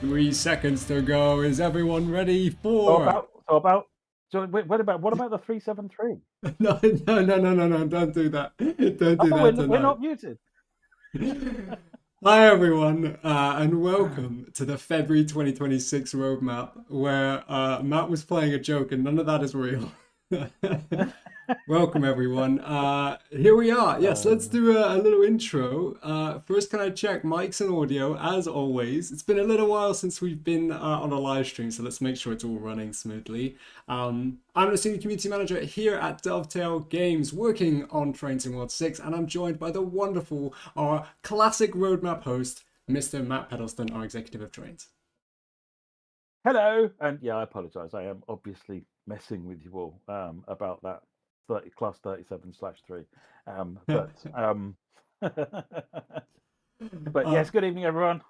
3 seconds to go. Is everyone ready for? What about the 373? No, no. Don't do that. Don't do Oh, that we're tonight. not muted. Hi, everyone, and welcome to the February 2026 roadmap, where Matt was playing a joke and none of that is real. Welcome, everyone. Here we are. Yes, let's do a little intro. First, can I check mics and audio? As always, it's been a little while since we've been on a live stream, so let's make sure it's all running smoothly. I'm the senior community manager here at Dovetail Games, working on Train Sim World 6, and I'm joined by the wonderful, our classic roadmap host, Mr. Matt Pedalston, our executive of trains. Hello, and yeah, I apologise. I am obviously messing with you all about that class 37/3. But yes, good evening, everyone.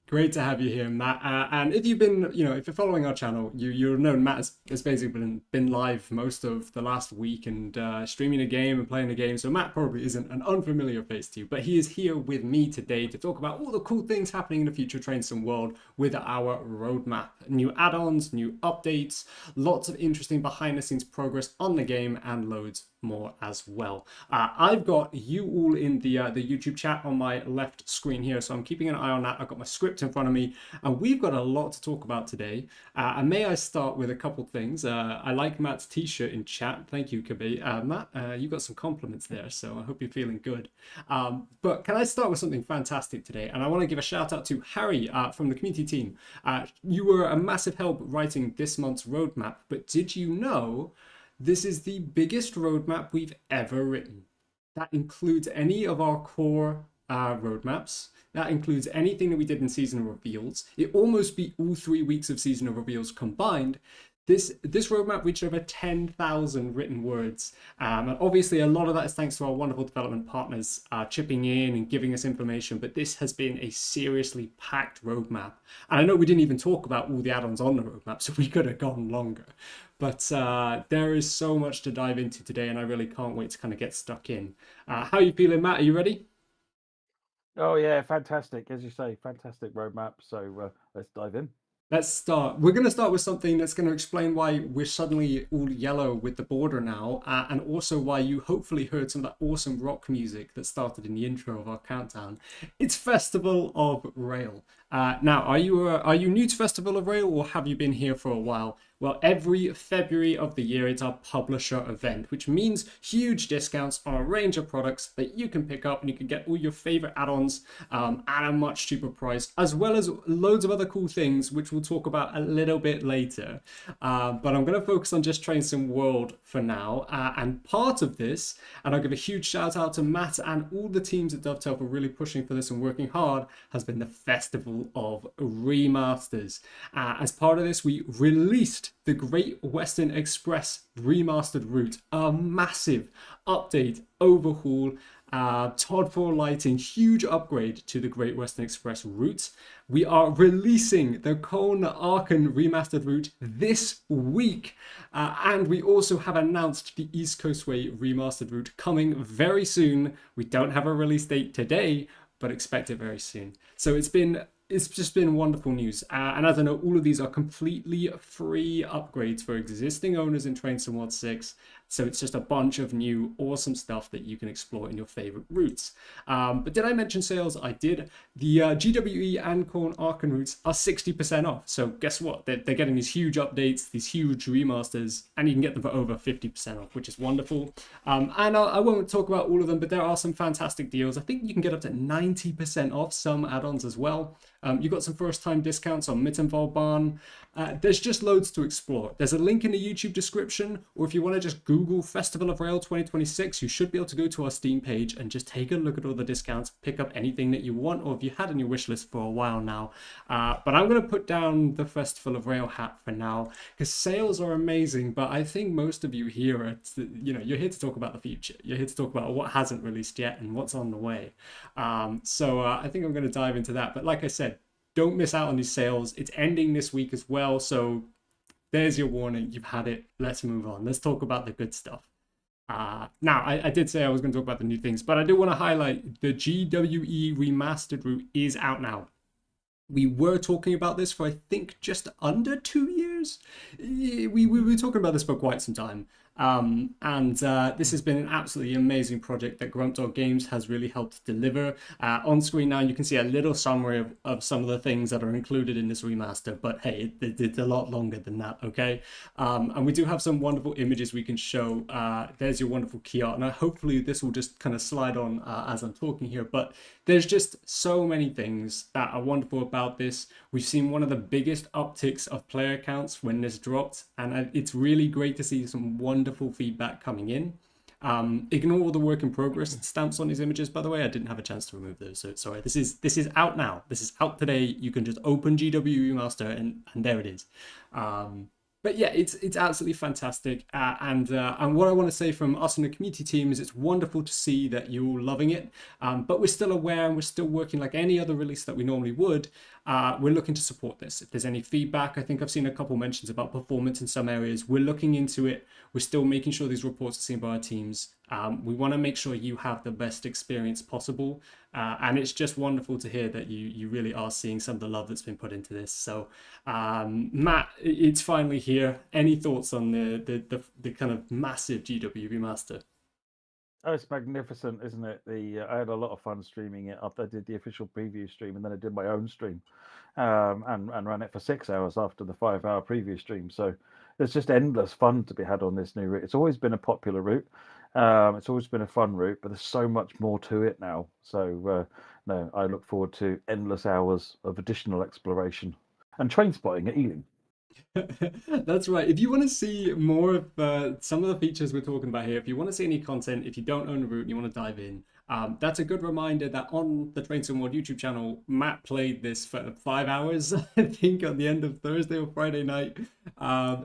Great to have you here, Matt. And if you've been, if you're following our channel, you'll know Matt has basically been live most of the last week and streaming a game and playing a game. So Matt probably isn't an unfamiliar face to you, but he is here with me today to talk about all the cool things happening in the future Train Sim world with our roadmap. New add-ons, new updates, lots of interesting behind-the-scenes progress on the game, and loads more as well. I've got you all in the YouTube chat on my left screen here, so I'm keeping an eye on that. I've got my script in front of me, and we've got a lot to talk about today. And may I start with a couple things? I like Matt's t-shirt in chat. Thank you, Kabe. Matt, you got some compliments there, so I hope you're feeling good. But can I start with something fantastic today? And I want to give a shout out to Harry from the community team. You were a massive help writing this month's roadmap, but did you know this is the biggest roadmap we've ever written? That includes any of our core roadmaps. That includes anything that we did in seasonal reveals. It almost beat all 3 weeks of seasonal reveals combined. This roadmap reached over 10,000 written words. And obviously a lot of that is thanks to our wonderful development partners chipping in and giving us information, but this has been a seriously packed roadmap. And I know we didn't even talk about all the add-ons on the roadmap, so we could have gone longer. But there is so much to dive into today, and I really can't wait to kind of get stuck in. How are you feeling, Matt? Are you ready? Oh yeah, fantastic. As you say, fantastic roadmap. So let's dive in. Let's start. We're going to start with something that's going to explain why we're suddenly all yellow with the border now, and also why you hopefully heard some of that awesome rock music that started in the intro of our countdown. It's Festival of Rail. Now, are you new to Festival of Rail, or have you been here for a while? Well, every February of the year, it's our publisher event, which means huge discounts on a range of products that you can pick up, and you can get all your favorite add-ons at a much cheaper price, as well as loads of other cool things, which we'll talk about a little bit later. But I'm going to focus on just Train Sim World for now. And part of this, and I'll give a huge shout out to Matt and all the teams at Dovetail for really pushing for this and working hard, has been the Festival of Remasters. As part of this, we released the Great Western Express remastered route, a massive update, overhaul, Todd 4 lighting, huge upgrade to the Great Western Express route. We are releasing the Koln-Aachen remastered route this week, and we also have announced the East Coastway remastered route coming very soon. We don't have a release date today, but expect it very soon. So it's just been wonderful news. And as I know, all of these are completely free upgrades for existing owners in Train Sim World 6. So it's just a bunch of new awesome stuff that you can explore in your favorite routes. But did I mention sales? I did. The GWE and Koln-Aachen routes are 60% off. So guess what? They're getting these huge updates, these huge remasters, and you can get them for over 50% off, which is wonderful. And I won't talk about all of them, but there are some fantastic deals. I think you can get up to 90% off some add-ons as well. You've got some first-time discounts on Bahn. There's just loads to explore. There's a link in the YouTube description, or if you want to just Google Festival of Rail 2026, you should be able to go to our Steam page and just take a look at all the discounts, pick up anything that you want, or if you had on your wish list for a while now. But I'm going to put down the Festival of Rail hat for now, because sales are amazing, but I think most of you here are, you're here to talk about the future. You're here to talk about what hasn't released yet and what's on the way. So I think I'm going to dive into that. But like I said, don't miss out on these sales. It's ending this week as well, so there's your warning. You've had it. Let's move on. Let's talk about the good stuff. Now, I did say I was going to talk about the new things, but I do want to highlight the GWE Remastered route is out now. We were talking about this for, I think, just under 2 years. We were talking about this for quite some time. And this has been an absolutely amazing project that Grunt Dog Games has really helped deliver. On screen now, you can see a little summary of some of the things that are included in this remaster, but hey, it's a lot longer than that, okay? And we do have some wonderful images we can show. There's your wonderful key art, and hopefully this will just kind of slide on as I'm talking here, but there's just so many things that are wonderful about this. We've seen one of the biggest upticks of player counts when this dropped, and it's really great to see some wonderful feedback coming in. Ignore all the work in progress stamps on these images, by the way. I didn't have a chance to remove those, so sorry. This is out now. This is out today. You can just open GW Remaster and there it is. But yeah, it's absolutely fantastic. And what I want to say from us in the community team is it's wonderful to see that you're all loving it. But we're still aware and we're still working like any other release that we normally would. We're looking to support this. If there's any feedback, I think I've seen a couple mentions about performance in some areas. We're looking into it. We're still making sure these reports are seen by our teams. We want to make sure you have the best experience possible. And it's just wonderful to hear that you really are seeing some of the love that's been put into this. So, Matt, it's finally here. Any thoughts on the kind of massive GW remaster? Oh, it's magnificent, isn't it? I had a lot of fun streaming it. I did the official preview stream, and then I did my own stream, and ran it for 6 hours after the 5-hour preview stream. So there's just endless fun to be had on this new route. It's always been a popular route. It's always been a fun route, but there's so much more to it now. So no, I look forward to endless hours of additional exploration and train spotting at Ealing. That's right. If you want to see more of some of the features we're talking about here, if you want to see any content, if you don't own a route and you want to dive in, that's a good reminder that on the Train Some More YouTube channel, Matt played this for 5 hours, I think, on the end of Thursday or Friday night.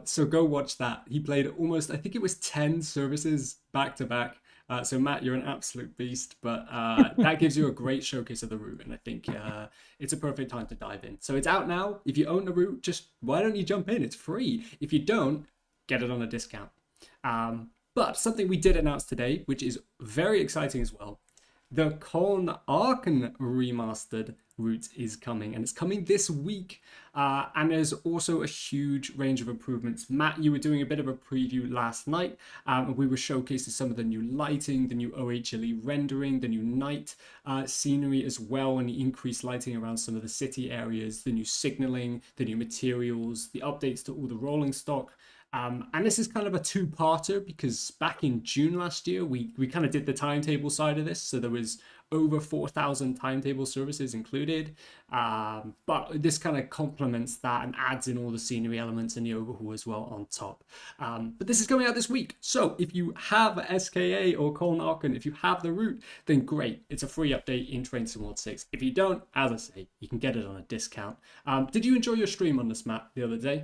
So go watch that. He played almost, I think it was 10 services back to back. So Matt, you're an absolute beast, but that gives you a great showcase of the route, and I think it's a perfect time to dive in. So it's out now. If you own the route, just why don't you jump in? It's free. If you don't, get it on a discount. But something we did announce today, which is very exciting as well, the Koln-Aachen remastered route is coming, and it's coming this week. And there's also a huge range of improvements. Matt, you were doing a bit of a preview last night, and we were showcasing some of the new lighting, the new OHLE rendering, the new night scenery as well, and the increased lighting around some of the city areas, the new signaling, the new materials, the updates to all the rolling stock. And this is kind of a two-parter because back in June last year, we kind of did the timetable side of this. So there was over 4,000 timetable services included. But this kind of complements that and adds in all the scenery elements and the overhaul as well on top. But this is coming out this week. So if you have SKA or Koln-Aachen, if you have the route, then great. It's a free update in Train Sim World 6. If you don't, as I say, you can get it on a discount. Did you enjoy your stream on this, Matt, the other day?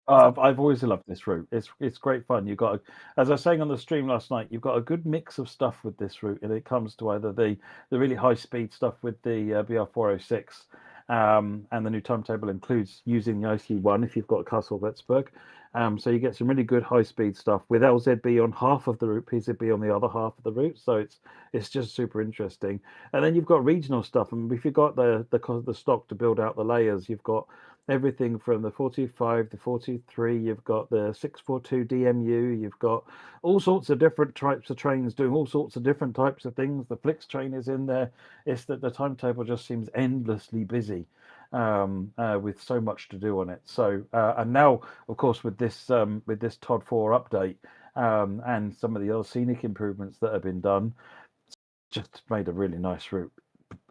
I've always loved this route. It's great fun. You've got, as I was saying on the stream last night, you've got a good mix of stuff with this route, and it comes to either the really high speed stuff with the BR406, and the new timetable includes using the IC1 if you've got a Castle Wetzberg. So you get some really good high speed stuff with LZB on half of the route, PZB on the other half of the route. So it's just super interesting. And then you've got regional stuff, and if you've got the stock to build out the layers, you've got everything from the 425, the 423, you've got the 642 DMU, you've got all sorts of different types of trains doing all sorts of different types of things. The Flix train is in there. It's that the timetable just seems endlessly busy, with so much to do on it. So and now, of course, with this TOD 4 update, and some of the other scenic improvements that have been done, just made a really nice route.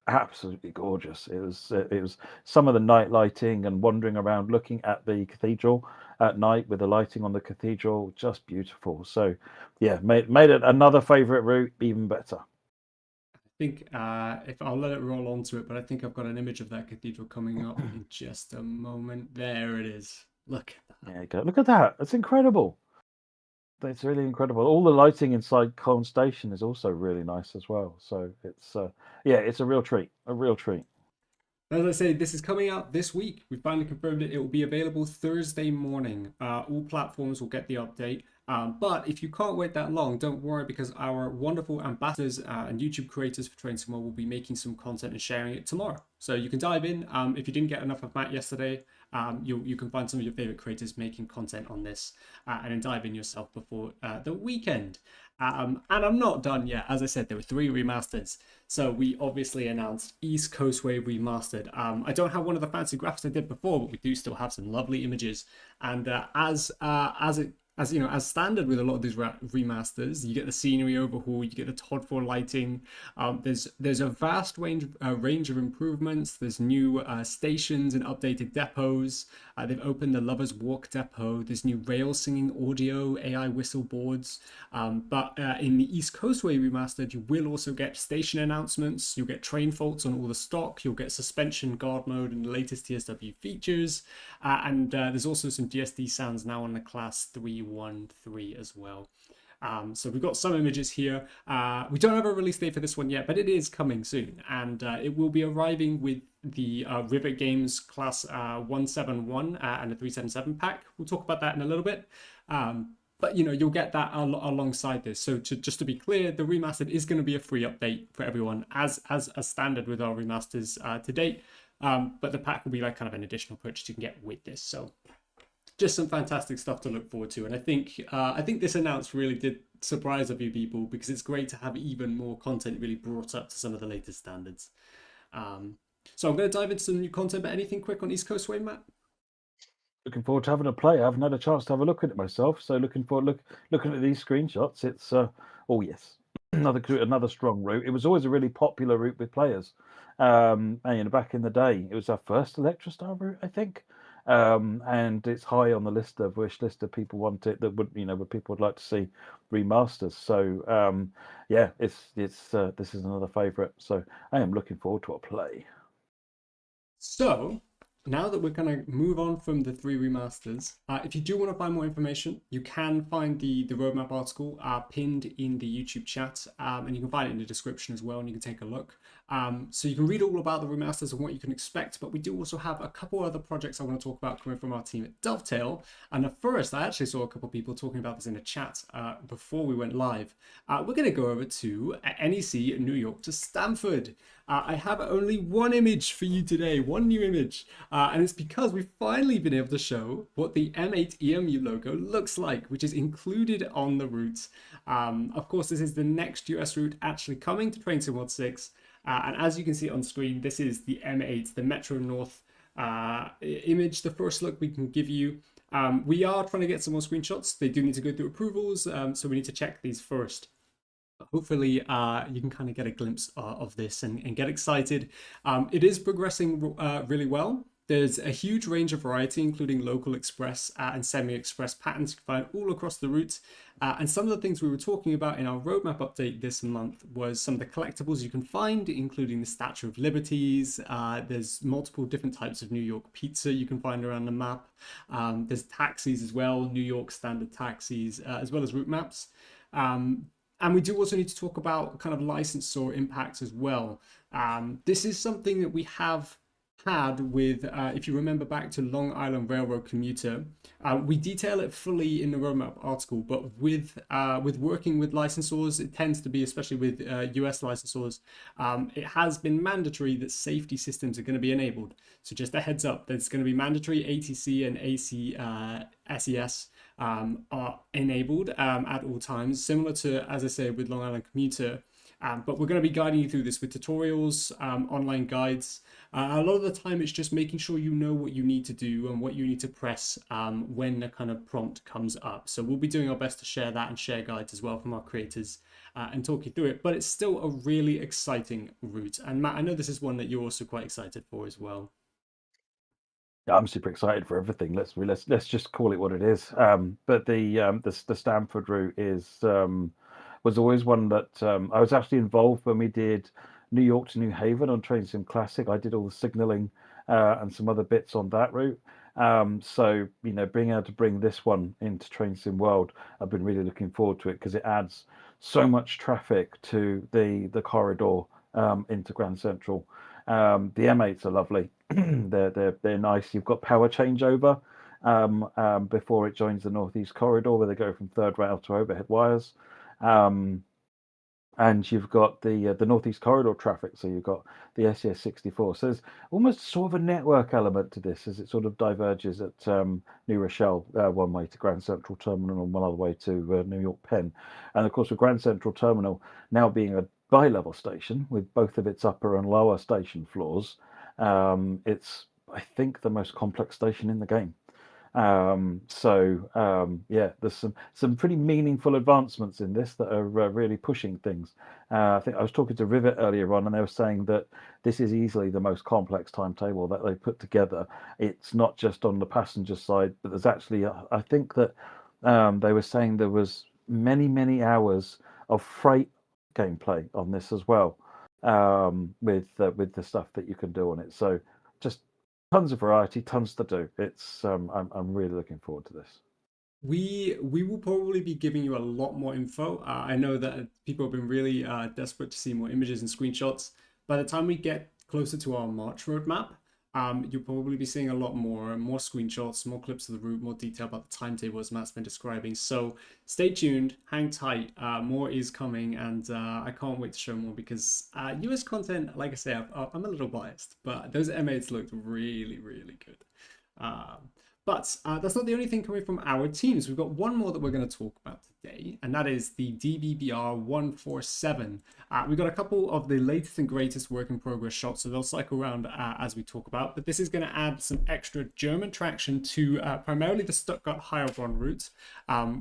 Absolutely gorgeous. It was some of the night lighting and wandering around looking at the cathedral at night with the lighting on the cathedral, just beautiful. So yeah, made it another favorite route even better. I think if I'll let it roll onto it, but I think I've got an image of that cathedral coming up in just a moment. There it is. Look at that. There you go. Look at that. It's incredible. It's really incredible. All the lighting inside Colne Station is also really nice as well. So it's it's a real treat. A real treat. As I say, this is coming out this week. We finally confirmed it. It will be available Thursday morning. All platforms will get the update. But if you can't wait that long, don't worry, because our wonderful ambassadors and YouTube creators for Train Sim World will be making some content and sharing it tomorrow. So you can dive in. If you didn't get enough of Matt yesterday, you can find some of your favorite creators making content on this and then dive in yourself before the weekend. And I'm not done yet. As I said, there were 3 remasters. So we obviously announced East Coastway Remastered. I don't have one of the fancy graphics I did before, but we do still have some lovely images. And as standard with a lot of these remasters, you get the scenery overhaul, you get the Todd 4 lighting. There's a vast range of improvements. There's new stations and updated depots. They've opened the Lovers Walk depot. There's new rail singing audio, AI whistle boards. But in the East Coastway Remastered, you will also get station announcements. You'll get train faults on all the stock. You'll get suspension guard mode and the latest TSW features. And there's also some GSD sounds now on the Class 313 as well. So we've got some images here. We don't have a release date for this one yet, but it is coming soon. And it will be arriving with the Rivet Games Class 171 and the 377 pack. We'll talk about that in a little bit. But you'll get that alongside this. So just to be clear, the Remastered is going to be a free update for everyone, as a standard with our remasters to date. But the pack will be like kind of an additional purchase you can get with this. So just some fantastic stuff to look forward to. And I think this announce really did surprise a few people, because it's great to have even more content really brought up to some of the latest standards. So I'm going to dive into some new content, but anything quick on East Coastway, Matt? Looking forward to having a play. I haven't had a chance to have a look at it myself, so looking at these screenshots. It's oh yes, another strong route. It was always a really popular route with players. And back in the day, it was our first Electro-Star route, I think. And it's high on the list of wish list of people want it, that would where people would like to see remasters. So yeah, it's this is another favourite. So I am looking forward to a play. So now that we're going to move on from the 3 remasters, if you do want to find more information, you can find the roadmap article pinned in the YouTube chat, and you can find it in the description as well, and you can take a look. So you can read all about the remasters and what you can expect, but we do also have a couple other projects I want to talk about coming from our team at Dovetail. And at first, I actually saw a couple of people talking about this in the chat before we went live. We're going to go over to NEC New York-Stamford. I have only one image for you today, one new image, and it's because we've finally been able to show what the M8 EMU logo looks like, which is included on the route. Of course, this is the next US route actually coming to Train Sim World 6, and as you can see on screen, this is the M8, the Metro North image, the first look we can give you. We are trying to get some more screenshots. They do need to go through approvals, so we need to check these first. Hopefully you can kind of get a glimpse of this and get excited. It is progressing really well. There's a huge range of variety, including local express and semi-express patterns you can find all across the route. And some of the things we were talking about in our roadmap update this month was some of the collectibles you can find, including the Statue of Liberties. There's multiple different types of New York pizza you can find around the map. There's taxis as well, New York standard taxis, as well as route maps. And we do also need to talk about kind of licensor impacts as well. This is something that we have had with, if you remember back to Long Island Railroad Commuter, we detail it fully in the roadmap article, but with working with licensors, it tends to be, especially with US licensors, it has been mandatory that safety systems are going to be enabled. So just a heads up, there's going to be mandatory ATC and AC SES are enabled at all times, similar to, as I said, with Long Island Commuter. But we're going to be guiding you through this with tutorials, online guides. A lot of the time, it's just making sure you know what you need to do and what you need to press when the kind of prompt comes up. So we'll be doing our best to share that and share guides as well from our creators and talk you through it. But it's still a really exciting route. And Matt, I know this is one that you're also quite excited for as well. Yeah, I'm super excited for everything. Let's just call it what it is. But the Stamford route is was always one that I was actually involved when we did New York to New Haven on Train Sim Classic. I did all the signaling and some other bits on that route. So being able to bring this one into Train Sim World, I've been really looking forward to it, because it adds so much traffic to the corridor into Grand Central. The M8s are lovely. They're nice. You've got power changeover before it joins the Northeast Corridor, where they go from third rail to overhead wires. And you've got the Northeast Corridor traffic, so you've got the SES 64. So there's almost sort of a network element to this as it sort of diverges at New Rochelle, one way to Grand Central Terminal and one other way to New York Penn. And of course, with Grand Central Terminal now being a bi-level station with both of its upper and lower station floors, it's, I think, the most complex station in the game. Yeah, there's some pretty meaningful advancements in this that are really pushing things. I think I was talking to Rivet earlier on, and they were saying that this is easily the most complex timetable that they put together. It's not just on the passenger side, but there's actually, I think that they were saying there was many hours of freight gameplay on this as well, with the stuff that you can do on it. So just tons of variety, tons to do. It's I'm really looking forward to this. We will probably be giving you a lot more info. I know that people have been really desperate to see more images and screenshots. By the time we get closer to our March roadmap, you'll probably be seeing a lot more screenshots, more clips of the route, more detail about the timetable as Matt's been describing. So stay tuned, hang tight. More is coming, and I can't wait to show more because US content, like I say, I'm a little biased, but those M8s looked really good. But that's not the only thing coming from our teams. We've got one more that we're going to talk about today, and that is the DBBR 147. We've got a couple of the latest and greatest work in progress shots, so they'll cycle around as we talk about. But this is going to add some extra German traction to primarily the Stuttgart Heilbronn route,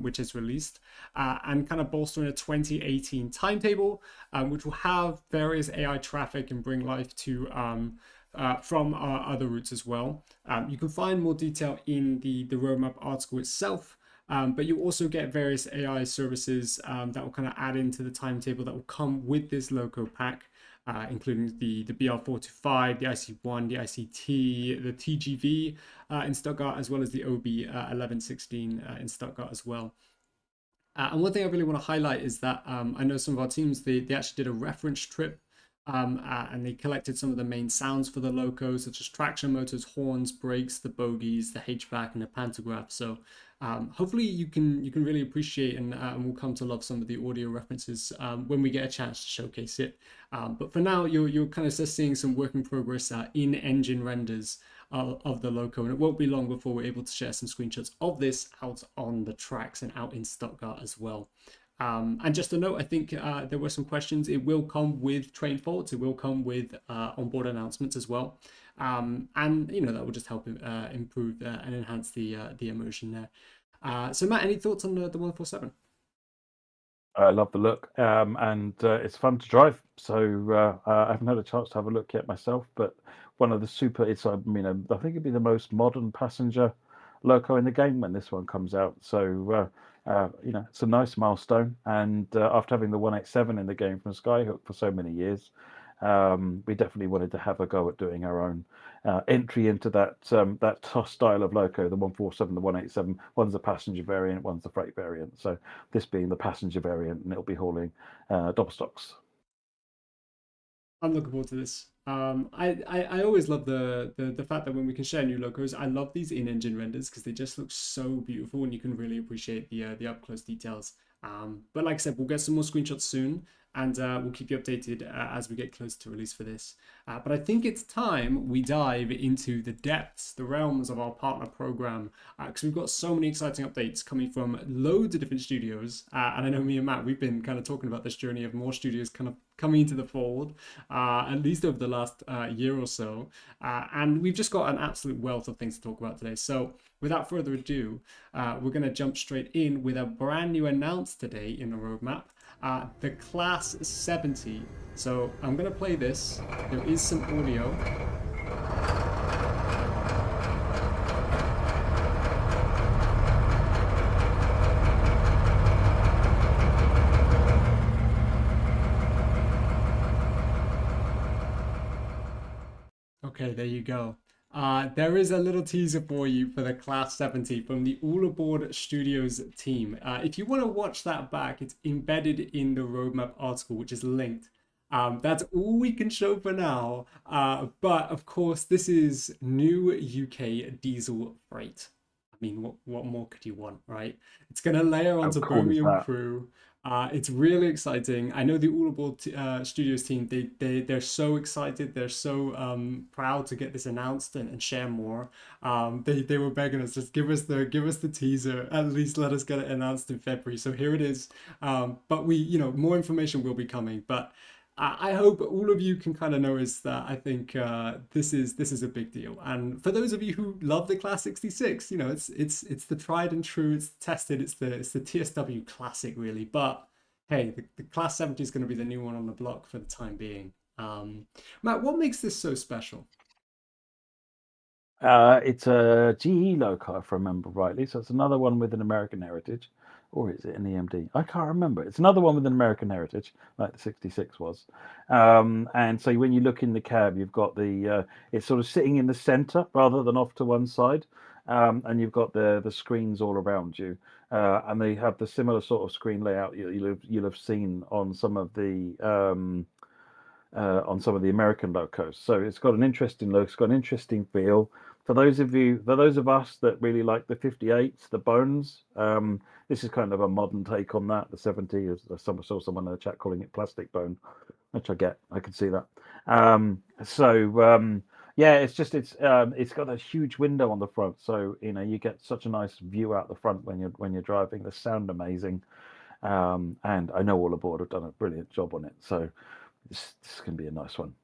which is released, and kind of bolstering a 2018 timetable, which will have various AI traffic and bring life to from our other routes as well. You can find more detail in the roadmap article itself, but you also get various AI services that will kind of add into the timetable that will come with this Loco pack, including the BR425, the IC1, the ICT, the TGV in Stuttgart, as well as the OB 1116 in Stuttgart as well. And one thing I really want to highlight is that I know some of our teams, they actually did a reference trip, and they collected some of the main sounds for the Loco, such as traction motors, horns, brakes, the bogies, the HVAC, and the pantograph. So hopefully you can really appreciate and we'll come to love some of the audio references when we get a chance to showcase it. But for now, you're kind of just seeing some work in progress in-engine renders of the Loco, and it won't be long before we're able to share some screenshots of this out on the tracks and out in Stuttgart as well. And just a note, I think there were some questions. It will come with train faults. It will come with onboard announcements as well. And, you know, that will just help improve and enhance the immersion there. So, Matt, any thoughts on the 147? I love the look, and it's fun to drive. So I haven't had a chance to have a look yet myself, but one of the it's, I mean, I think it'd be the most modern passenger Loco in the game when this one comes out. So you know, it's a nice milestone. And after having the 187 in the game from Skyhook for so many years, we definitely wanted to have a go at doing our own entry into that style of Loco, the 147, the 187. One's the passenger variant, one's the freight variant. So this being the passenger variant, and it'll be hauling double stocks. I'm looking forward to this. I always love the fact that when we can share new Locos, I love these in-engine renders because they just look so beautiful and you can really appreciate the up close details. But like I said, we'll get some more screenshots soon, and we'll keep you updated as we get close to release for this. But I think it's time we dive into the depths, the realms of our partner program, because we've got so many exciting updates coming from loads of different studios. And I know me and Matt, we've been kind of talking about this journey of more studios kind of coming into the fold, at least over the last year or so. And we've just got an absolute wealth of things to talk about today. So without further ado, we're going to jump straight in with a brand new announced today in the roadmap, the Class 70. So I'm going to play this. There is some audio. Okay, there you go. There is a little teaser for you for the Class 70 from the All Aboard Studios team. If you want to watch that back, it's embedded in the roadmap article, which is linked. That's all we can show for now. But of course, this is new UK diesel freight. mean, what more could you want, right? It's going to layer How onto cool is Bohemian that? Crewe. It's really exciting. I know the Audible Studios team, they're so excited. They're so proud to get this announced and share more. They were begging us, just give us the teaser. At least let us get it announced in February. So here it is. But more information will be coming. But I hope all of you can kind of notice that I think this is a big deal. And for those of you who love the Class 66, it's the tried and true, it's tested, it's the TSW classic really. But hey, the Class 70 is going to be the new one on the block for the time being. Matt, what makes this so special? It's a GE Loco, if I remember rightly. So it's another one with an American heritage, or is it an EMD? I can't remember. It's another one with an American heritage, like the 66 was. And so when you look in the cab, you've got it's sort of sitting in the center rather than off to one side. And you've got the screens all around you. And they have the similar sort of screen layout you'll have seen on some of the American locos. So it's got an interesting look. It's got an interesting feel. For those of us that really like the 58s, the bones, this is kind of a modern take on that. The 70 is, I saw someone in the chat calling it plastic bone, which I get. I can see that. Yeah, it's got a huge window on the front, so you get such a nice view out the front when you're driving. The sound amazing, and I know all aboard have done a brilliant job on it. So this can be a nice one.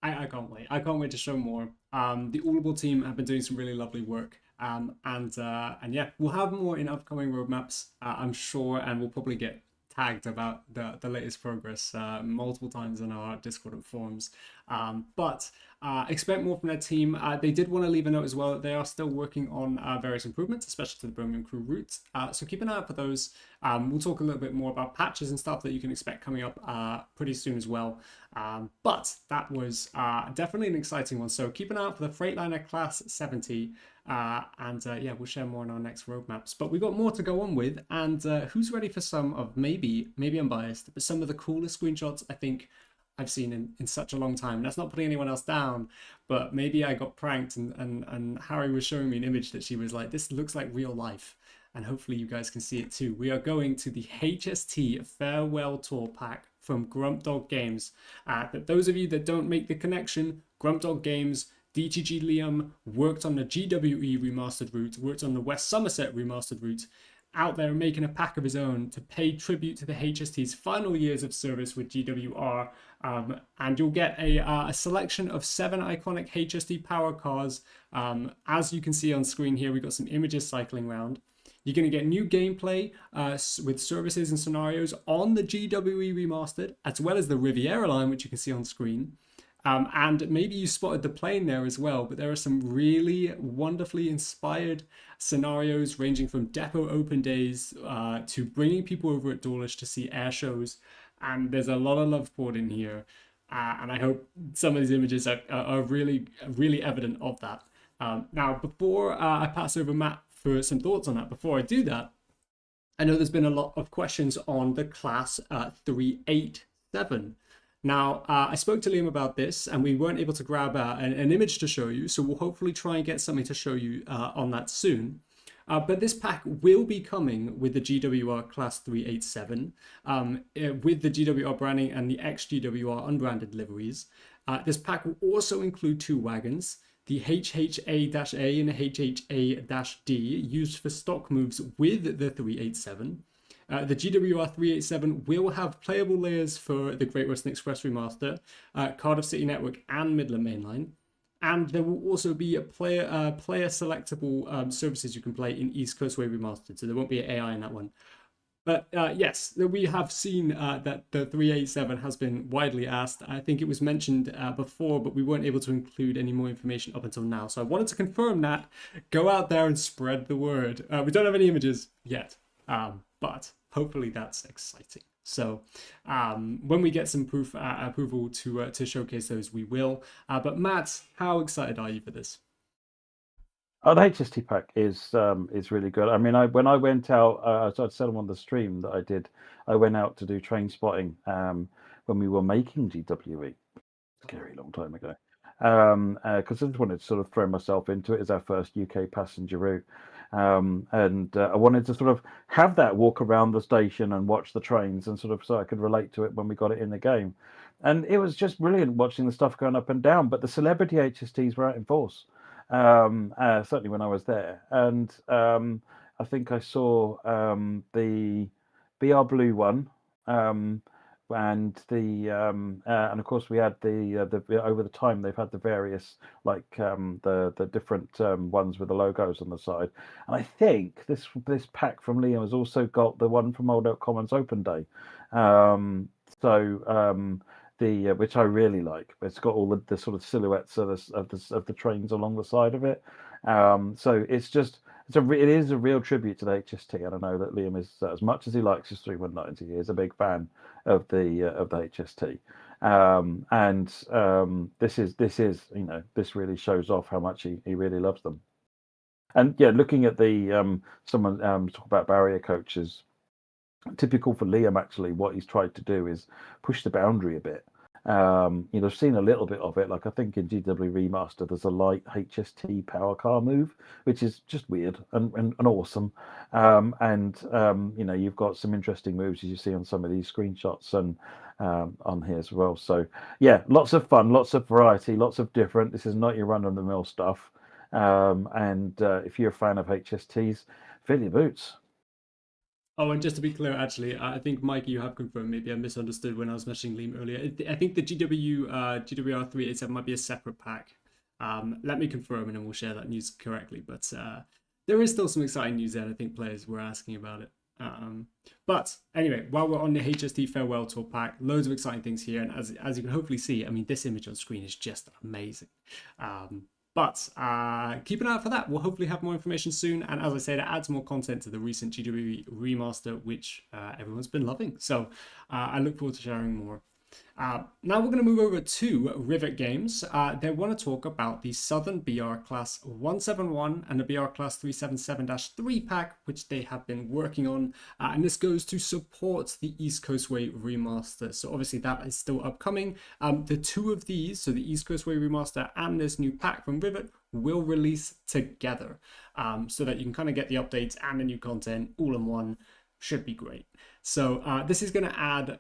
I can't wait. I can't wait to show more. The Audible team have been doing some really lovely work. And yeah, we'll have more in upcoming roadmaps, I'm sure, and we'll probably get tagged about the latest progress multiple times in our Discord and forums. But expect more from their team. They did want to leave a note as well that they are still working on various improvements, especially to the Birmingham Crewe route. So keep an eye out for those. We'll talk a little bit more about patches and stuff that you can expect coming up pretty soon as well. But that was definitely an exciting one. So keep an eye out for the Freightliner Class 70. Yeah, we'll share more on our next roadmaps. But we've got more to go on with. And who's ready for some of maybe I'm biased, but some of the coolest screenshots I think I've seen in such a long time. That's not putting anyone else down, but maybe I got pranked and Harry was showing me an image that she was like, this looks like real life. And hopefully you guys can see it too. We are going to the HST Farewell Tour Pack from Grump Dog Games. That those of you that don't make the connection, Grump Dog Games, DTG Liam worked on the GWE remastered route, worked on the West Somerset remastered route, out there making a pack of his own to pay tribute to the HST's final years of service with GWR. And you'll get a selection of 7 iconic HST power cars. As you can see on screen here, we've got some images cycling around. You're going to get new gameplay with services and scenarios on the GWE Remastered, as well as the Riviera line, which you can see on screen. And maybe you spotted the plane there as well, but there are some really wonderfully inspired scenarios ranging from depot open days to bringing people over at Dawlish to see air shows. And there's a lot of love poured in here. And I hope some of these images are really, really evident of that. Now, before I pass over Matt for some thoughts on that, before I do that, I know there's been a lot of questions on the Class 387. Now, I spoke to Liam about this and we weren't able to grab an image to show you, so we'll hopefully try and get something to show you on that soon. But this pack will be coming with the GWR Class 387, with the GWR branding and the ex-GWR unbranded liveries. This pack will also include 2 wagons, the HHA-A and the HHA-D, used for stock moves with the 387. The GWR 387 will have playable layers for the Great Western Express Remaster, Cardiff City Network and Midland Mainline. And there will also be a player selectable services you can play in East Coastway Remastered, so there won't be an AI in that one. But yes, we have seen that the 387 has been widely asked. I think it was mentioned before, but we weren't able to include any more information up until now. So I wanted to confirm that. Go out there and spread the word. We don't have any images yet, but hopefully that's exciting. So when we get some approval to showcase those, we will. But Matt, how excited are you for this? Oh, the HST pack is really good. I mean, when I went out, so I said on the stream that I did. I went out to do train spotting when we were making GWE. Scary long time ago. Because I just wanted to sort of throw myself into it as our first UK passenger route. And I wanted to sort of have that walk around the station and watch the trains, and sort of so I could relate to it when we got it in the game. And it was just brilliant watching the stuff going up and down. But the celebrity HSTs were out in force, certainly when I was there. And I think I saw the BR Blue one, and and of course we had the over the time they've had the various, like the different ones with the logos on the side. And I think this pack from Liam has also got the one from Old Oak Commons Open Day. The which I really like. It's got all the sort of silhouettes of the trains along the side of it. So it is a real tribute to the HST, and I know that Liam is, as much as he likes his 3190, he is a big fan of the HST. This is this really shows off how much he really loves them. And yeah, looking at the someone talk about barrier coaches, typical for Liam, actually, what he's tried to do is push the boundary a bit. I've seen a little bit of it. Like I think in GW Remaster, there's a light HST power car move, which is just weird and awesome. You've got some interesting moves as you see on some of these screenshots and on here as well. So yeah, lots of fun, lots of variety, lots of different. This is not your run-of-the-mill stuff. If you're a fan of HSTs, fill your boots. Oh, and just to be clear, actually, I think, Mike, you have confirmed. Maybe I misunderstood when I was messaging Liam earlier. I think the GWR 387 might be a separate pack. Let me confirm, and then we'll share that news correctly. But there is still some exciting news there, and I think players were asking about it. But anyway, while we're on the HST Farewell Tour pack, loads of exciting things here. And as you can hopefully see, I mean, this image on screen is just amazing. But keep an eye out for that. We'll hopefully have more information soon. And as I said, it adds more content to the recent GW Remaster, which everyone's been loving. So I look forward to sharing more. Now we're going to move over to Rivet Games. They want to talk about the Southern BR Class 171 and the BR Class 377-3 pack, which they have been working on. And this goes to support the East Coastway Remaster. So obviously that is still upcoming. The two of these, so the East Coastway Remaster and this new pack from Rivet, will release together, so that you can kind of get the updates and the new content all in one. Should be great. So this is going to add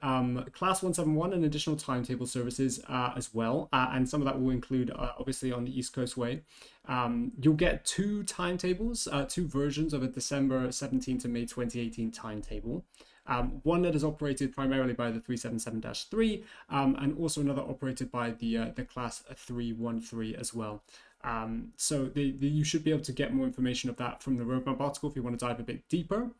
Class 171 and additional timetable services as well. And some of that will include, obviously, on the East Coastway. You'll get two timetables, two versions of a December 17 to May 2018 timetable. One that is operated primarily by the 377-3, and also another operated by the Class 313 as well. So you should be able to get more information of that from the roadmap article if you want to dive a bit deeper.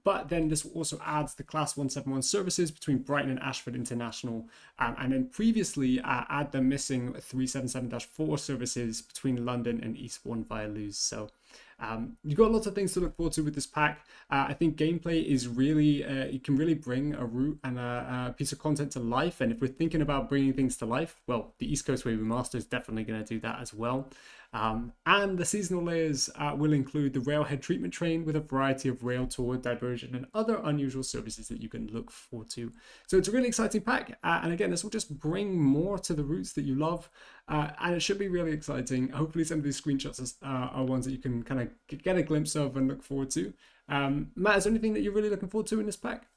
But then this also adds the Class 171 services between Brighton and Ashford International, and then previously add the missing 377-4 services between London and Eastbourne via Lewes. So you've got lots of things to look forward to with this pack. I think gameplay is really, it can really bring a route and a piece of content to life. And if we're thinking about bringing things to life, well, the East Coastway Remaster is definitely going to do that as well. And the seasonal layers will include the railhead treatment train with a variety of rail tour, diversion, and other unusual services that you can look forward to. So it's a really exciting pack. And again, this will just bring more to the routes that you love. And it should be really exciting. Hopefully some of these screenshots are ones that you can kind of get a glimpse of and look forward to. Matt, is there anything that you're really looking forward to in this pack?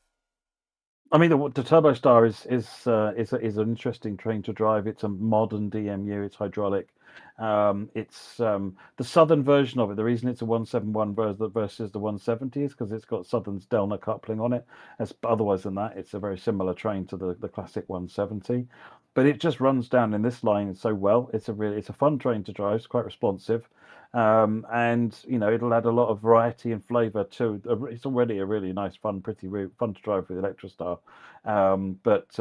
I mean, the Turbo Star is an interesting train to drive. It's a modern DMU. It's hydraulic. It's the southern version of it. The reason it's a 171 versus the 170 is because it's got Southern's Delna coupling on it. Otherwise than that, it's a very similar train to the classic 170. But it just runs down in this line so well. It's a fun train to drive. It's quite responsive. And it'll add a lot of variety and flavour to. It's already a really nice, pretty route, fun to drive with Electro-Star. But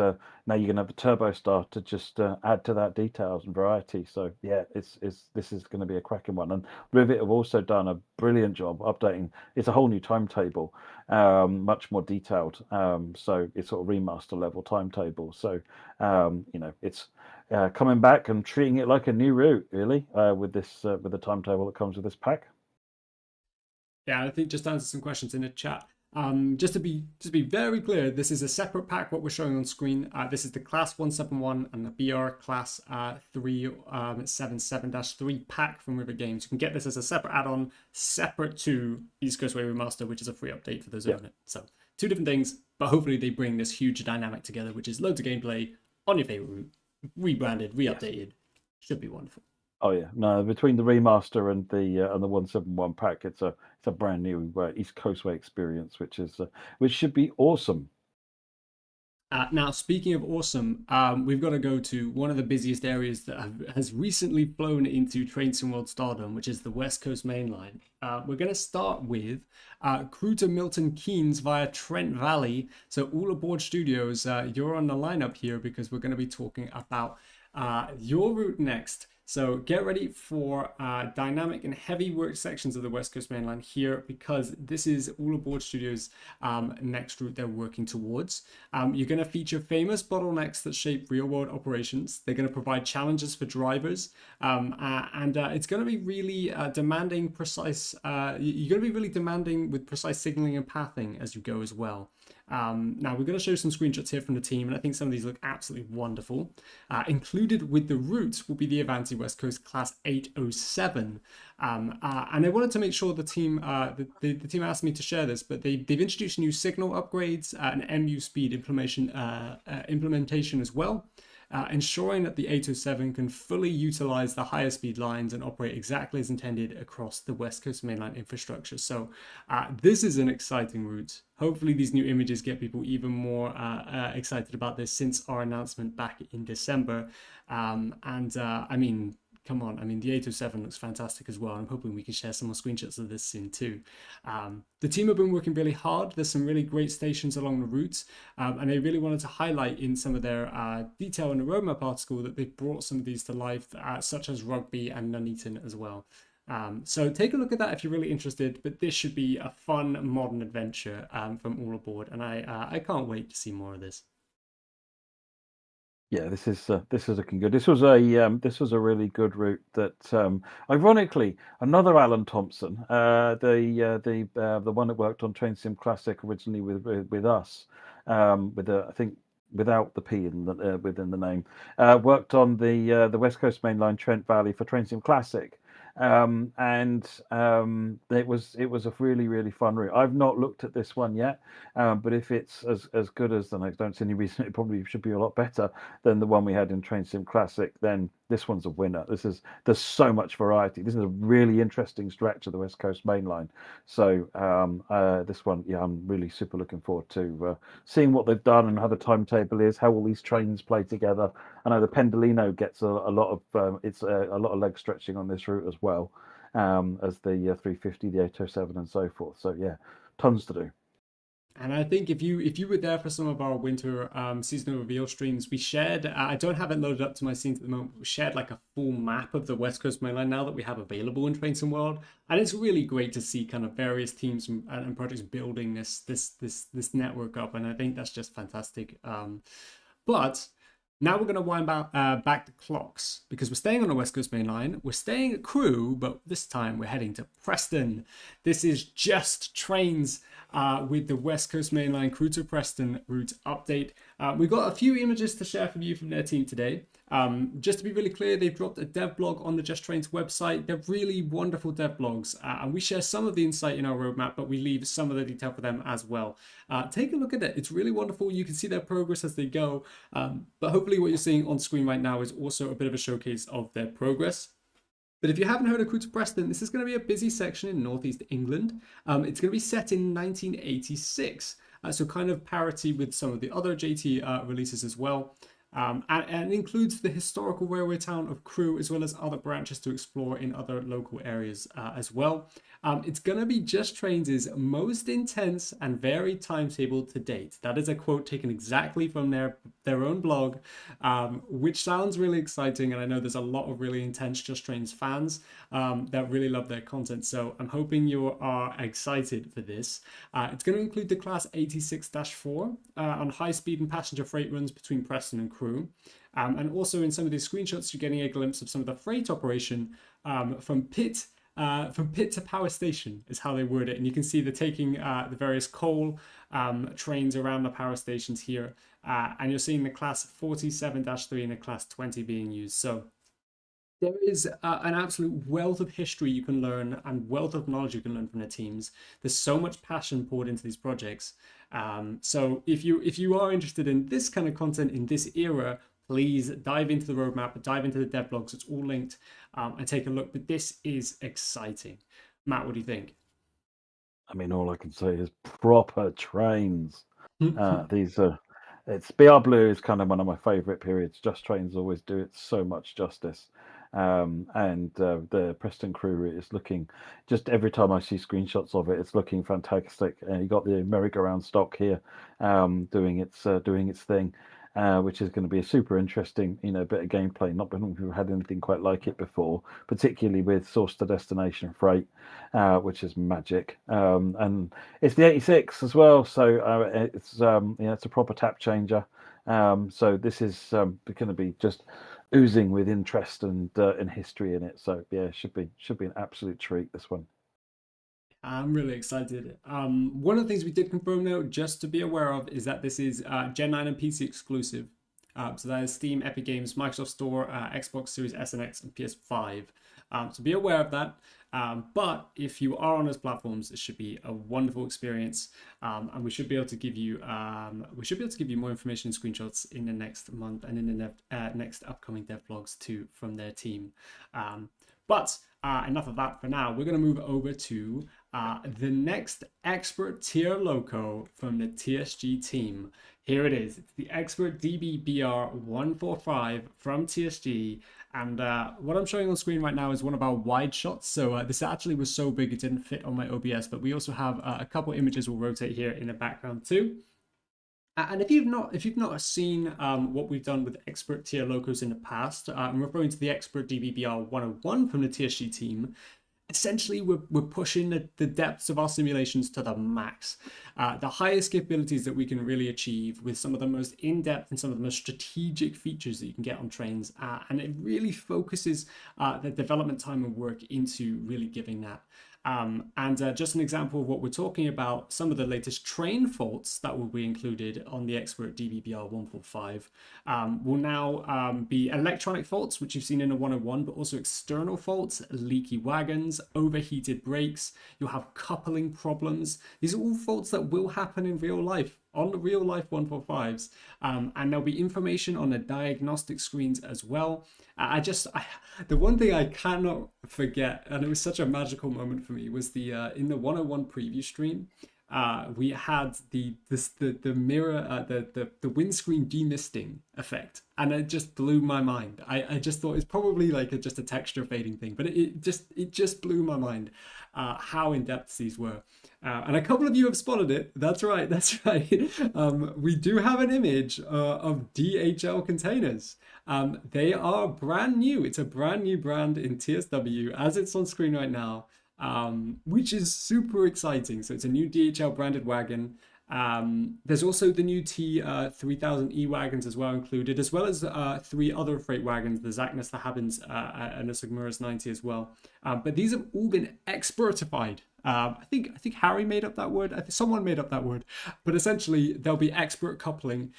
now you're going to have the Turbo Star to just add to that details and variety. So yeah, this is going to be a cracking one. And Rivet have also done a brilliant job updating. It's a whole new timetable, much more detailed. So it's sort of remaster level timetable. So it's coming back and treating it like a new route, really, with the timetable that comes with this pack. Yeah, I think just to answer some questions in the chat. Just to be very clear, this is a separate pack. What we're showing on screen, this is the Class 171 and the BR Class 377-3 pack from River Games. You can get this as a separate add-on, separate to East Coastway Remaster, which is a free update for those who own it. So two different things, but hopefully they bring this huge dynamic together, which is loads of gameplay on your favorite route, rebranded, re-updated. Should be wonderful. Oh yeah, no. Between the remaster and the 171 pack, it's a brand new East Coastway experience, which should be awesome. Now, speaking of awesome, we've got to go to one of the busiest areas that has recently flown into Train Sim World Stardom, which is the West Coast Main Line. We're going to start with Crewe to Milton Keynes via Trent Valley. So all aboard studios, you're on the lineup here because we're going to be talking about your route next. So get ready for dynamic and heavy work sections of the West Coast Main Line here, because this is all aboard studios' next route they're working towards. You're going to feature famous bottlenecks that shape real-world operations. They're going to provide challenges for drivers, and it's going to be really demanding precise. You're going to be really demanding with precise signaling and pathing as you go as well. Now we're going to show some screenshots here from the team, and I think some of these look absolutely wonderful. Included with the route will be the Avanti West Coast Class 807, and I wanted to make sure the team the team asked me to share this, but they've introduced new signal upgrades and MU speed implementation as well. Ensuring that the 807 can fully utilize the higher speed lines and operate exactly as intended across the West Coast Mainline infrastructure. So this is an exciting route. Hopefully these new images get people even more excited about this since our announcement back in December. I mean, come on, I mean, the 807 looks fantastic as well. I'm hoping we can share some more screenshots of this soon too. The team have been working really hard. There's some really great stations along the routes, and they really wanted to highlight in some of their detail in the roadmap article that they've brought some of these to life, such as Rugby and Nuneaton as well. So take a look at that if you're really interested, but this should be a fun modern adventure from all aboard, and I can't wait to see more of this. Yeah, this is looking good. This was a really good route that, ironically, another Alan Thompson, the one that worked on Train Sim Classic originally with us, I think without the P within the name, worked on the West Coast Main Line Trent Valley for Train Sim Classic. It was a really fun route. I've not looked at this one yet, but if it's as good as, then I don't see any reason it probably should be a lot better than the one we had in Train Sim Classic, then this one's a winner. There's so much variety. This is a really interesting stretch of the West Coast Main Line. So this one, yeah, I'm really super looking forward to seeing what they've done and how the timetable is, how all these trains play together. I know the Pendolino gets a lot of leg stretching on this route as well, as the 350, the 807, and so forth. So yeah, tons to do. And I think if you were there for some of our winter seasonal reveal streams, we shared, I don't have it loaded up to my scenes at the moment, but we shared like a full map of the West Coast Main Line now that we have available in Train Sim World. And it's really great to see kind of various teams and projects building this network up. And I think that's just fantastic. But now we're going to wind back the clocks, because we're staying on the West Coast Main Line. We're staying at Crewe, but this time we're heading to Preston. This is just trains with the West Coast Main Line Crewe to Preston route update. We've got a few images to share from you from their team today. Just to be really clear, they've dropped a dev blog on the Just Trains website. They're really wonderful dev blogs, and we share some of the insight in our roadmap, but we leave some of the detail for them as well. Take a look at it. It's really wonderful. You can see their progress as they go, but hopefully what you're seeing on screen right now is also a bit of a showcase of their progress. But if you haven't heard of Crewe to Preston, this is going to be a busy section in northeast England. It's going to be set in 1986, so kind of parity with some of the other JT releases as well. And includes the historical railway town of Crewe, as well as other branches to explore in other local areas as well. It's going to be Just Trains' most intense and varied timetable to date. That is a quote taken exactly from their own blog, which sounds really exciting. And I know there's a lot of really intense Just Trains fans that really love their content. So I'm hoping you are excited for this. It's going to include the Class 86-4 on high-speed and passenger freight runs between Preston and Crewe. And also in some of these screenshots, you're getting a glimpse of some of the freight operation from Pitt from pit to power station is how they word it. And you can see they're taking the various coal trains around the power stations here. And you're seeing the class 47-3 and the class 20 being used. So there is an absolute wealth of history you can learn and wealth of knowledge you can learn from the teams. There's so much passion poured into these projects. So if you are interested in this kind of content in this era, please dive into the roadmap, dive into the dev blogs. It's all linked, and take a look. But this is exciting. Matt, what do you think? I mean, all I can say is proper trains. These are, it's BR Blue is kind of one of my favorite periods. Just Trains always do it so much justice. And the Preston Crewe is looking, just every time I see screenshots of it, it's looking fantastic. You got the merry-go-round stock here, doing its thing. Which is going to be a super interesting, bit of gameplay. Not been we've had anything quite like it before, particularly with source to destination freight, which is magic. And it's the 86 as well, so it's it's a proper tap changer. So this is going to be just oozing with interest and history in it. So yeah, should be an absolute treat, this one. I'm really excited. One of the things we did confirm though, just to be aware of, is that this is Gen 9 and PC exclusive. So that is Steam, Epic Games, Microsoft Store, Xbox Series S and X, and PS5. So be aware of that. But if you are on those platforms, it should be a wonderful experience, and we should be able to give you more information and screenshots in the next month and in the next upcoming dev blogs too from their team. But enough of that for now. We're going to move over to the next expert tier loco from the TSG team. Here it is. It's the Expert DB-BR145 from TSG. And what I'm showing on screen right now is one of our wide shots. So this actually was so big it didn't fit on my OBS. But we also have a couple images we'll rotate here in the background too. And if you've not seen what we've done with expert tier locos in the past, I'm referring to the Expert DBBR 101 from the TSG team. Essentially, we're pushing the depths of our simulations to the max. The highest capabilities that we can really achieve with some of the most in-depth and some of the most strategic features that you can get on trains. And it really focuses the development time and work into really giving that. Just an example of what we're talking about, some of the latest train faults that will be included on the Expert DBBR 145 will now be electronic faults, which you've seen in a 101, but also external faults, leaky wagons, overheated brakes. You'll have coupling problems. These are all faults that will happen in real life, on the real life 145s. And there'll be information on the diagnostic screens as well. The one thing I cannot forget, and it was such a magical moment for me, was the in the 101 preview stream, we had the mirror, the windscreen demisting effect, and it just blew my mind. I just thought it's probably like just a texture fading thing, but it just blew my mind how in depth these were. And a couple of you have spotted it. That's right. We do have an image of DHL containers. They are brand new. It's a brand new brand in TSW, as it's on screen right now, which is super exciting. So it's a new DHL branded wagon. There's also the new T3000E wagons as well included, as well as 3 other freight wagons, the Zachnus, the Habens, and the Sigmurus 90 as well. But these have all been expertified. I think Harry made up that word. I think someone made up that word. But essentially, there'll be expert coupling,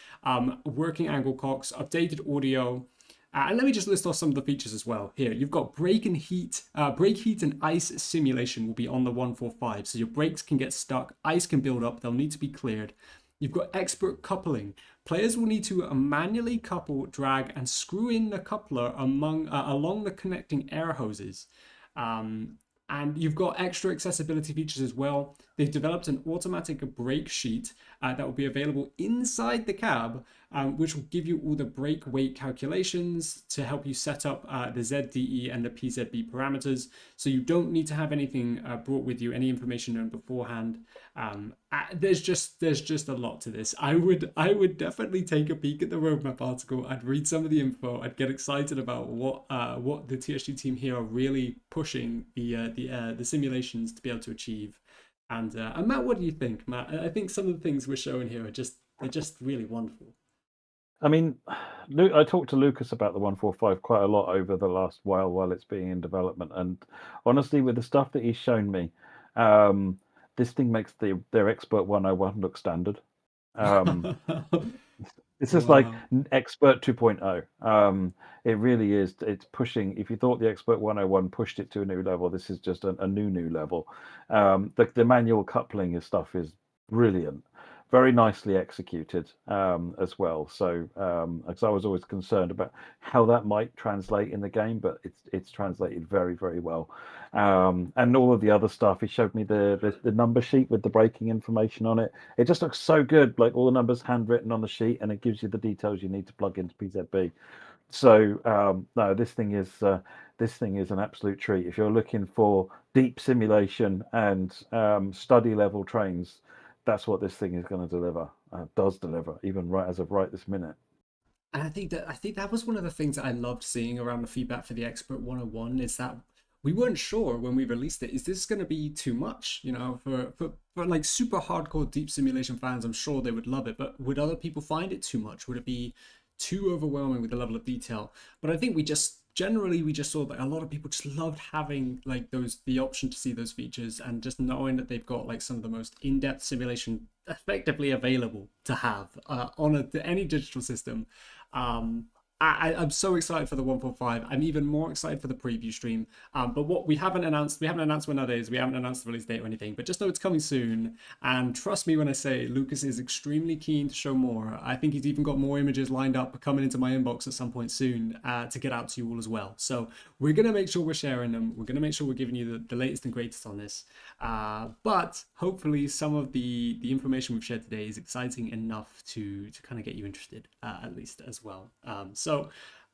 working angle cocks, updated audio. And let me just list off some of the features as well. Here, you've got brake heat and ice simulation will be on the 145. So your brakes can get stuck, ice can build up, they'll need to be cleared. You've got expert coupling. Players will need to manually couple, drag, and screw in the coupler along the connecting air hoses. And you've got extra accessibility features as well. They've developed an automatic brake sheet that will be available inside the cab, which will give you all the brake weight calculations to help you set up the ZDE and the PZB parameters. So you don't need to have anything brought with you, any information known beforehand. There's just a lot to this. I would definitely take a peek at the roadmap article. I'd read some of the info. I'd get excited about what the TSG team here are really pushing the simulations to be able to achieve. And Matt, what do you think, Matt? I think some of the things we're showing here are just really wonderful. I mean, I talked to Lucas about the 145 quite a lot over the last while it's being in development, and honestly, with the stuff that he's shown me, um, this thing makes their Expert 101 look standard. Um, it's just like Wow. Expert 2.0. It really is. It's pushing. If you thought the Expert 101 pushed it to a new level, this is just a new level. The manual coupling and stuff is brilliant, very nicely executed as well. So, because I was always concerned about how that might translate in the game, but it's translated very well. And all of the other stuff. He showed me the number sheet with the braking information on it. It just looks so good, like all the numbers handwritten on the sheet, and it gives you the details you need to plug into PZB. So no, this thing is an absolute treat. If you're looking for deep simulation and study level trains, that's what this thing is going to deliver. Does deliver, even right as of right this minute. And I think that was one of the things that I loved seeing around the feedback for the Expert 101 is that we weren't sure when we released it, is this going to be too much? You know, for like super hardcore deep simulation fans, I'm sure they would love it, but would other people find it too much? Would it be too overwhelming with the level of detail? But I think we just saw that a lot of people just loved having like the option to see those features and just knowing that they've got like some of the most in-depth simulation effectively available to have on any digital system. um I'm so excited for the 145. I'm even more excited for the preview stream. But what we haven't announced when that is. We haven't announced the release date or anything. But just know it's coming soon. And trust me when I say Lucas is extremely keen to show more. I think he's even got more images lined up coming into my inbox at some point soon to get out to you all as well. So we're gonna make sure we're sharing them. We're gonna make sure we're giving you the latest and greatest on this. But hopefully some of the information we've shared today is exciting enough to kind of get you interested at least as well. So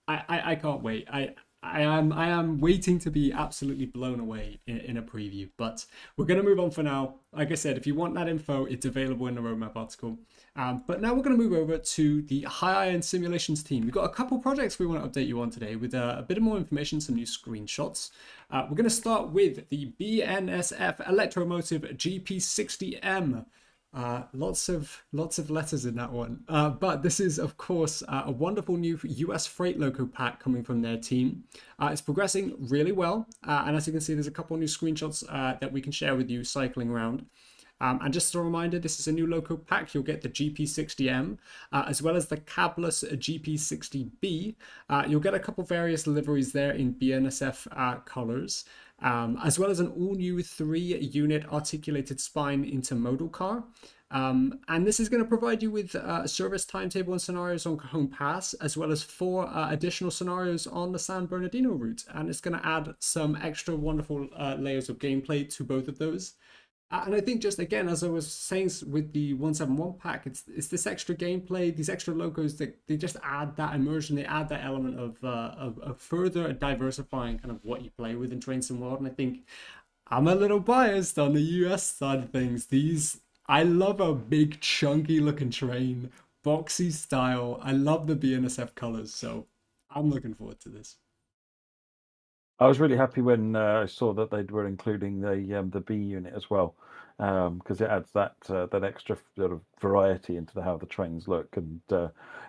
I can't wait. I am waiting to be absolutely blown away in a preview. But we're gonna move on for now. Like I said, if you want that info, it's available in the roadmap article. But now we're gonna move over to the High Iron Simulations team. We've got a couple projects we want to update you on today with a bit more information, some new screenshots. We're gonna start with the BNSF Electro-Motive GP60M. Lots of letters in that one. But this is, of course, a wonderful new US freight loco pack coming from their team. It's progressing really well, and as you can see, there's a couple new screenshots that we can share with you cycling around. And just a reminder, this is a new loco pack. You'll get the GP60M, as well as the cabless GP60B. You'll get a couple various liveries there in BNSF colors. As well as an all-new 3-unit articulated spine intermodal car. And this is going to provide you with a service timetable and scenarios on Cajon Pass, as well as 4 additional scenarios on the San Bernardino route. And it's going to add some extra wonderful layers of gameplay to both of those. And I think just again, as I was saying with the 171 pack, it's this extra gameplay, these extra logos that they just add that immersion, they add that element of further diversifying kind of what you play with in Train Sim World. And I think I'm a little biased on the US side of things. I love a big chunky looking train, boxy style. I love the BNSF colors, so I'm looking forward to this. I was really happy when I saw that they were including the B unit as well, because it adds that extra sort of variety into how the trains look, and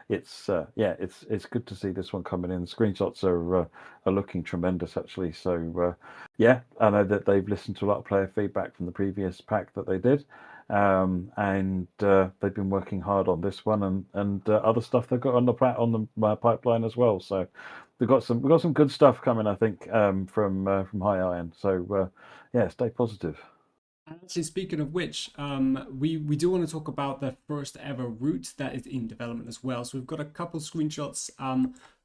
it's good to see this one coming in. The screenshots are looking tremendous actually. So yeah, I know that they've listened to a lot of player feedback from the previous pack that they did, and they've been working hard on this one and other stuff they've got on the pipeline as well. So we've got some good stuff coming, I think, from High Iron. So yeah, stay positive. And actually, speaking of which, we do want to talk about the first ever route that is in development as well. So we've got a couple screenshots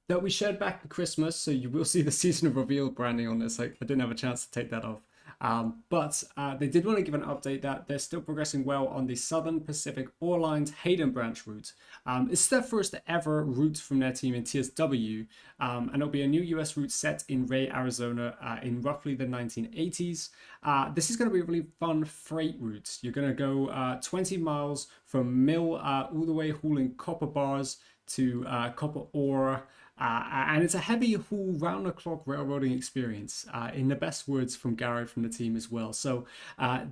that we shared back at Christmas. So you will see the season of reveal branding on this. I didn't have a chance to take that off. But they did want to give an update that they're still progressing well on the Southern Pacific Ore Line's Hayden branch route. It's their first ever route from their team in TSW, and it'll be a new US route set in Ray, Arizona in roughly the 1980s. This is going to be a really fun freight route. You're going to go 20 miles from mill all the way hauling copper bars to copper ore. And it's a heavy haul round the clock railroading experience, in the best words from Gary from the team as well. So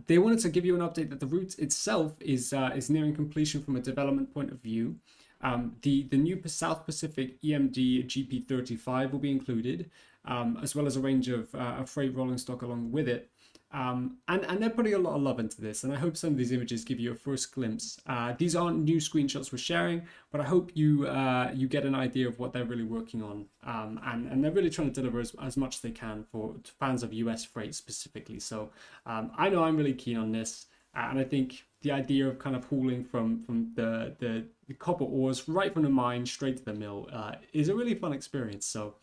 they wanted to give you an update that the route itself is nearing completion from a development point of view. The new South Pacific EMD GP35 will be included, as well as a range of freight rolling stock along with it. And they're putting a lot of love into this, and I hope some of these images give you a first glimpse. These aren't new screenshots we're sharing, but I hope you you get an idea of what they're really working on, and they're really trying to deliver as much as they can for fans of US freight specifically. So I know I'm really keen on this, and I think the idea of kind of hauling from the copper ores right from the mine straight to the mill is a really fun experience. So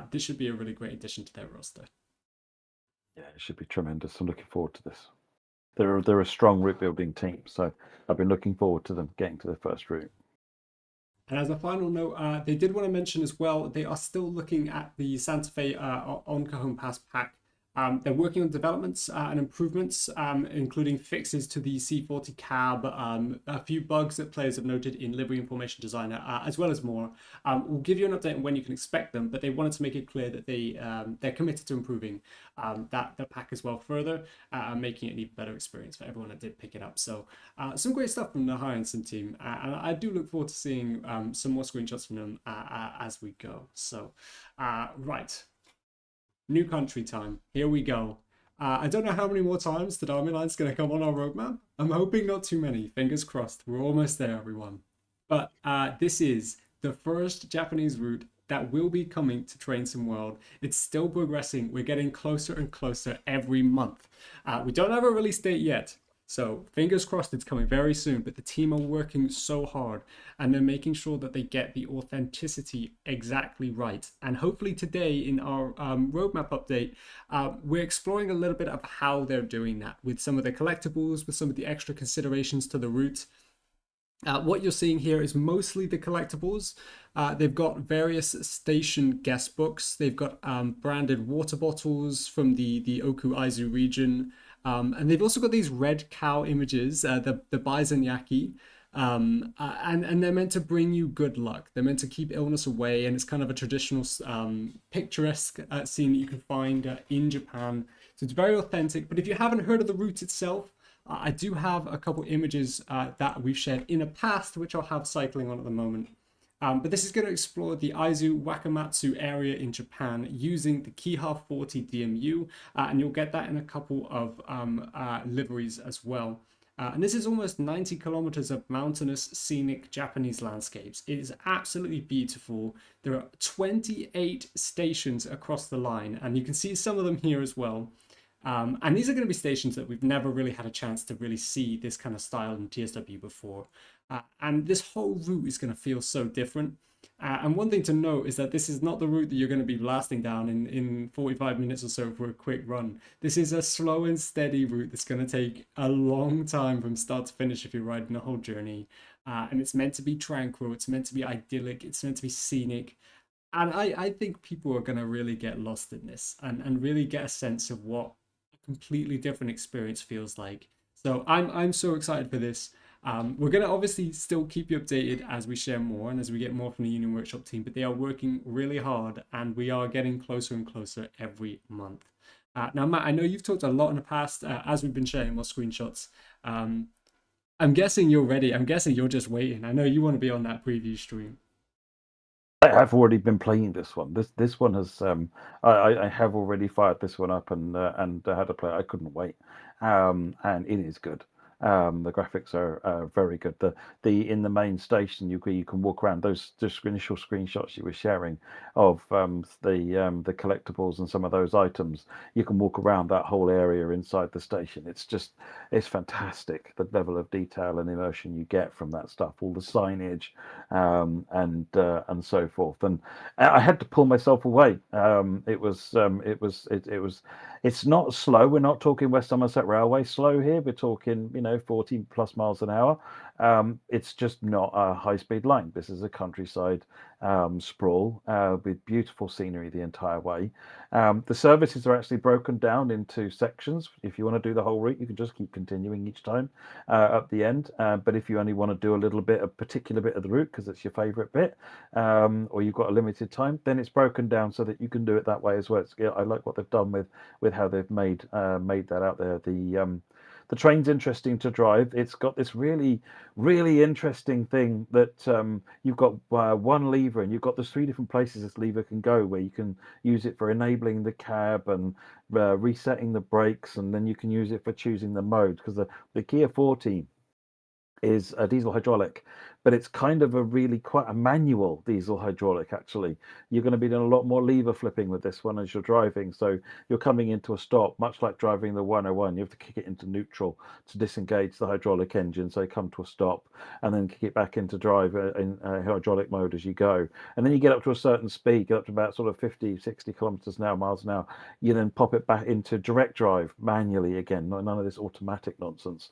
this should be a really great addition to their roster. Yeah, it should be tremendous. I'm looking forward to this. They're a strong route building team, so I've been looking forward to them getting to the first route. And as a final note, they did want to mention as well, they are still looking at the Santa Fe on Cajon Pass pack. They're working on developments and improvements, including fixes to the C40 cab, a few bugs that players have noted in Livery Information Designer, as well as more. We'll give you an update on when you can expect them, but they wanted to make it clear that they're committed to improving the pack as well further, and making it an even better experience for everyone that did pick it up. So some great stuff from the Hyanson team, and I do look forward to seeing some more screenshots from them as we go. So, right. New country time. Here we go. I don't know how many more times the Tadami Line's going to come on our roadmap. I'm hoping not too many. Fingers crossed. We're almost there, everyone. But this is the first Japanese route that will be coming to Train Sim World. It's still progressing. We're getting closer and closer every month. We don't have a release date yet. So fingers crossed it's coming very soon, but the team are working so hard and they're making sure that they get the authenticity exactly right. And hopefully today in our roadmap update, we're exploring a little bit of how they're doing that with some of the collectibles, with some of the extra considerations to the route. What you're seeing here is mostly the collectibles. They've got various station guest books. They've got branded water bottles from the Oku Aizu region. And they've also got these red cow images, the bison yaki, and they're meant to bring you good luck. They're meant to keep illness away, and it's kind of a traditional picturesque scene that you can find in Japan. So it's very authentic. But if you haven't heard of the route itself, I do have a couple images that we've shared in the past, which I'll have cycling on at the moment. But this is going to explore the Aizu Wakamatsu area in Japan using the Kiha 40 DMU, and you'll get that in a couple of liveries as well. And this is almost 90 kilometers of mountainous, scenic Japanese landscapes. It is absolutely beautiful. There are 28 stations across the line, and you can see some of them here as well. And these are going to be stations that we've never really had a chance to really see this kind of style in TSW before. And this whole route is going to feel so different. And one thing to note is that this is not the route that you're going to be blasting down in 45 minutes or so for a quick run. This is a slow and steady route that's going to take a long time from start to finish if you're riding the whole journey. And it's meant to be tranquil, it's meant to be idyllic, it's meant to be scenic. And I think people are going to really get lost in this and really get a sense of what a completely different experience feels like. So I'm so excited for this. We're going to obviously still keep you updated as we share more and as we get more from the Union Workshop team, but they are working really hard and we are getting closer and closer every month. Now, Matt, I know you've talked a lot in the past as we've been sharing more screenshots. I'm guessing you're ready. I'm guessing you're just waiting. I know you want to be on that preview stream. I have already been playing this one. This one has I have already fired this one up and had to play. I couldn't wait, and it is good. The graphics are very good. The in the main station you can walk around. Those initial screenshots you were sharing of the collectibles and some of those items. You can walk around that whole area inside the station. It's fantastic, the level of detail and immersion you get from that stuff. All the signage and so forth. And I had to pull myself away. It's not slow. We're not talking West Somerset Railway slow here. We're talking 40 plus miles an hour. It's just not a high-speed line. This is a countryside sprawl with beautiful scenery the entire way. The services are actually broken down into sections. If you want to do the whole route, you can just keep continuing each time at the end. But if you only want to do a particular bit of the route because it's your favorite bit, or you've got a limited time, then it's broken down so that you can do it that way as well. I like what they've done with how they've made that out there. The train's interesting to drive. It's got this really, really interesting thing that you've got one lever, and you've got those 3 different places this lever can go, where you can use it for enabling the cab and resetting the brakes, and then you can use it for choosing the mode, because the Kia 40 is a diesel hydraulic, but it's kind of a really quite a manual diesel hydraulic. Actually, you're going to be doing a lot more lever flipping with this one as you're driving. So you're coming into a stop, much like driving the 101. You have to kick it into neutral to disengage the hydraulic engine, so you come to a stop, and then kick it back into drive in hydraulic mode as you go. And then you get up to a certain speed, get up to about sort of 50, 60 kilometers an hour, miles an hour. You then pop it back into direct drive manually again. None of this automatic nonsense.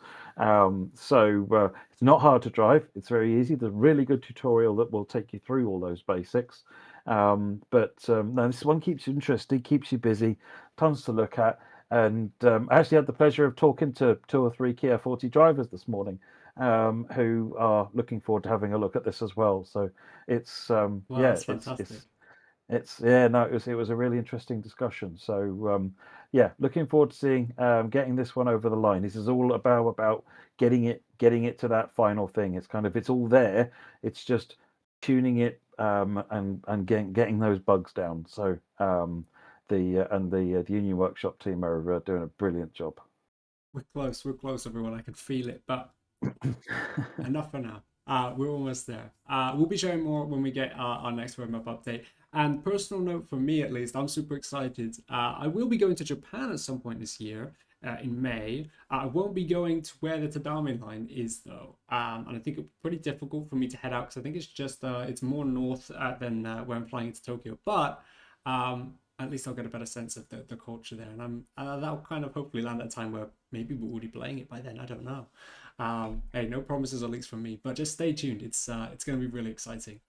It's not hard to drive. It's very easy. There's a really good tutorial that will take you through all those basics. No, this one keeps you interested, keeps you busy, tons to look at. And I actually had the pleasure of talking to 2 or 3 Kia 40 drivers this morning, who are looking forward to having a look at this as well. So it's Wow, yeah, that's fantastic. it's yeah, no, it was a really interesting discussion. So yeah, looking forward to seeing getting this one over the line. This is all about getting it to that final thing. It's all there. It's just tuning it and getting those bugs down. So the Union Workshop team are doing a brilliant job. We're close, everyone. I can feel it, but enough for now. We're almost there. We'll be sharing more when we get our next roadmap update. And personal note for me, at least, I'm super excited. I will be going to Japan at some point this year, in May. I won't be going to where the Tadami Line is, though. And I think it's pretty difficult for me to head out, because I think it's just it's more north than where I'm flying to Tokyo. But at least I'll get a better sense of the culture there, and that'll kind of hopefully land at a time where maybe we're already playing it by then. I don't know. Hey, no promises or leaks from me, but just stay tuned. It's going to be really exciting.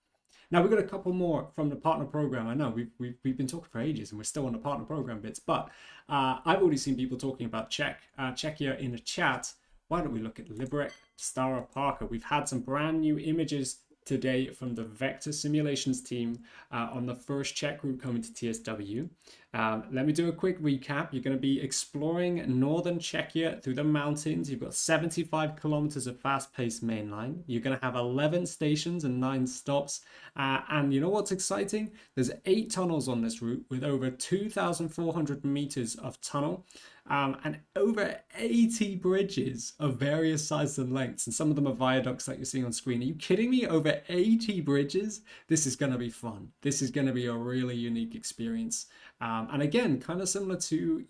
Now, we've got a couple more from the partner program. I know we've been talking for ages and we're still on the partner program bits, but I've already seen people talking about Czechia in the chat. Why don't we look at Liberec, Stará, Paka? We've had some brand new images today from the Vector Simulations team on the first Czech route coming to TSW. Let me do a quick recap. You're going to be exploring northern Czechia through the mountains. You've got 75 kilometers of fast-paced mainline. You're going to have 11 stations and 9 stops. And you know what's exciting? There's 8 tunnels on this route with over 2,400 meters of tunnel. And over 80 bridges of various sizes and lengths, and some of them are viaducts that you're seeing on screen. Are you kidding me? Over 80 bridges? This is going to be fun. This is going to be a really unique experience. And again, kind of similar to,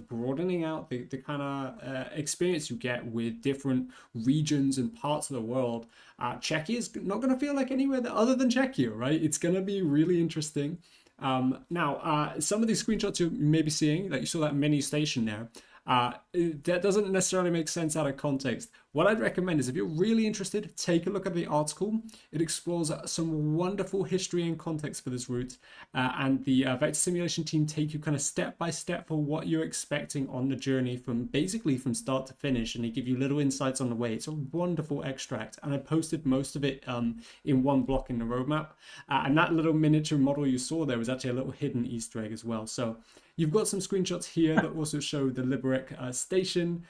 broadening out the kind of experience you get with different regions and parts of the world. Czechia is not going to feel like anywhere other than Czechia, right? It's going to be really interesting. Now, some of these screenshots you may be seeing, that you saw that menu station there, that doesn't necessarily make sense out of context. What I'd recommend is, if you're really interested, take a look at the article. It explores some wonderful history and context for this route, and the Vector Simulation team take you kind of step by step for what you're expecting on the journey from start to finish, and they give you little insights on the way. It's a wonderful extract, and I posted most of it in one block in the roadmap, and that little miniature model you saw there was actually a little hidden Easter egg as well. So you've got some screenshots here that also show the Liberec station.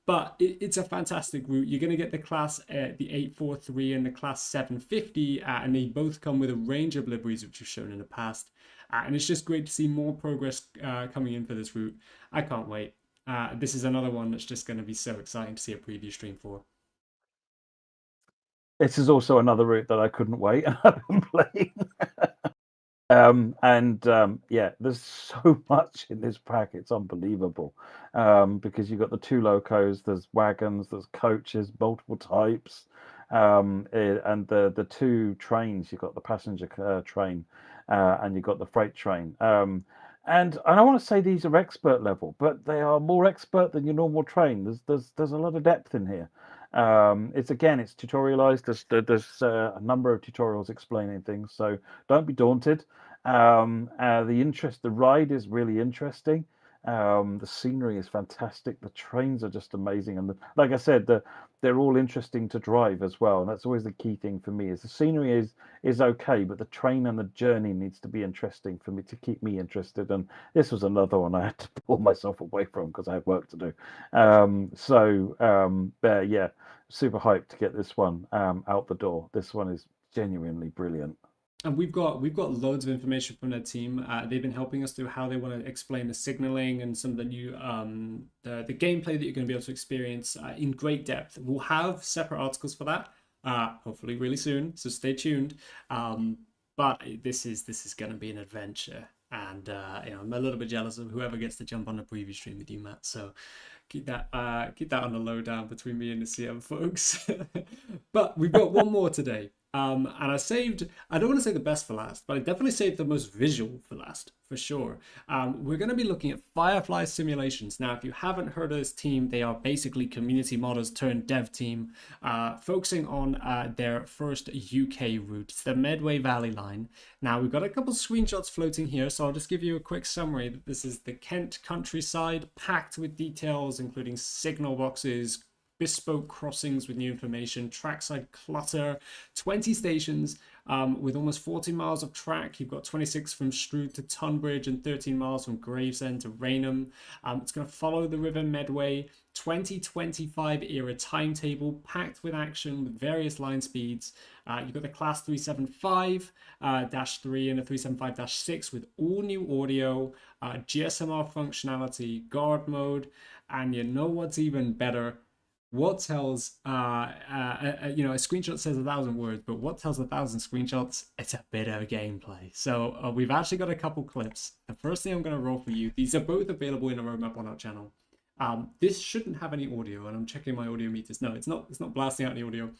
But it's a fantastic route. You're going to get the class, the 843 and the class 750, and they both come with a range of liveries, which we've shown in the past. And it's just great to see more progress coming in for this route. I can't wait. This is another one that's just going to be so exciting to see a preview stream for. This is also another route that I couldn't wait, and I've been playing. Yeah, there's so much in this pack. It's unbelievable, because you've got the 2 locos, there's wagons, there's coaches, multiple types, and the 2 trains. You've got the passenger train, and you've got the freight train. And I don't want to say these are expert level, but they are more expert than your normal train. There's a lot of depth in here. It's tutorialized. There's a number of tutorials explaining things, so don't be daunted. The ride is really interesting. The scenery is fantastic. The trains are just amazing, and like I said, they're all interesting to drive as well. And that's always the key thing for me: is the scenery is okay, but the train and the journey needs to be interesting for me to keep me interested. And this was another one I had to pull myself away from because I had work to do. But yeah, super hyped to get this one out the door. This one is genuinely brilliant. And we've got loads of information from their team. They've been helping us through how they want to explain the signaling and some of the new the gameplay that you're going to be able to experience in great depth. We'll have separate articles for that, hopefully really soon. So stay tuned. But this is going to be an adventure, and I'm a little bit jealous of whoever gets to jump on the preview stream with you, Matt. So keep that on the lowdown between me and the CM folks. But we've got one more today. And I don't want to say the best for last, but I definitely saved the most visual for last, for sure. We're going to be looking at Firefly Simulations. Now, if you haven't heard of this team, they are basically community modders turned dev team, focusing on their first UK route. It's the Medway Valley Line. Now, we've got a couple screenshots floating here, so I'll just give you a quick summary. This is the Kent countryside, packed with details, including signal boxes, bespoke crossings with new information, trackside clutter, 20 stations with almost 40 miles of track. You've got 26 from Strood to Tunbridge and 13 miles from Gravesend to Rainham. It's going to follow the River Medway, 2025 era timetable, packed with action with various line speeds. You've got the Class 375-3 and the 375-6 with all new audio, GSMR functionality, guard mode, and you know what's even better? What tells a screenshot says 1,000 words, but what tells 1,000 screenshots? It's a bit of gameplay. So we've actually got a couple clips. The first thing I'm going to roll for you, these are both available in a roadmap on our channel. This shouldn't have any audio, and I'm checking my audio meters. No, it's not blasting out any audio.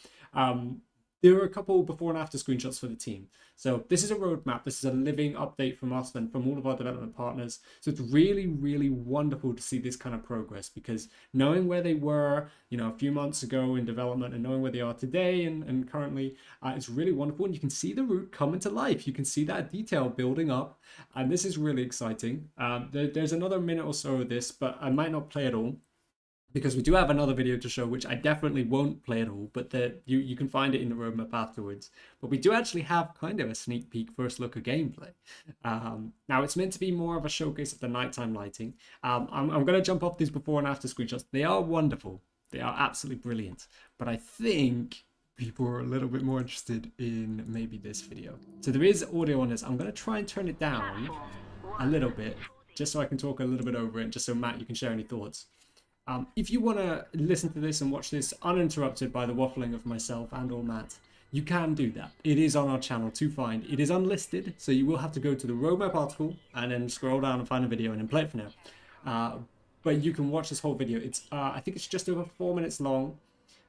There are a couple before and after screenshots for the team. So this is a roadmap. This is a living update from us and from all of our development partners. So it's really, really wonderful to see this kind of progress, because knowing where they were, a few months ago in development and knowing where they are today and currently, it's really wonderful. And you can see the route coming to life. You can see that detail building up. And this is really exciting. There's another minute or so of this, but I might not play it all, because we do have another video to show, which I definitely won't play at all, but you can find it in the roadmap afterwards. But we do actually have kind of a sneak peek first look at gameplay. Now, it's meant to be more of a showcase of the nighttime lighting. I'm going to jump off these before and after screenshots. They are wonderful. They are absolutely brilliant. But I think people are a little bit more interested in maybe this video. So there is audio on this. I'm going to try and turn it down a little bit, just so I can talk a little bit over it, just so Matt, you can share any thoughts. If you want to listen to this and watch this uninterrupted by the waffling of myself and or Matt, you can do that. It is on our channel to find. It is unlisted, so you will have to go to the roadmap article and then scroll down and find a video and then play it for now. But you can watch this whole video. It's I think it's just over 4 minutes long,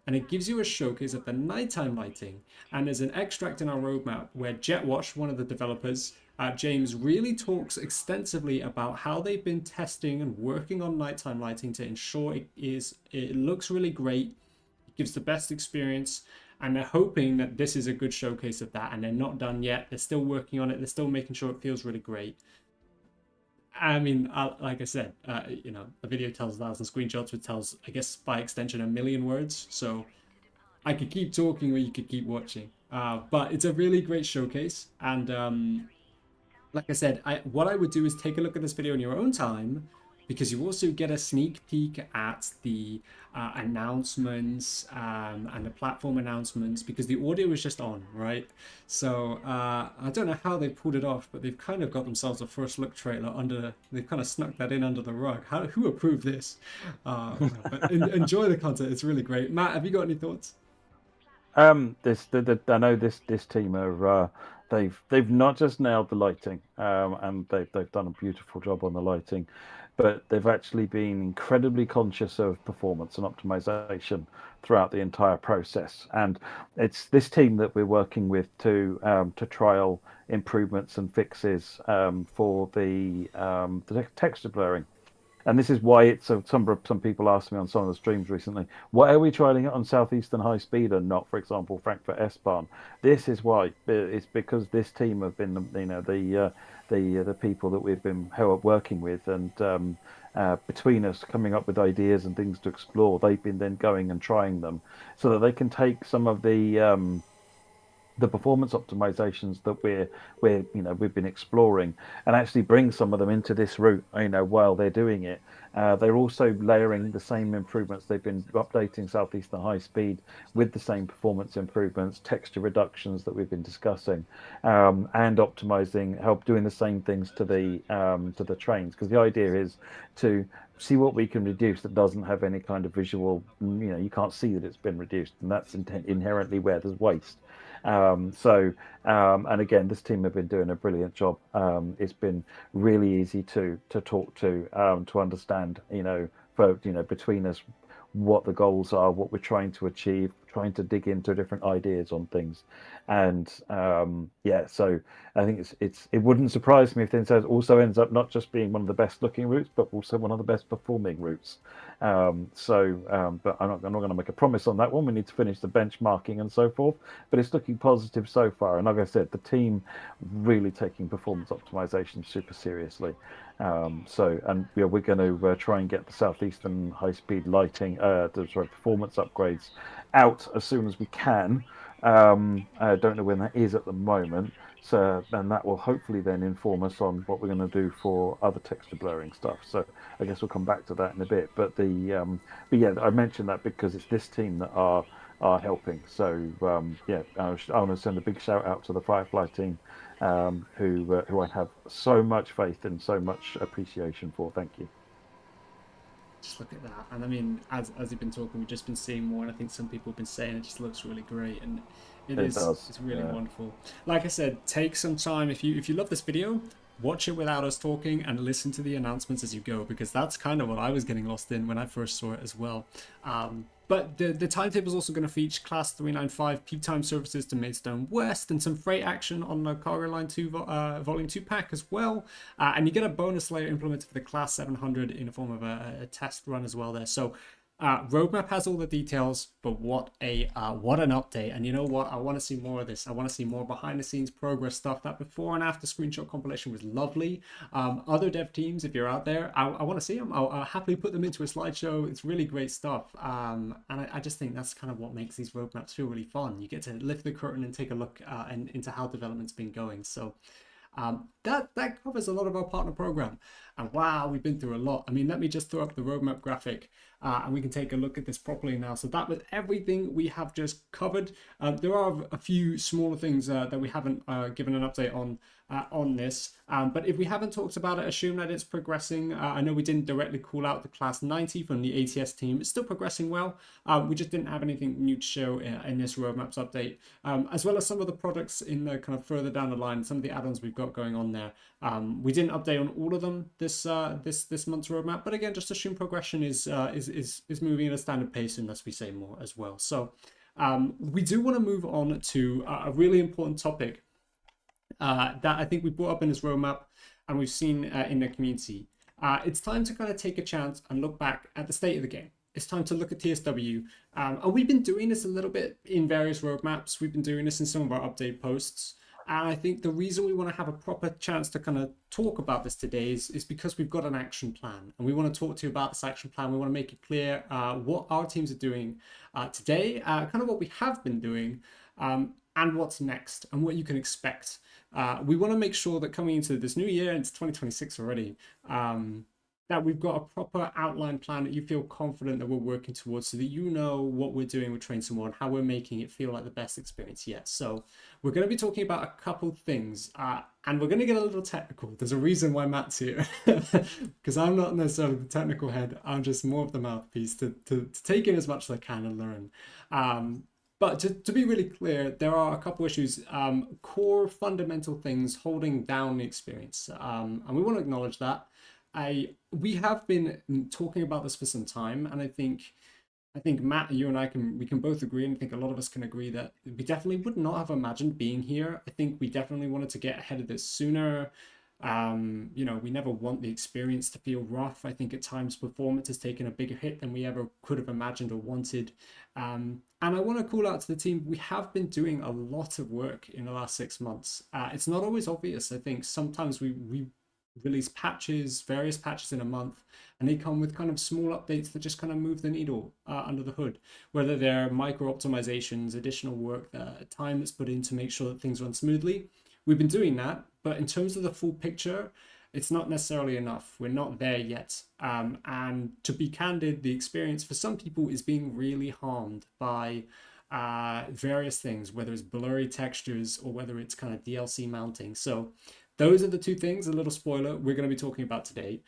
and it gives you a showcase of the nighttime lighting. And there's an extract in our roadmap where Jetwash, one of the developers, James, really talks extensively about how they've been testing and working on nighttime lighting to ensure it looks really great, it gives the best experience, and they're hoping that this is a good showcase of that. And they're not done yet. They're still working on it. They're still making sure it feels really great. I mean, like I said, a video tells 1,000 screenshots, which tells, I guess, by extension, 1,000,000 words. So I could keep talking or you could keep watching. But it's a really great showcase. And like I said, what I would do is take a look at this video in your own time, because you also get a sneak peek at the announcements and the platform announcements, because the audio is just on, right? So I don't know how they pulled it off, but they've kind of got themselves a first look trailer they've kind of snuck that in under the rug. Who approved this? But enjoy the content. It's really great. Matt, have you got any thoughts? I know this team are they've not just nailed the lighting, and they've done a beautiful job on the lighting, but they've actually been incredibly conscious of performance and optimization throughout the entire process. And it's this team that we're working with to trial improvements and fixes for the texture blurring. And this is why it's some people asked me on some of the streams recently, why are we trialing it on Southeastern High Speed and not, for example, Frankfurt S-bahn? This is why. It's because this team have been, the the people that we've been working with, and between us coming up with ideas and things to explore, they've been then going and trying them, so that they can take some of the performance optimizations that we've been exploring, and actually bring some of them into this route, while they're doing it. They're also layering the same improvements. They've been updating Southeastern High Speed with the same performance improvements, texture reductions that we've been discussing, and optimizing, help doing the same things to the trains, because the idea is to see what we can reduce that doesn't have any kind of visual, you can't see that it's been reduced, and that's inherently where there's waste. And again, this team have been doing a brilliant job. It's been really easy to talk to understand, between us, what the goals are, what we're trying to achieve, trying to dig into different ideas on things. And so I think it wouldn't surprise me if it also ends up not just being one of the best looking routes, but also one of the best performing routes. But I'm not going to make a promise on that one. We need to finish the benchmarking and so forth, but it's looking positive so far. And like I said, the team really taking performance optimization super seriously. We're going to try and get the Southeastern High Speed lighting, performance upgrades out as soon as we can. I don't know when that is at the moment. So then that will hopefully then inform us on what we're going to do for other texture blurring stuff. So I guess we'll come back to that in a bit. But I mentioned that because it's this team that are helping. So I want to send a big shout out to the Firefly team, who I have so much faith and so much appreciation for. Thank you. Just look at that. And I mean, as you've been talking, we've just been seeing more, and I think some people have been saying it just looks really great, and it's really wonderful. Like I said, take some time. If you love this video, watch it without us talking and listen to the announcements as you go, because that's kind of what I was getting lost in when I first saw it as well. But the timetable is also going to feature Class 395 peak time services to Maidstone West, and some freight action on the Cargo Line 2 Volume 2 pack as well. And you get a bonus layer implemented for the Class 700 in the form of a test run as well there. So roadmap has all the details, but what an update. And you know what, I want to see more of this. I want to see more behind the scenes progress stuff. That before and after screenshot compilation was lovely. Other dev teams, if you're out there, I want to see them. I'll happily put them into a slideshow. It's really great stuff, and I just think that's kind of what makes these roadmaps feel really fun. You get to lift the curtain and take a look into how development's been going. So that covers a lot of our partner program, and wow, we've been through a lot. I mean, let me just throw up the roadmap graphic, and we can take a look at this properly now. So that was everything we have just covered. There are a few smaller things that we haven't given an update on this, but if we haven't talked about it, assume that it's progressing. I know we didn't directly call out the Class 90 from the ATS team. It's still progressing well. We just didn't have anything new to show in this roadmaps update, as well as some of the products in the kind of further down the line, some of the add-ons we've got going on there. We didn't update on all of them this month's roadmap, but again, just assume progression is moving at a standard pace unless we say more as well. So we do want to move on to a really important topic that I think we brought up in this roadmap and we've seen in the community. It's time to kind of take a chance and look back at the state of the game. It's time to look at TSW. And we've been doing this a little bit in various roadmaps. We've been doing this in some of our update posts. And I think the reason we want to have a proper chance to kind of talk about this today is because we've got an action plan. And we want to talk to you about this action plan. We want to make it clear what our teams are doing today, kind of what we have been doing, and what's next, and what you can expect. We want to make sure that coming into this new year, it's 2026 already, that we've got a proper outline plan that you feel confident that we're working towards, so that you know what we're doing with Train Some More and how we're making it feel like the best experience yet. So we're going to be talking about a couple things, and we're going to get a little technical. There's a reason why Matt's here, because I'm not necessarily the technical head. I'm just more of the mouthpiece to take in as much as I can and learn. But to be really clear, there are a couple issues, core fundamental things holding down the experience, and we want to acknowledge that. We have been talking about this for some time, and I think Matt, you and I can both agree, and I think a lot of us can agree that we definitely would not have imagined being here. I think we definitely wanted to get ahead of this sooner. We never want the experience to feel rough. I think at times performance has taken a bigger hit than we ever could have imagined or wanted. And I want to call out to the team, we have been doing a lot of work in the last 6 months. It's not always obvious. I think sometimes we release patches, various patches in a month, and they come with kind of small updates that just kind of move the needle under the hood, whether they're micro optimizations, additional work, time that's put in to make sure that things run smoothly. We've been doing that, but in terms of the full picture, it's not necessarily enough. We're not there yet. And to be candid, the experience for some people is being really harmed by various things, whether it's blurry textures or whether it's kind of DLC mounting. So those are the two things, a little spoiler, we're going to be talking about today.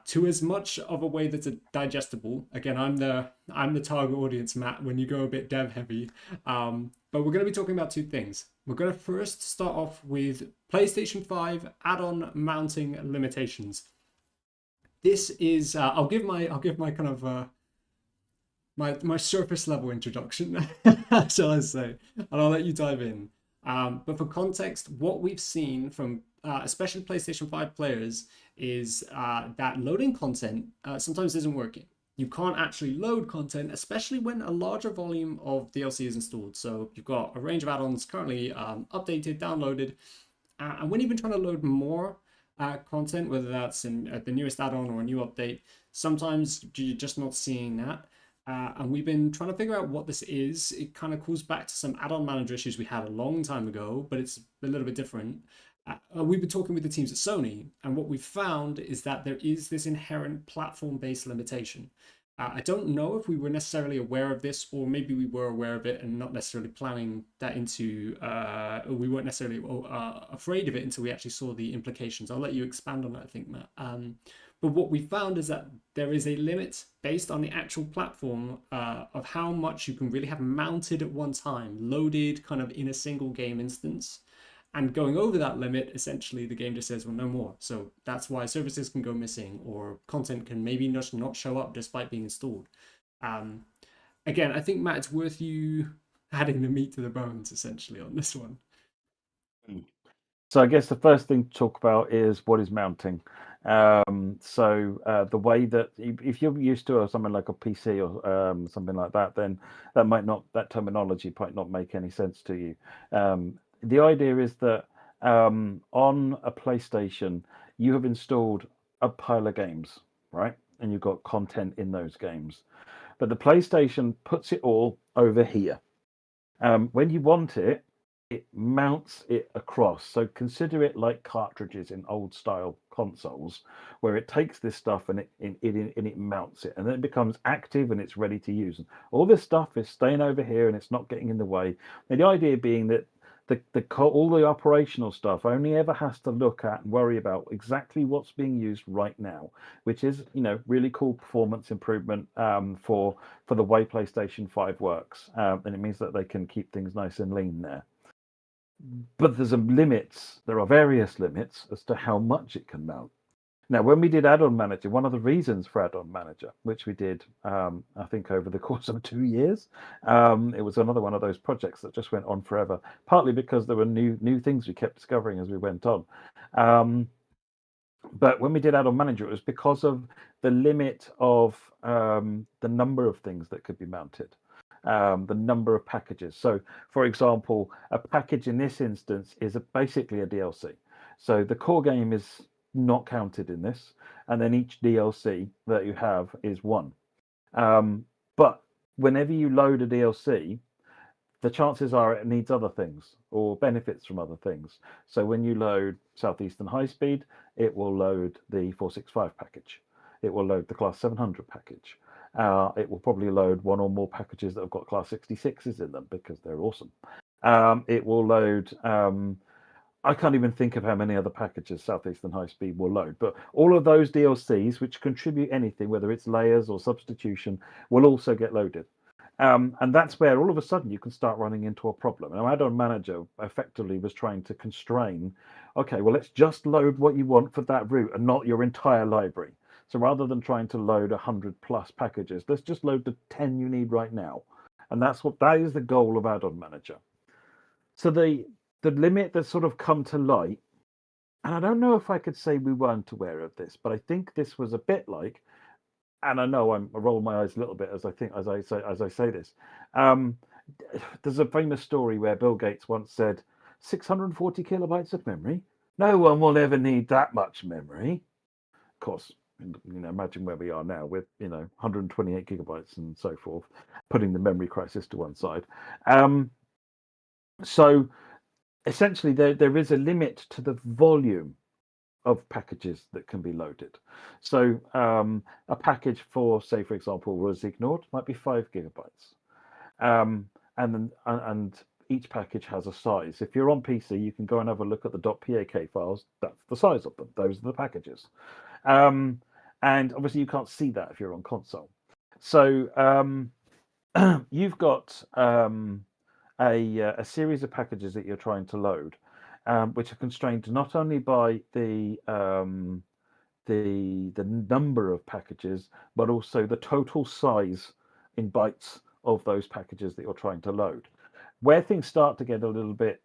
To as much of a way that's digestible. Again, I'm the target audience, Matt, when you go a bit dev heavy. But we're going to be talking about two things. We're going to first start off with PlayStation 5 add-on mounting limitations. This is I'll give my kind of my surface level introduction, shall I say, and I'll let you dive in. But for context, what we've seen from especially PlayStation 5 players is that loading content sometimes isn't working. You can't actually load content, especially when a larger volume of DLC is installed. So you've got a range of add-ons currently updated, downloaded, and when you've been trying to load more content, whether that's in the newest add-on or a new update, sometimes you're just not seeing that. And we've been trying to figure out what this is. It kind of calls back to some add-on manager issues we had a long time ago, but it's a little bit different. We've been talking with the teams at Sony, and what we've found is that there is this inherent platform-based limitation. I don't know if we were necessarily aware of this, or maybe we were aware of it and not necessarily planning that into, we weren't necessarily afraid of it until we actually saw the implications. I'll let you expand on that, I think, Matt. But what we found is that there is a limit based on the actual platform of how much you can really have mounted at one time, loaded kind of in a single game instance. And going over that limit, essentially the game just says, well, no more. So that's why services can go missing, or content can maybe just not show up despite being installed. Again, I think, Matt, it's worth you adding the meat to the bones, essentially, on this one. So I guess the first thing to talk about is what is mounting. The way that if you're used to something like a PC or something like that, then that terminology might not make any sense to you. The idea is that on a PlayStation, you have installed a pile of games, right? And you've got content in those games. But the PlayStation puts it all over here. When you want it, it mounts it across. So consider it like cartridges in old style consoles, where it takes this stuff and it mounts it, and then it becomes active and it's ready to use. And all this stuff is staying over here and it's not getting in the way. And the idea being that all the operational stuff only ever has to look at and worry about exactly what's being used right now, which is really cool performance improvement for the way PlayStation 5 works, and it means that they can keep things nice and lean there. But there are various limits as to how much it can mount. Now, when we did Add-on Manager, one of the reasons for Add-on Manager, which we did, I think over the course of 2 years, it was another one of those projects that just went on forever, partly because there were new things we kept discovering as we went on. But when we did Add-on Manager, it was because of the limit of the number of things that could be mounted. The number of packages. So, for example, a package in this instance is basically a DLC. So the core game is not counted in this, and then each DLC that you have is one. But whenever you load a DLC, the chances are it needs other things or benefits from other things. So when you load Southeastern High Speed, it will load the 465 package. It will load the Class 700 package. It will probably load one or more packages that have got Class 66s in them because they're awesome. It will load, I can't even think of how many other packages Southeastern High Speed will load, but all of those DLCs which contribute anything, whether it's layers or substitution, will also get loaded. And that's where all of a sudden you can start running into a problem. Now, Add-on Manager effectively was trying to constrain, okay, well, let's just load what you want for that route and not your entire library. So rather than trying to load 100 plus packages, let's just load the 10 you need right now. And that is the goal of Add-on Manager. So the limit that's sort of come to light and I don't know if I could say we weren't aware of this, but I think this was a bit like, and I know I roll my eyes a little bit as I say this. Um, there's a famous story where Bill Gates once said, 640 kilobytes of memory. No one will ever need that much memory. Of course, imagine where we are now with 128 gigabytes and so forth, putting the memory crisis to one side. So essentially, there is a limit to the volume of packages that can be loaded. So a package for, say, for example, Rosignord might be 5 gigabytes, and each package has a size. If you're on PC, you can go and have a look at the .pak files. That's the size of them. Those are the packages. And obviously, you can't see that if you're on console. So you've got a series of packages that you're trying to load, which are constrained not only by the number of packages, but also the total size in bytes of those packages that you're trying to load. Where things start to get a little bit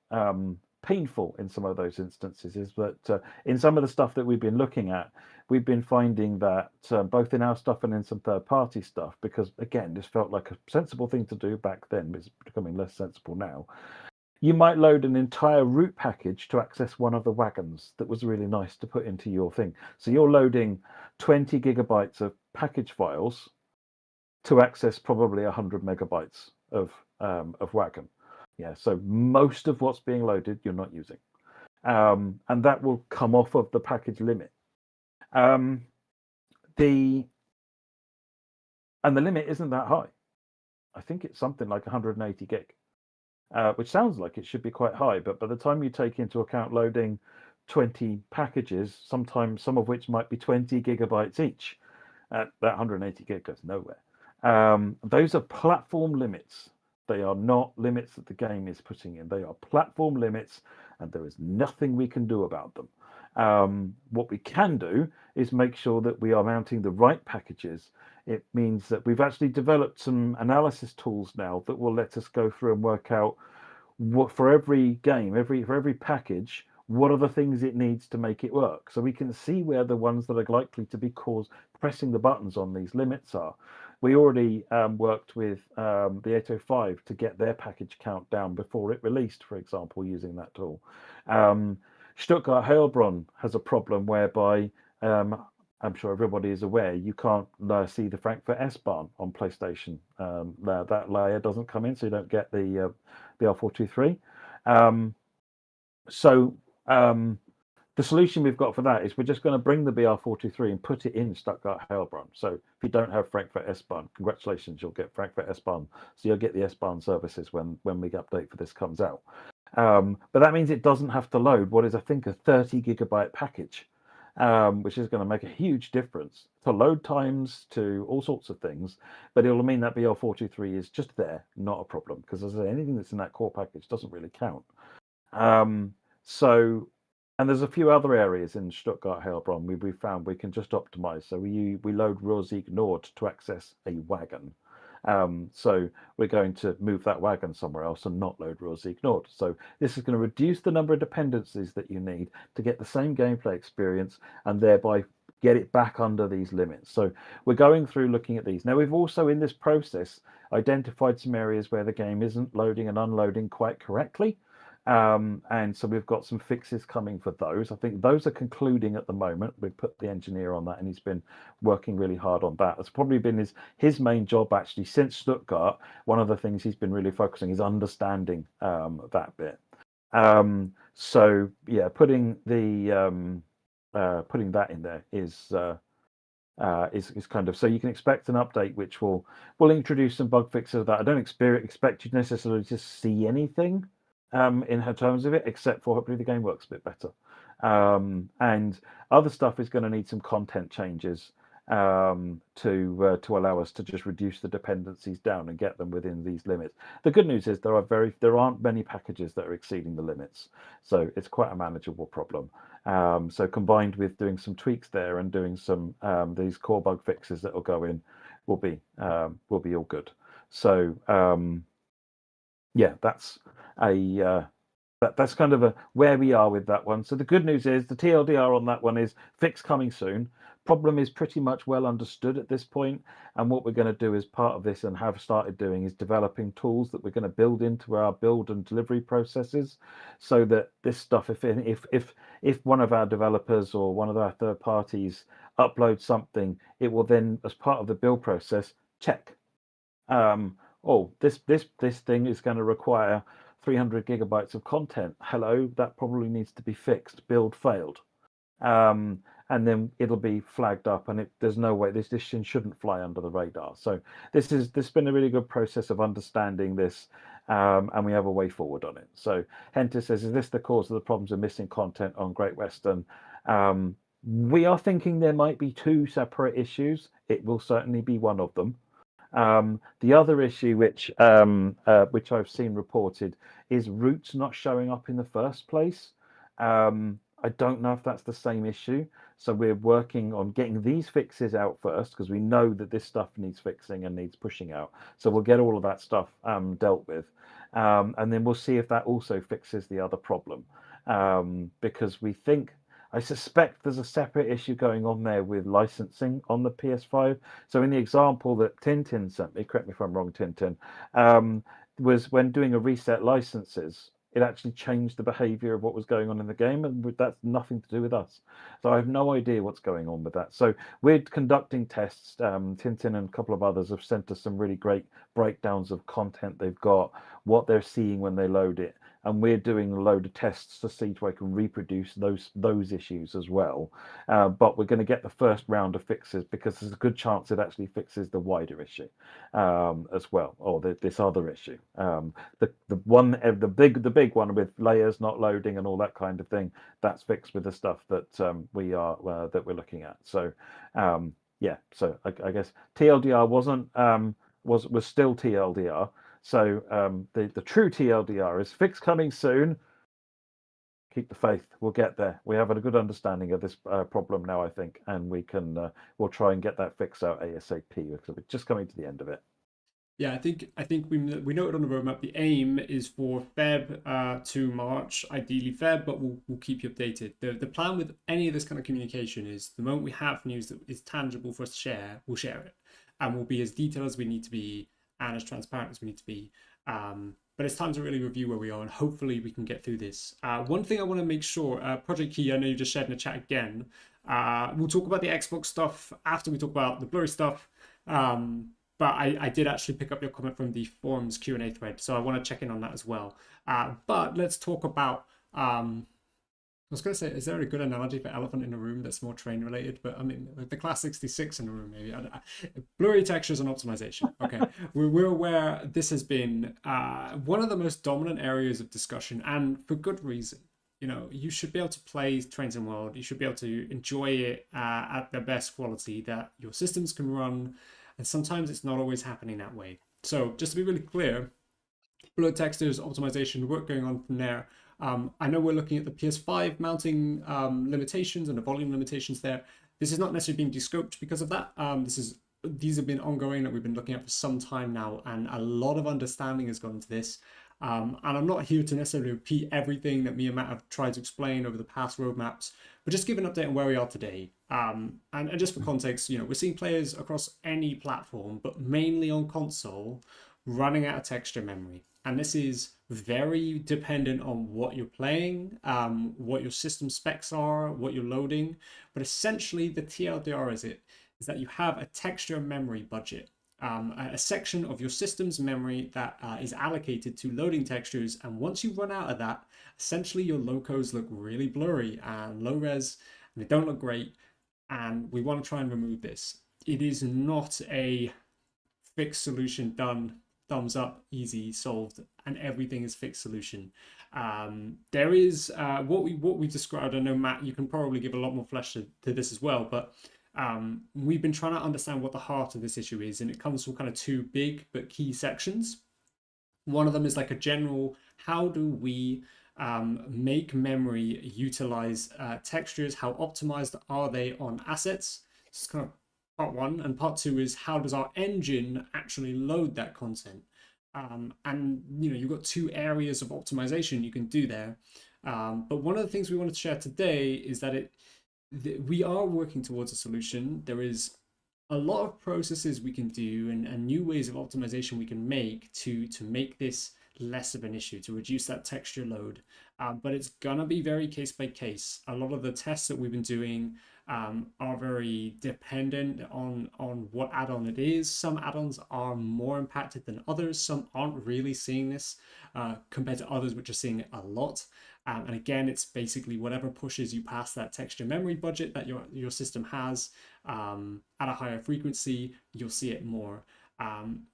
painful in some of those instances is that in some of the stuff that we've been looking at, we've been finding that both in our stuff and in some third-party stuff, because again, this felt like a sensible thing to do back then, but it's becoming less sensible now. You might load an entire root package to access one of the wagons that was really nice to put into your thing. So you're loading 20 gigabytes of package files to access probably 100 megabytes of wagon. Yeah, so most of what's being loaded you're not using, and that will come off of the package limit. The limit isn't that high. I think it's something like 180 gig, which sounds like it should be quite high, but by the time you take into account loading 20 packages, sometimes some of which might be 20 gigabytes each, that 180 gig goes nowhere. Those are platform limits. They are not limits that the game is putting in. They are platform limits, and there is nothing we can do about them. What we can do is make sure that we are mounting the right packages. It means that we've actually developed some analysis tools now that will let us go through and work out what, for every game, for every package, what are the things it needs to make it work. So we can see where the ones that are likely to be pressing the buttons on these limits are. We already worked with the 805 to get their package count down before it released, for example, using that tool. Stuttgart Heilbronn has a problem whereby I'm sure everybody is aware you can't see the Frankfurt S-bahn on PlayStation. That layer doesn't come in, so you don't get the BR423. The solution we've got for that is we're just going to bring the BR423 and put it in Stuttgart Heilbronn. So if you don't have Frankfurt S-bahn, congratulations, you'll get Frankfurt S-bahn. So you'll get the S-bahn services when the update for this comes out. But that means it doesn't have to load what is, I think, a 30 gigabyte package, which is going to make a huge difference to load times, to all sorts of things. But it will mean that BR423 is just there, not a problem, because as I say, anything that's in that core package doesn't really count. And there's a few other areas in Stuttgart Heilbronn we found we can just optimize. So we load Rosignord to access a wagon. So we're going to move that wagon somewhere else and not load Rosignord. So this is going to reduce the number of dependencies that you need to get the same gameplay experience and thereby get it back under these limits. So we're going through looking at these. Now we've also in this process identified some areas where the game isn't loading and unloading quite correctly. And so we've got some fixes coming for those. I think those are concluding at the moment. We've put the engineer on that and he's been working really hard on that. It's probably been his main job actually since Stuttgart. One of the things he's been really focusing is understanding that bit. So yeah, putting that in there is kind of, so you can expect an update which will introduce some bug fixes of that. I don't expect you necessarily to see anything in terms of it, except for hopefully the game works a bit better. And other stuff is going to need some content changes to allow us to just reduce the dependencies down and get them within these limits. The good news is there aren't many packages that are exceeding the limits, so it's quite a manageable problem. So combined with doing some tweaks there and doing some these core bug fixes that will go in, will be all good. So yeah, that's a that's kind of where we are with that one. So the good news is the TLDR on that one is fix coming soon. Problem is pretty much well understood at this point, and what we're going to do as part of this and have started doing is developing tools that we're going to build into our build and delivery processes, so that this stuff, if one of our developers or one of our third parties uploads something, it will then, as part of the build process, check. Oh, this thing is going to require 300 gigabytes of content. Hello, that probably needs to be fixed. Build failed. And then it'll be flagged up, and there's no way this shouldn't fly under the radar. So this has been a really good process of understanding this, and we have a way forward on it. So Henter says, is this the cause of the problems of missing content on Great Western? We are thinking there might be two separate issues. It will certainly be one of them. The other issue, which I've seen reported, is routes not showing up in the first place. I don't know if that's the same issue. So we're working on getting these fixes out first, because we know that this stuff needs fixing and needs pushing out. So we'll get all of that stuff dealt with. And then we'll see if that also fixes the other problem. Because I suspect there's a separate issue going on there with licensing on the PS5. So in the example that Tintin sent me, correct me if I'm wrong, Tintin, was when doing a reset licenses, it actually changed the behavior of what was going on in the game, and that's nothing to do with us. So I have no idea what's going on with that. So we're conducting tests. Tintin and a couple of others have sent us some really great breakdowns of content they've got, what they're seeing when they load it, and we're doing a load of tests to see if I can reproduce those issues as well. But we're going to get the first round of fixes, because there's a good chance it actually fixes the wider issue as well, or this other issue. The big one with layers not loading and all that kind of thing, that's fixed with the stuff that we're looking at. So yeah, so I guess TLDR was still TLDR. So the true TLDR is fix coming soon. Keep the faith. We'll get there. We have a good understanding of this problem now, I think, and we'll try and get that fixed out ASAP, because we're just coming to the end of it. Yeah, I think we noted on the roadmap the aim is for Feb to March, ideally Feb, but we'll keep you updated. The plan with any of this kind of communication is the moment we have news that is tangible for us to share, we'll share it, and we'll be as detailed as we need to be and as transparent as we need to be. But it's time to really review where we are, and hopefully we can get through this. One thing I want to make sure, Project Key, I know you just shared in the chat again. We'll talk about the Xbox stuff after we talk about the blurry stuff. But I did actually pick up your comment from the forums Q&A thread, so I want to check in on that as well. But let's talk about, I was going to say, is there a good analogy for elephant in a room that's more train related? But I mean, the class 66 in a room, maybe. Blurry textures and optimization. Okay, we're aware this has been one of the most dominant areas of discussion, and for good reason. You know, you should be able to play Trains in World. You should be able to enjoy it at the best quality that your systems can run. And sometimes it's not always happening that way. So just to be really clear, blur textures, optimization, work going on from there. I know we're looking at the PS5 mounting limitations and the volume limitations there. This is not necessarily being descoped because of that. These have been ongoing that we've been looking at for some time now, and a lot of understanding has gone into this. And I'm not here to necessarily repeat everything that me and Matt have tried to explain over the past roadmaps, but just give an update on where we are today. And just for context, you know, we're seeing players across any platform, but mainly on console, running out of texture memory. And this is very dependent on what you're playing, what your system specs are, what you're loading. But essentially, the TLDR is that you have a texture memory budget. A section of your system's memory that is allocated to loading textures, and once you run out of that, essentially your locos look really blurry and low res, and they don't look great, and we want to try and remove this. It is not a fixed solution done, thumbs up, easy, solved, and everything is fixed solution. There is what we described. I know, Matt, you can probably give a lot more flesh to this as well, but we've been trying to understand what the heart of this issue is, and it comes from kind of two big but key sections. One of them is like a general, how do we make memory utilize textures? How optimized are they on assets? It's kind of part one. And part two is, how does our engine actually load that content? And you've got two areas of optimization you can do there. But one of the things we wanted to share today is that we are working towards a solution. There is a lot of processes we can do and new ways of optimization we can make to make this less of an issue, to reduce that texture load. But it's gonna be very case by case. A lot of the tests that we've been doing are very dependent on what add-on it is. Some add-ons are more impacted than others. Some aren't really seeing this compared to others which are seeing it a lot. And again, it's basically whatever pushes you past that texture memory budget that your system has at a higher frequency, you'll see it more.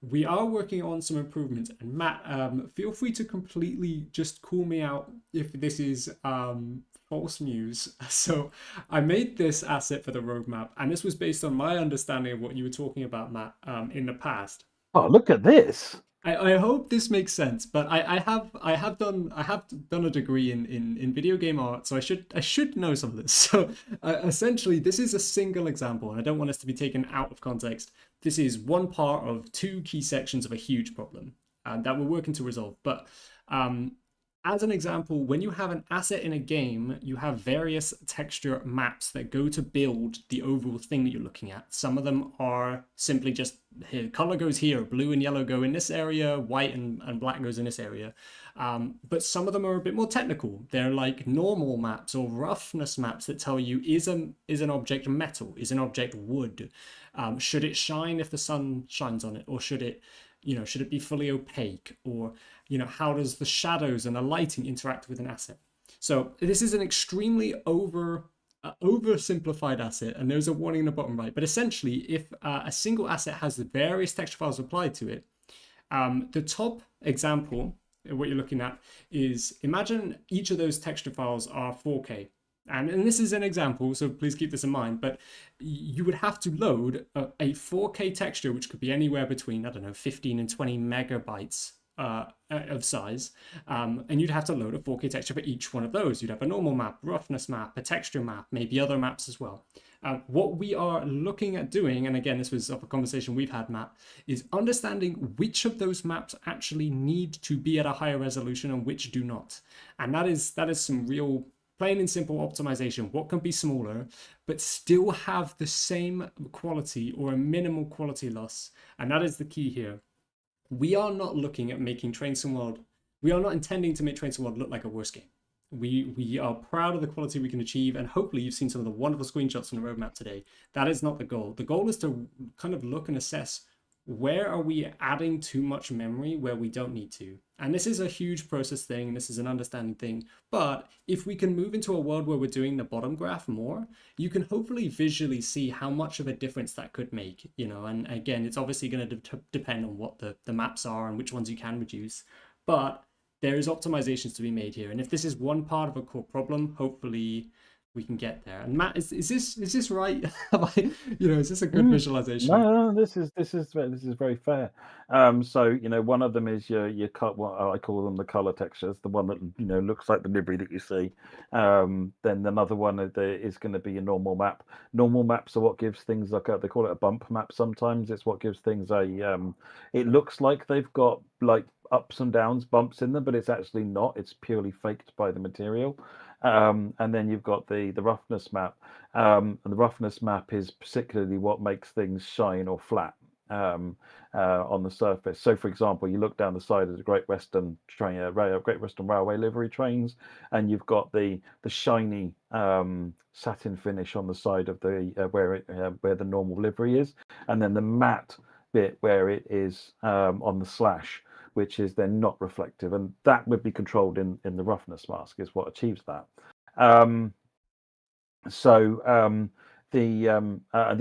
We are working on some improvements, and Matt, feel free to completely just call me out if this is false news. So I made this asset for the roadmap, and this was based on my understanding of what you were talking about, Matt, in the past. Oh, look at this. I hope this makes sense, but I have done a degree in video game art, so I should know some of this. So essentially, this is a single example, and I don't want us to be taken out of context. This is one part of two key sections of a huge problem that we're working to resolve. But as an example, when you have an asset in a game, you have various texture maps that go to build the overall thing that you're looking at. Some of them are simply just here, color goes here, blue and yellow go in this area, white and black goes in this area. But some of them are a bit more technical. They're like normal maps or roughness maps that tell you, is an object metal? Is an object wood? Should it shine if the sun shines on it? Or should it be fully opaque? Or how does the shadows and the lighting interact with an asset? So this is an extremely oversimplified asset, and there's a warning in the bottom right. But essentially, if a single asset has the various texture files applied to it, the top example, what you're looking at, is imagine each of those texture files are 4K. And this is an example, so please keep this in mind, but you would have to load a 4K texture, which could be anywhere between, 15 and 20 megabytes of size, and you'd have to load a 4K texture for each one of those. You'd have a normal map, roughness map, a texture map, maybe other maps as well. What we are looking at doing, and again, this was a conversation we've had, Matt, is understanding which of those maps actually need to be at a higher resolution and which do not. And that is some real plain and simple optimization. What can be smaller but still have the same quality or a minimal quality loss? And that is the key here. We are not looking at making Trains World. We are not intending to make Trains World look like a worse game. We are proud of the quality we can achieve, and hopefully you've seen some of the wonderful screenshots on the roadmap today. That is not the goal. The goal is to kind of look and assess, where are we adding too much memory where we don't need to? And this is a huge process thing, and this is an understanding thing. But if we can move into a world where we're doing the bottom graph more, you can hopefully visually see how much of a difference that could make, and again, it's obviously going to depend on what the maps are and which ones you can reduce. But there is optimizations to be made here. And if this is one part of a core problem, hopefully we can get there. And Matt, is this right? Is this a good visualization? No, this is very fair. So one of them is your cut. What I call them the color textures, the one that looks like the livery that you see. Then another one is going to be a normal map. Normal maps are what gives things like they call it a bump map. Sometimes it's what gives things it looks like they've got like ups and downs, bumps in them, but it's actually not. It's purely faked by the material. And then you've got the roughness map, and the roughness map is particularly what makes things shine or flat on the surface. So, for example, you look down the side of the Great Western Railway livery trains, and you've got the shiny satin finish on the side of the where the normal livery is, and then the matte bit where it is on the slash, which is then not reflective, and that would be controlled in the roughness mask is what achieves that. The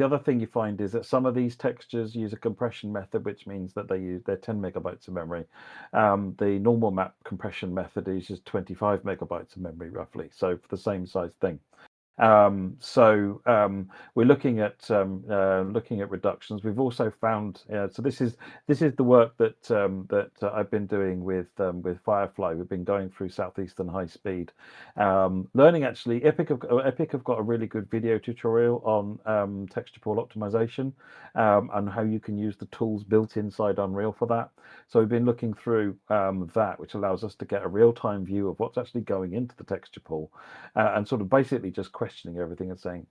other thing you find is that some of these textures use a compression method, which means that they're 10 megabytes of memory. The normal map compression method uses 25 megabytes of memory roughly, so for the same size thing. We're looking at reductions. We've also found so this is the work that I've been doing with Firefly. We've been going through Southeastern High Speed, learning actually. Epic have got a really good video tutorial on texture pool optimization and how you can use the tools built inside Unreal for that. So we've been looking through that, which allows us to get a real-time view of what's actually going into the texture pool, and sort of basically just questioning everything and saying,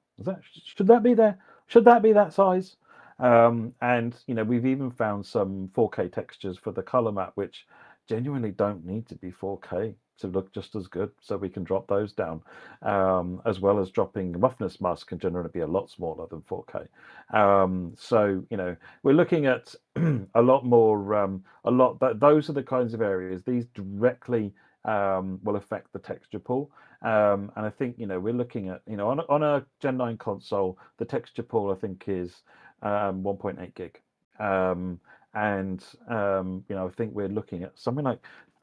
should that be there? Should that be that size? And we've even found some 4K textures for the color map, which genuinely don't need to be 4K to look just as good. So we can drop those down, as well as dropping roughness masks can generally be a lot smaller than 4K. We're looking at a lot more, but those are the kinds of areas. These directly will affect the texture pool. And I think we're looking at on a Gen 9 console, the texture pool I think is 1.8 gig, and I think we're looking at something like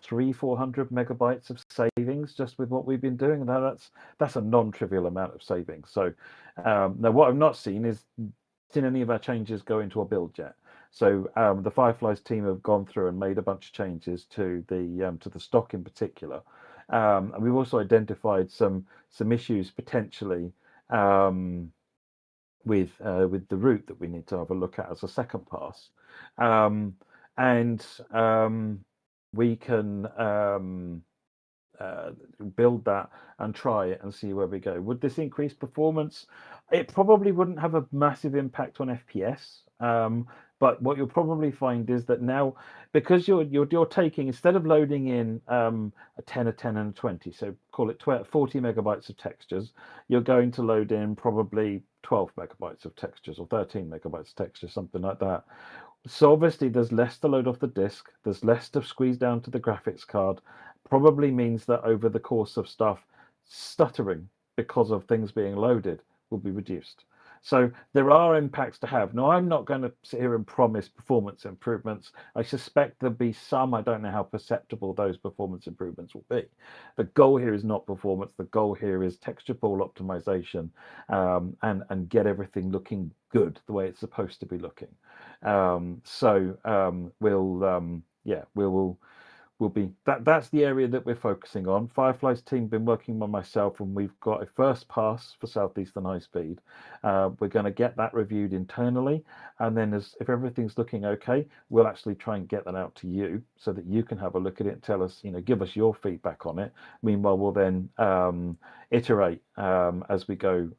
300-400 megabytes of savings just with what we've been doing. Now that's a non-trivial amount of savings. So now what I've not seen is any of our changes go into a build yet. So the Fireflies team have gone through and made a bunch of changes to the stock in particular, and we've also identified some issues potentially with the route that we need to have a look at as a second pass, and we can build that and try it and see where we go. Would this increase performance? It probably wouldn't have a massive impact on FPS. But what you'll probably find is that now, because you're taking, instead of loading in a 10, a 10, and a 20, so call it 40 megabytes of textures, you're going to load in probably 12 megabytes of textures or 13 megabytes of textures, something like that. So obviously there's less to load off the disk, there's less to squeeze down to the graphics card. Probably means that over the course of stuff, stuttering because of things being loaded will be reduced. So there are impacts to have. Now, I'm not going to sit here and promise performance improvements. I suspect there'll be some. I don't know how perceptible those performance improvements will be. The goal here is not performance. The goal here is texture pool optimization, and get everything looking good the way it's supposed to be looking. Will be that's the area that we're focusing on. Firefly's team been working by myself, and we've got a first pass for Southeastern High Speed. We're going to get that reviewed internally, and then if everything's looking okay, we'll actually try and get that out to you so that you can have a look at it and tell us, give us your feedback on it. Meanwhile, we'll then iterate as we go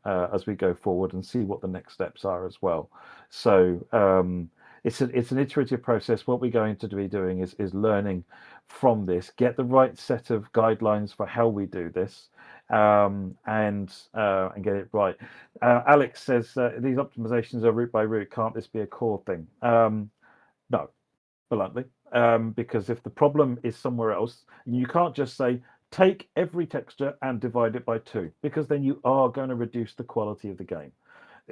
forward and see what the next steps are as well. So it's an iterative process. What we're going to be doing is learning from this, get the right set of guidelines for how we do this, and get it right. Alex says these optimizations are route by route. Can't this be a core thing? No, bluntly, because if the problem is somewhere else, you can't just say take every texture and divide it by 2, because then you are going to reduce the quality of the game.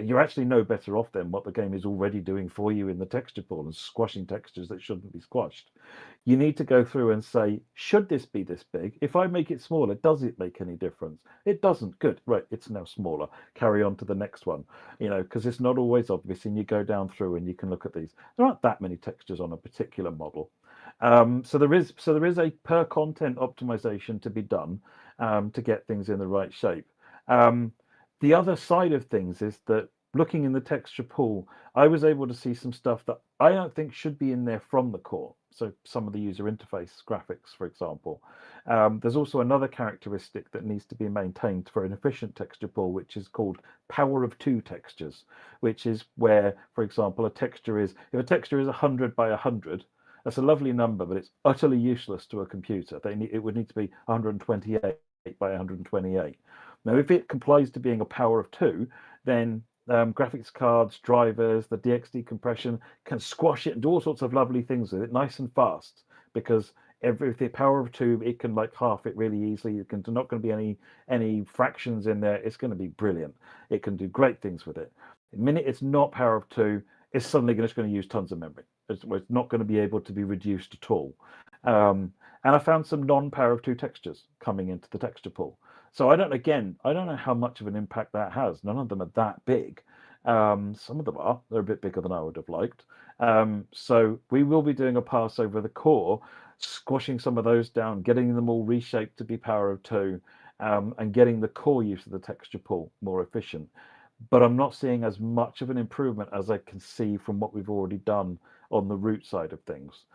You're actually no better off than what the game is already doing for you in the texture pool and squashing textures that shouldn't be squashed. You need to go through and say, should this be this big? If I make it smaller, does it make any difference? It doesn't. Good. Right. It's now smaller. Carry on to the next one, because it's not always obvious. And you go down through and you can look at these. There aren't that many textures on a particular model. So there is a per content optimization to be done to get things in the right shape. The other side of things is that looking in the texture pool, I was able to see some stuff that I don't think should be in there from the core. So some of the user interface graphics, for example. There's also another characteristic that needs to be maintained for an efficient texture pool, which is called power of 2 textures, which is where, for example, if a texture is 100 by 100, that's a lovely number, but it's utterly useless to a computer. It would need to be 128 by 128. Now, if it complies to being a power of 2, then graphics cards, drivers, the DXD compression can squash it and do all sorts of lovely things with it, nice and fast, because the power of 2, it can half it really easily. There's not going to be any fractions in there. It's going to be brilliant. It can do great things with it. The minute it's not power of 2, it's suddenly just going to use tons of memory. It's not going to be able to be reduced at all. And I found some non-power of 2 textures coming into the texture pool. So I don't know how much of an impact that has. None of them are that big. Some of them are. They're a bit bigger than I would have liked. So we will be doing a pass over the core, squashing some of those down, getting them all reshaped to be power of two, and getting the core use of the texture pool more efficient. But I'm not seeing as much of an improvement as I can see from what we've already done on the root side of things.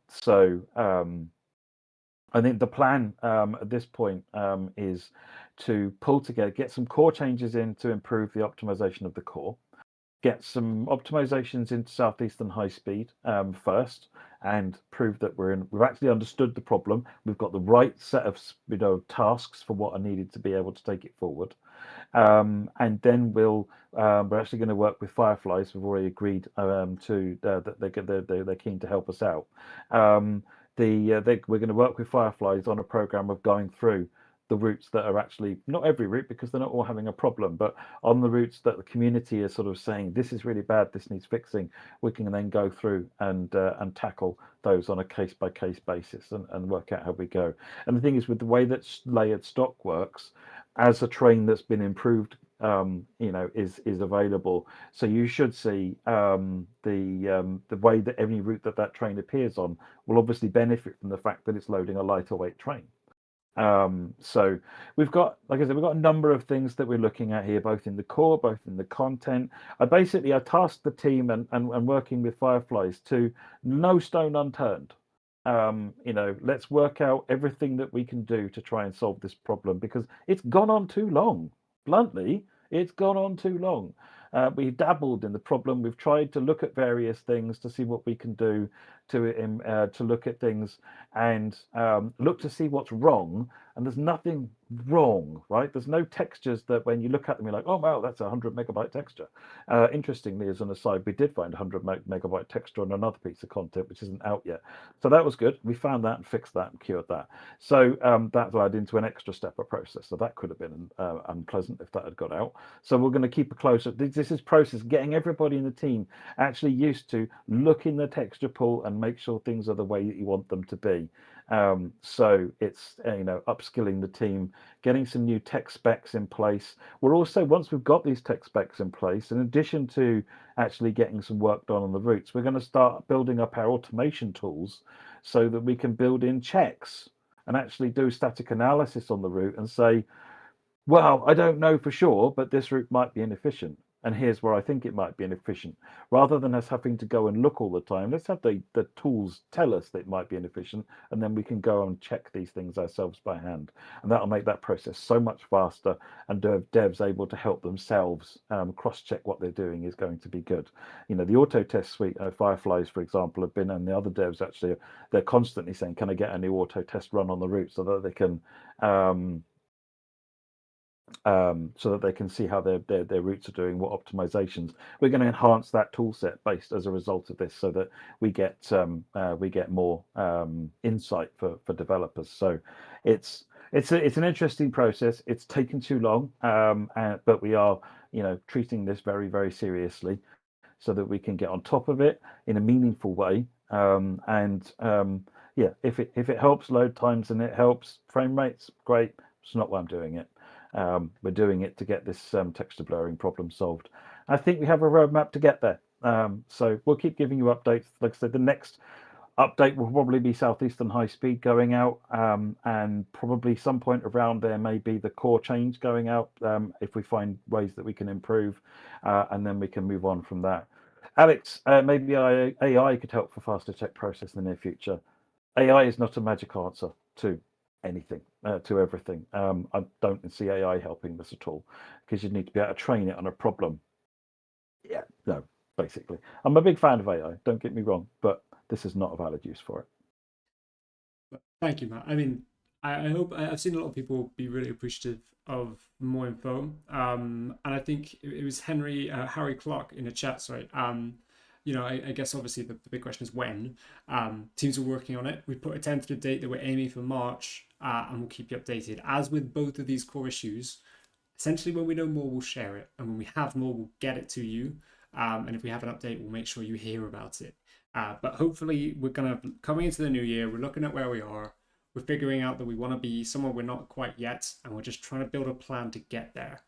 So I think the plan at this point is to pull together, get some core changes in to improve the optimization of the core, get some optimizations into Southeastern High Speed first, and prove that we've actually understood the problem. We've got the right set of tasks for what are needed to be able to take it forward. And then we're actually going to work with Fireflies. We've already agreed that they're keen to help us out. We're going to work with Fireflies on a program of going through the routes that are actually not every route, because they're not all having a problem, but on the routes that the community is sort of saying this is really bad, this needs fixing, we can then go through and tackle those on a case by case basis and work out how we go. And the thing is, with the way that layered stock works, as a train that's been improved, is available. So you should see the way that any route that train appears on will obviously benefit from the fact that it's loading a lighter weight train. So we've got, like I said, we've got a number of things that we're looking at here, both in the core, both in the content. I tasked the team and working with Fireflies to no stone unturned. Let's work out everything that we can do to try and solve this problem, because it's gone on too long. Bluntly, it's gone on too long. We've dabbled in the problem. We've tried to look at various things to see what we can do to look at things and look to see what's wrong. And there's nothing wrong, right? There's no textures that when you look at them, you're like, oh, wow, that's a 100 megabyte texture. Interestingly, as an aside, we did find 100 megabyte texture on another piece of content, which isn't out yet. So that was good. We found that and fixed that and cured that. So that led into an extra step of process. So that could have been unpleasant if that had got out. So we're going to keep a closer. This is process, getting everybody in the team actually used to look in the texture pool and make sure things are the way that you want them to be. So it's upskilling the team, getting some new tech specs in place. We're also, once we've got these tech specs in place, in addition to actually getting some work done on the routes, we're going to start building up our automation tools so that we can build in checks and actually do static analysis on the route and say, well, I don't know for sure, but this route might be inefficient. And here's where I think it might be inefficient. Rather than us having to go and look all the time, let's have the tools tell us that it might be inefficient, and then we can go and check these things ourselves by hand. And that'll make that process so much faster, and devs able to help themselves cross-check what they're doing is going to be good. The auto test suite, Fireflies, for example, have been, and the other devs actually, they're constantly saying, can I get a new auto test run on the route so that they can see how their routes are doing, what optimizations. We're going to enhance that tool set based as a result of this, so that we get more insight for developers. So it's an interesting process. It's taken too long, but we are treating this very, very seriously, so that we can get on top of it in a meaningful way. If it helps load times and it helps frame rates, great. It's not why I'm doing it. We're doing it to get this texture blurring problem solved. I think we have a roadmap to get there. So we'll keep giving you updates. Like I said, the next update will probably be Southeastern High Speed going out, and probably some point around there may be the core change going out, if we find ways that we can improve, and then we can move on from that. Alex, maybe AI could help for faster check process in the near future. AI is not a magic answer to anything, to everything. I don't see AI helping this at all, because you need to be able to train it on a problem. Yeah, no, basically. I'm a big fan of AI, don't get me wrong, but this is not a valid use for it. Thank you, Matt. I mean, I hope I've seen a lot of people be really appreciative of more info. And I think it was Harry Clark in the chat, sorry. I guess obviously the big question is when. Teams are working on it. We put a tentative date that we're aiming for March, and we'll keep you updated. As with both of these core issues, essentially when we know more, we'll share it. And when we have more, we'll get it to you. And if we have an update, we'll make sure you hear about it. But hopefully we're coming into the new year. We're looking at where we are. We're figuring out that we want to be somewhere we're not quite yet, and we're just trying to build a plan to get there.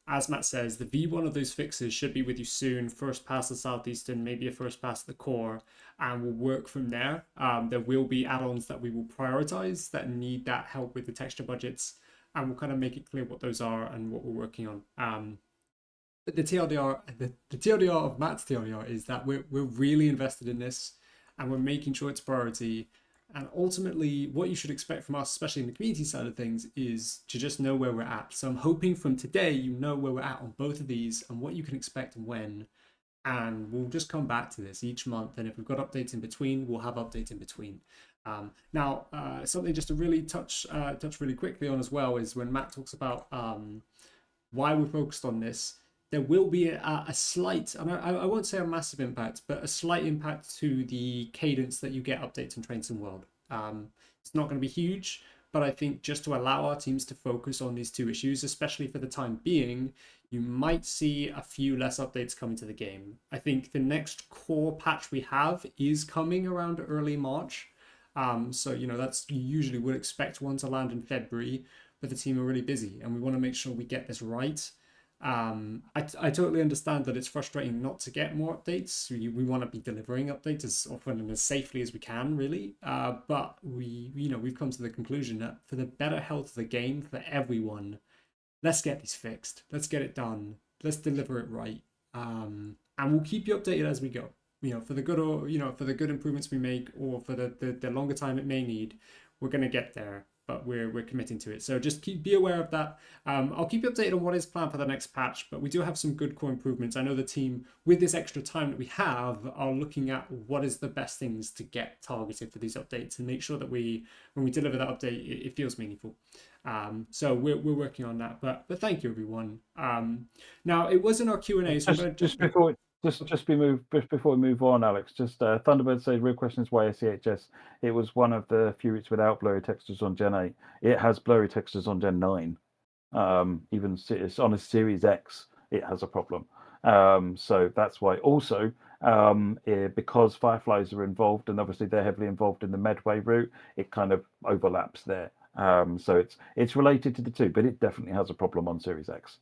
As Matt says, the V1 of those fixes should be with you soon. First pass the Southeastern, maybe a first pass the core, and we'll work from there. There will be add-ons that we will prioritize that need that help with the texture budgets, and we'll kind of make it clear what those are and what we're working on. But the TLDR, the TLDR of Matt's TLDR is that we're really invested in this, and we're making sure it's priority. And ultimately, what you should expect from us, especially in the community side of things, is to just know where we're at. So I'm hoping from today, you know where we're at on both of these and what you can expect and when. And we'll just come back to this each month. And if we've got updates in between, we'll have updates in between. Now, something just to really touch really quickly on as well is when Matt talks about why we're focused on this. There will be a slight, and I won't say a massive impact, but a slight impact to the cadence that you get updates in Train Sim World. It's not going to be huge, but I think just to allow our teams to focus on these two issues, especially for the time being, you might see a few less updates coming to the game. I think the next core patch we have is coming around early March. So, you know, that's you usually would expect one to land in February, but the team are really busy and we want to make sure we get this right. I totally understand that it's frustrating not to get more updates. We want to be delivering updates as often and as safely as we can, really. But we've come to the conclusion that for the better health of the game for everyone, let's get these fixed. Let's get it done. Let's deliver it right. And we'll keep you updated as we go. You know, for the good or for the good improvements we make, or for the longer time it may need, we're gonna get there. But we're committing to it. So just be aware of that. I'll keep you updated on what is planned for the next patch, but we do have some good core improvements. I know the team, with this extra time that we have, are looking at what is the best things to get targeted for these updates and make sure that when we deliver that update, it feels meaningful. So we're working on that. But thank you, everyone. Now, it was in our Q&A. So before we move on, Alex, Thunderbird said, real question is why SEHS? It was one of the few routes without blurry textures on Gen 8. It has blurry textures on Gen 9. Even it's on a Series X, it has a problem. So that's why. Also, because Fireflies are involved, and obviously they're heavily involved in the Medway route, it kind of overlaps there. So it's related to the two, but it definitely has a problem on Series X.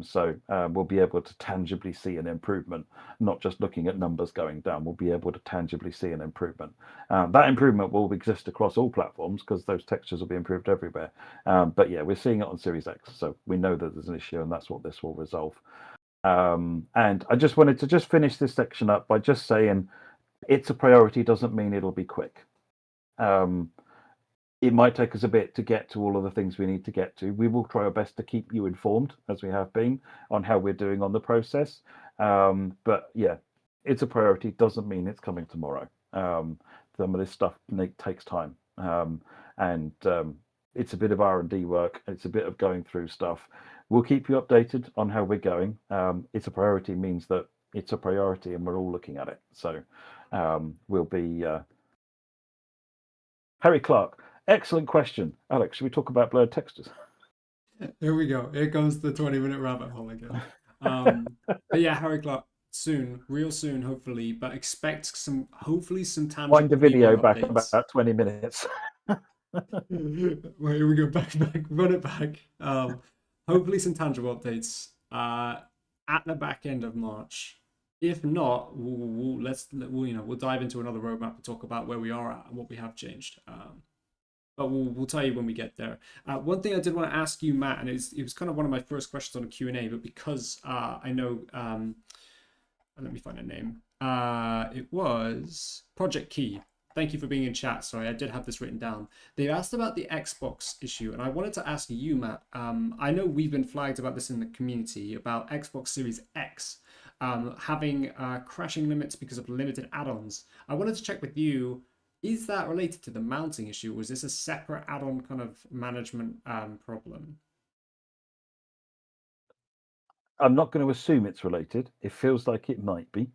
So we'll be able to tangibly see an improvement, not just looking at numbers going down. We'll be able to tangibly see an improvement. That improvement will exist across all platforms because those textures will be improved everywhere. But yeah, we're seeing it on Series X, so we know that there's an issue, and that's what this will resolve. And I just wanted to finish this section up by just saying it's a priority doesn't mean it'll be quick. It might take us a bit to get to all of the things we need to get to. We will try our best to keep you informed, as we have been, on how we're doing on the process. But yeah, it's a priority. Doesn't mean it's coming tomorrow. Some of this stuff takes time, and it's a bit of R&D work. It's a bit of going through stuff. We'll keep you updated on how we're going. It's a priority means that it's a priority, and we're all looking at it. So we'll be. Harry Clark. Excellent question. Alex, should we talk about blurred textures? Here we go. Here comes the 20-minute rabbit hole again. But yeah, Harry Clark, soon, real soon, hopefully, but expect hopefully some tangible Wind the video back updates. about 20 minutes. Well, here we go, back, run it back. Hopefully some tangible updates at the back end of March. If not, we'll dive into another roadmap and talk about where we are at and what we have changed. But we'll tell you when we get there. One thing I did want to ask you, Matt, and it was kind of one of my first questions on a Q&A, but because I know, let me find a name. It was Project Key. Thank you for being in chat. Sorry, I did have this written down. They asked about the Xbox issue, and I wanted to ask you, Matt. I know we've been flagged about this in the community, about Xbox Series X having crashing limits because of limited add-ons. I wanted to check with you, is that related to the mounting issue? Was this a separate add-on kind of management problem? I'm not going to assume it's related. It feels like it might be.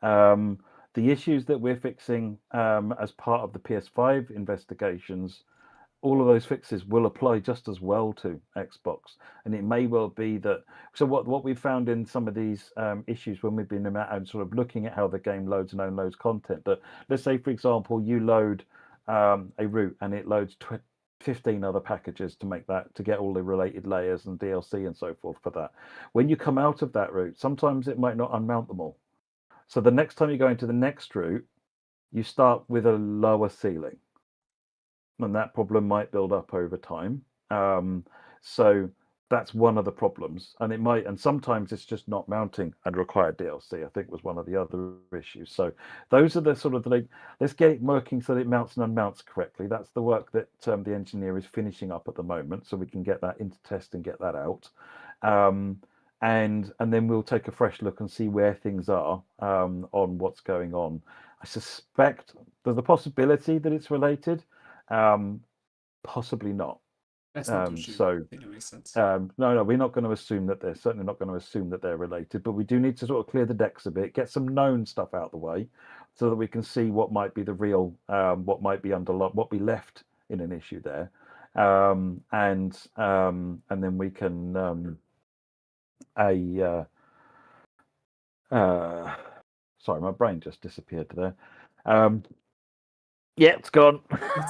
The issues that we're fixing as part of the PS5 investigations, all of those fixes will apply just as well to Xbox. And it may well be that, so what we've found in some of these issues when we've been sort of looking at how the game loads and unloads content, that let's say, for example, you load a route, and it loads 15 other packages to make that, to get all the related layers and DLC and so forth for that. When you come out of that route, sometimes it might not unmount them all. So the next time you go into the next route, you start with a lower ceiling, and that problem might build up over time. So that's one of the problems, and it might, and sometimes it's just not mounting and require DLC, I think was one of the other issues. So those are the sort of let's get it working so that it mounts and unmounts correctly. That's the work that the engineer is finishing up at the moment, so we can get that into test and get that out. And then we'll take a fresh look and see where things are on what's going on. I suspect there's a possibility that it's related, possibly not. That's not too sure. So I think that makes sense. no, we're not going to assume that they're certainly not going to assume that they're related, but we do need to sort of clear the decks a bit, get some known stuff out the way, so that we can see what might be the real, what might be what be left in an issue there, and then we can sorry, my brain just disappeared there. Yeah, it's gone.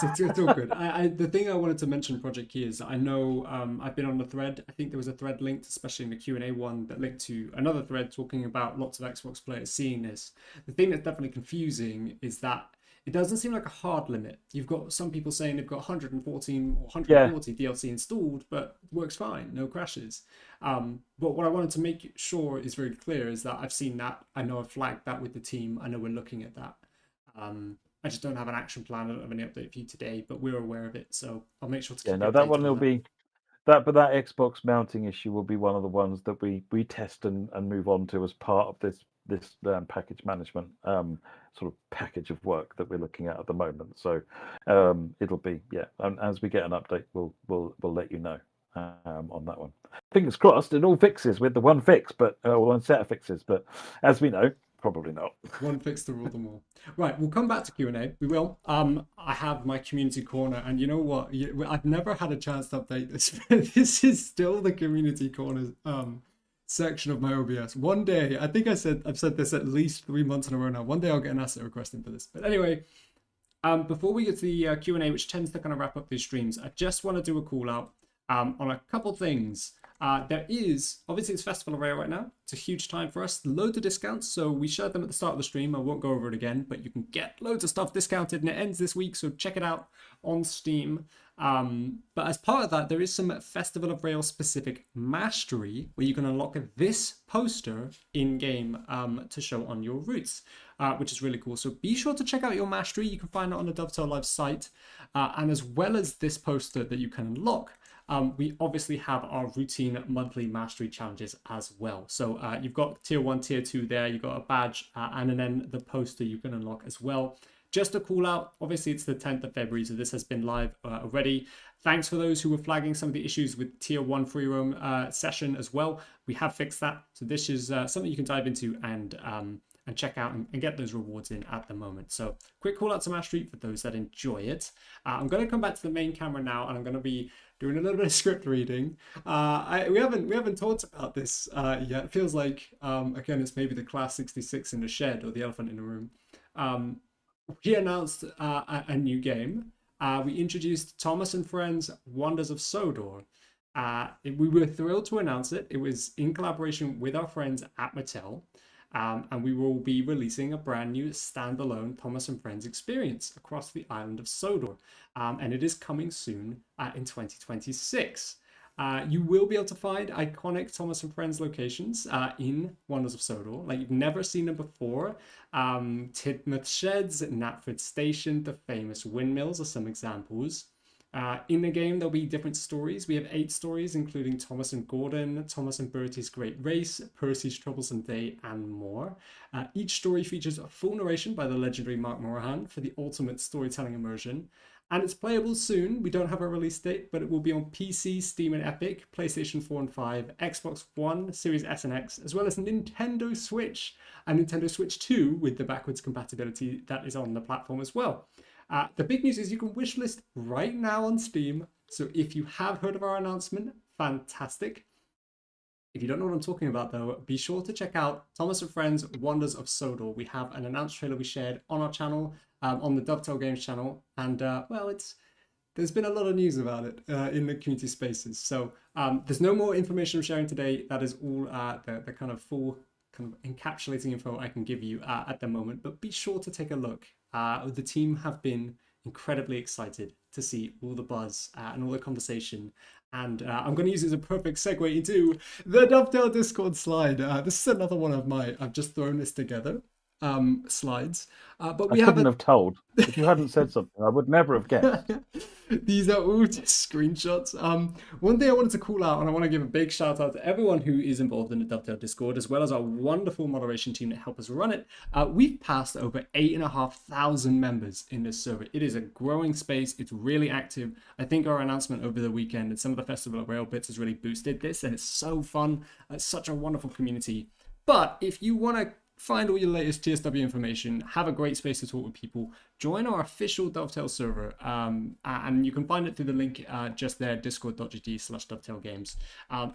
It's all good. The thing I wanted to mention Project Key is that I know I've been on the thread. I think there was a thread linked, especially in the Q&A one, that linked to another thread talking about lots of Xbox players seeing this. The thing that's definitely confusing is that it doesn't seem like a hard limit. You've got some people saying they've got 114 or 140 DLC installed, but it works fine, no crashes. But what I wanted to make sure is very clear is that I've seen that. I know I've flagged that with the team. I know we're looking at that. I just don't have an action plan. I don't have any update for you today, but we're aware of it. So I'll make sure to keep that one will be that, but that Xbox mounting issue will be one of the ones that we test and move on to as part of this package management sort of package of work that we're looking at the moment. So it'll be, and as we get an update, we'll let you know on that one. Fingers crossed it all fixes with the one fix, but one set of fixes, but as we know, probably not. One fix to rule them all. Right, we'll come back to Q&A. We will. I have my community corner, and you know what? I've never had a chance to update this. This is still the community corner section of my OBS. One day, I think I've said this at least 3 months in a row now. One day I'll get an asset request in for this. But anyway, before we get to the Q&A, which tends to kind of wrap up these streams, I just want to do a call out on a couple things. There is, obviously it's Festival of Rare right now. It's a huge time for us. Loads of discounts. So we shared them at the start of the stream. I won't go over it again, but you can get loads of stuff discounted and it ends this week. So check it out on Steam. But as part of that, there is some Festival of Rail specific mastery where you can unlock this poster in game to show on your routes, which is really cool. So be sure to check out your mastery. You can find it on the Dovetail Live site. And as well as this poster that you can unlock, we obviously have our routine monthly mastery challenges as well. So you've got tier 1, tier 2 there, you've got a badge, and then the poster you can unlock as well. Just a call out, obviously it's the 10th of February, so this has been live already. Thanks for those who were flagging some of the issues with tier 1 free roam session as well. We have fixed that. So this is something you can dive into and check out and get those rewards in at the moment. So quick call out to Mastery for those that enjoy it. I'm going to come back to the main camera now, and I'm going to be doing a little bit of script reading. We haven't talked about this yet. It feels like again it's maybe the class 66 in the shed or the elephant in the room. We announced a new game. We introduced Thomas and Friends Wonders of Sodor. We were thrilled to announce it. It was in collaboration with our friends at Mattel. And we will be releasing a brand new standalone Thomas and Friends experience across the island of Sodor. And it is coming soon in 2026. You will be able to find iconic Thomas and Friends locations in Wonders of Sodor, like you've never seen them before. Tidmouth Sheds, Knapford Station, the famous windmills are some examples. In the game, there'll be different stories. We have 8 stories, including Thomas and Gordon, Thomas and Bertie's Great Race, Percy's Troublesome Day, and more. Each story features a full narration by the legendary Mark Morahan for the ultimate storytelling immersion. And it's playable soon. We don't have a release date, but it will be on PC, Steam and Epic, PlayStation 4 and 5, Xbox One, Series S and X, as well as Nintendo Switch and Nintendo Switch 2 with the backwards compatibility that is on the platform as well. The big news is you can wishlist right now on Steam. So if you have heard of our announcement, fantastic. If you don't know what I'm talking about, though, be sure to check out Thomas and Friends Wonders of Sodor. We have an announced trailer we shared on our channel, on the Dovetail Games channel, and well, there's been a lot of news about it in the community spaces. So there's no more information I'm sharing today. That is all the kind of full kind of encapsulating info I can give you at the moment. But be sure to take a look. The team have been incredibly excited to see all the buzz and all the conversation. And I'm going to use it as a perfect segue into the Dovetail Discord slide. This is another one of my, I've just thrown this together, slides. But we couldn't have told. If you hadn't said something, I would never have guessed. These are all just screenshots. One thing I wanted to call out, and I want to give a big shout out to everyone who is involved in the Dovetail Discord, as well as our wonderful moderation team that help us run it. We've passed over 8,500 members in this server. It is a growing space. It's really active. I think our announcement over the weekend and some of the Festival of Rail bits has really boosted this, and it's so fun. It's such a wonderful community. But if you want to find all your latest TSW information, have a great space to talk with people, join our official Dovetail server, and you can find it through the link just there, discord.gg/dovetailgames.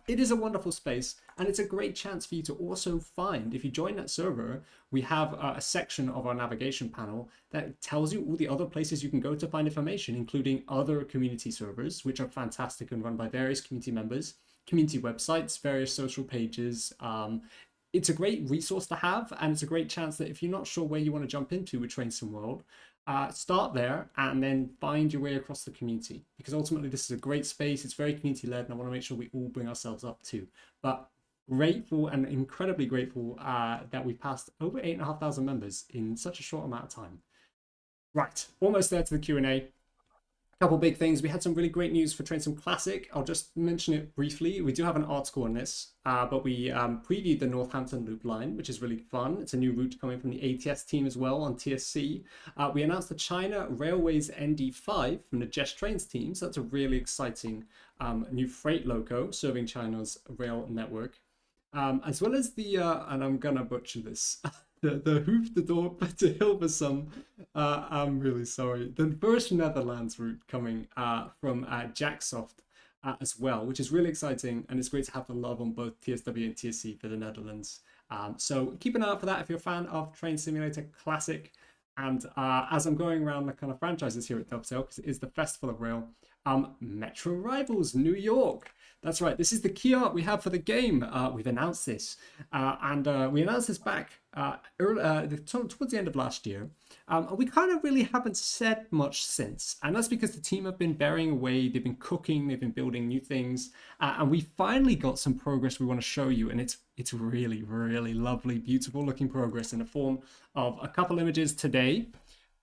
It is a wonderful space, and it's a great chance for you to also find, if you join that server, we have a section of our navigation panel that tells you all the other places you can go to find information, including other community servers, which are fantastic and run by various community members, community websites, various social pages. It's a great resource to have, and it's a great chance that if you're not sure where you want to jump into with Train Sim World, start there and then find your way across the community, because ultimately this is a great space. It's very community led, and I want to make sure we all bring ourselves up too. But grateful and incredibly grateful that we passed over 8,500 members in such a short amount of time. Right, almost there to the Q&A. Couple big things. We had some really great news for Train Sim Classic. I'll just mention it briefly. We do have an article on this, but we previewed the Northampton Loop line, which is really fun. It's a new route coming from the ATS team as well on TSC. We announced the China Railways ND5 from the Just Trains team, so that's a really exciting new freight loco serving China's rail network, as well as the and I'm gonna butcher this. The Hoof the Dorp to Hilversum. I'm really sorry. The first Netherlands route coming from Jacksoft as well, which is really exciting, and it's great to have the love on both TSW and TSC for the Netherlands. So keep an eye out for that if you're a fan of Train Simulator Classic. And as I'm going around the kind of franchises here at Dovetail, because it is the Festival of Rail, Metro Rivals New York. That's right, this is the key art we have for the game. We've announced this, and we announced this back towards the end of last year. We kind of really haven't said much since, and that's because the team have been burying away, they've been cooking, they've been building new things, and we finally got some progress we want to show you, and it's really, really lovely, beautiful looking progress in the form of a couple images today.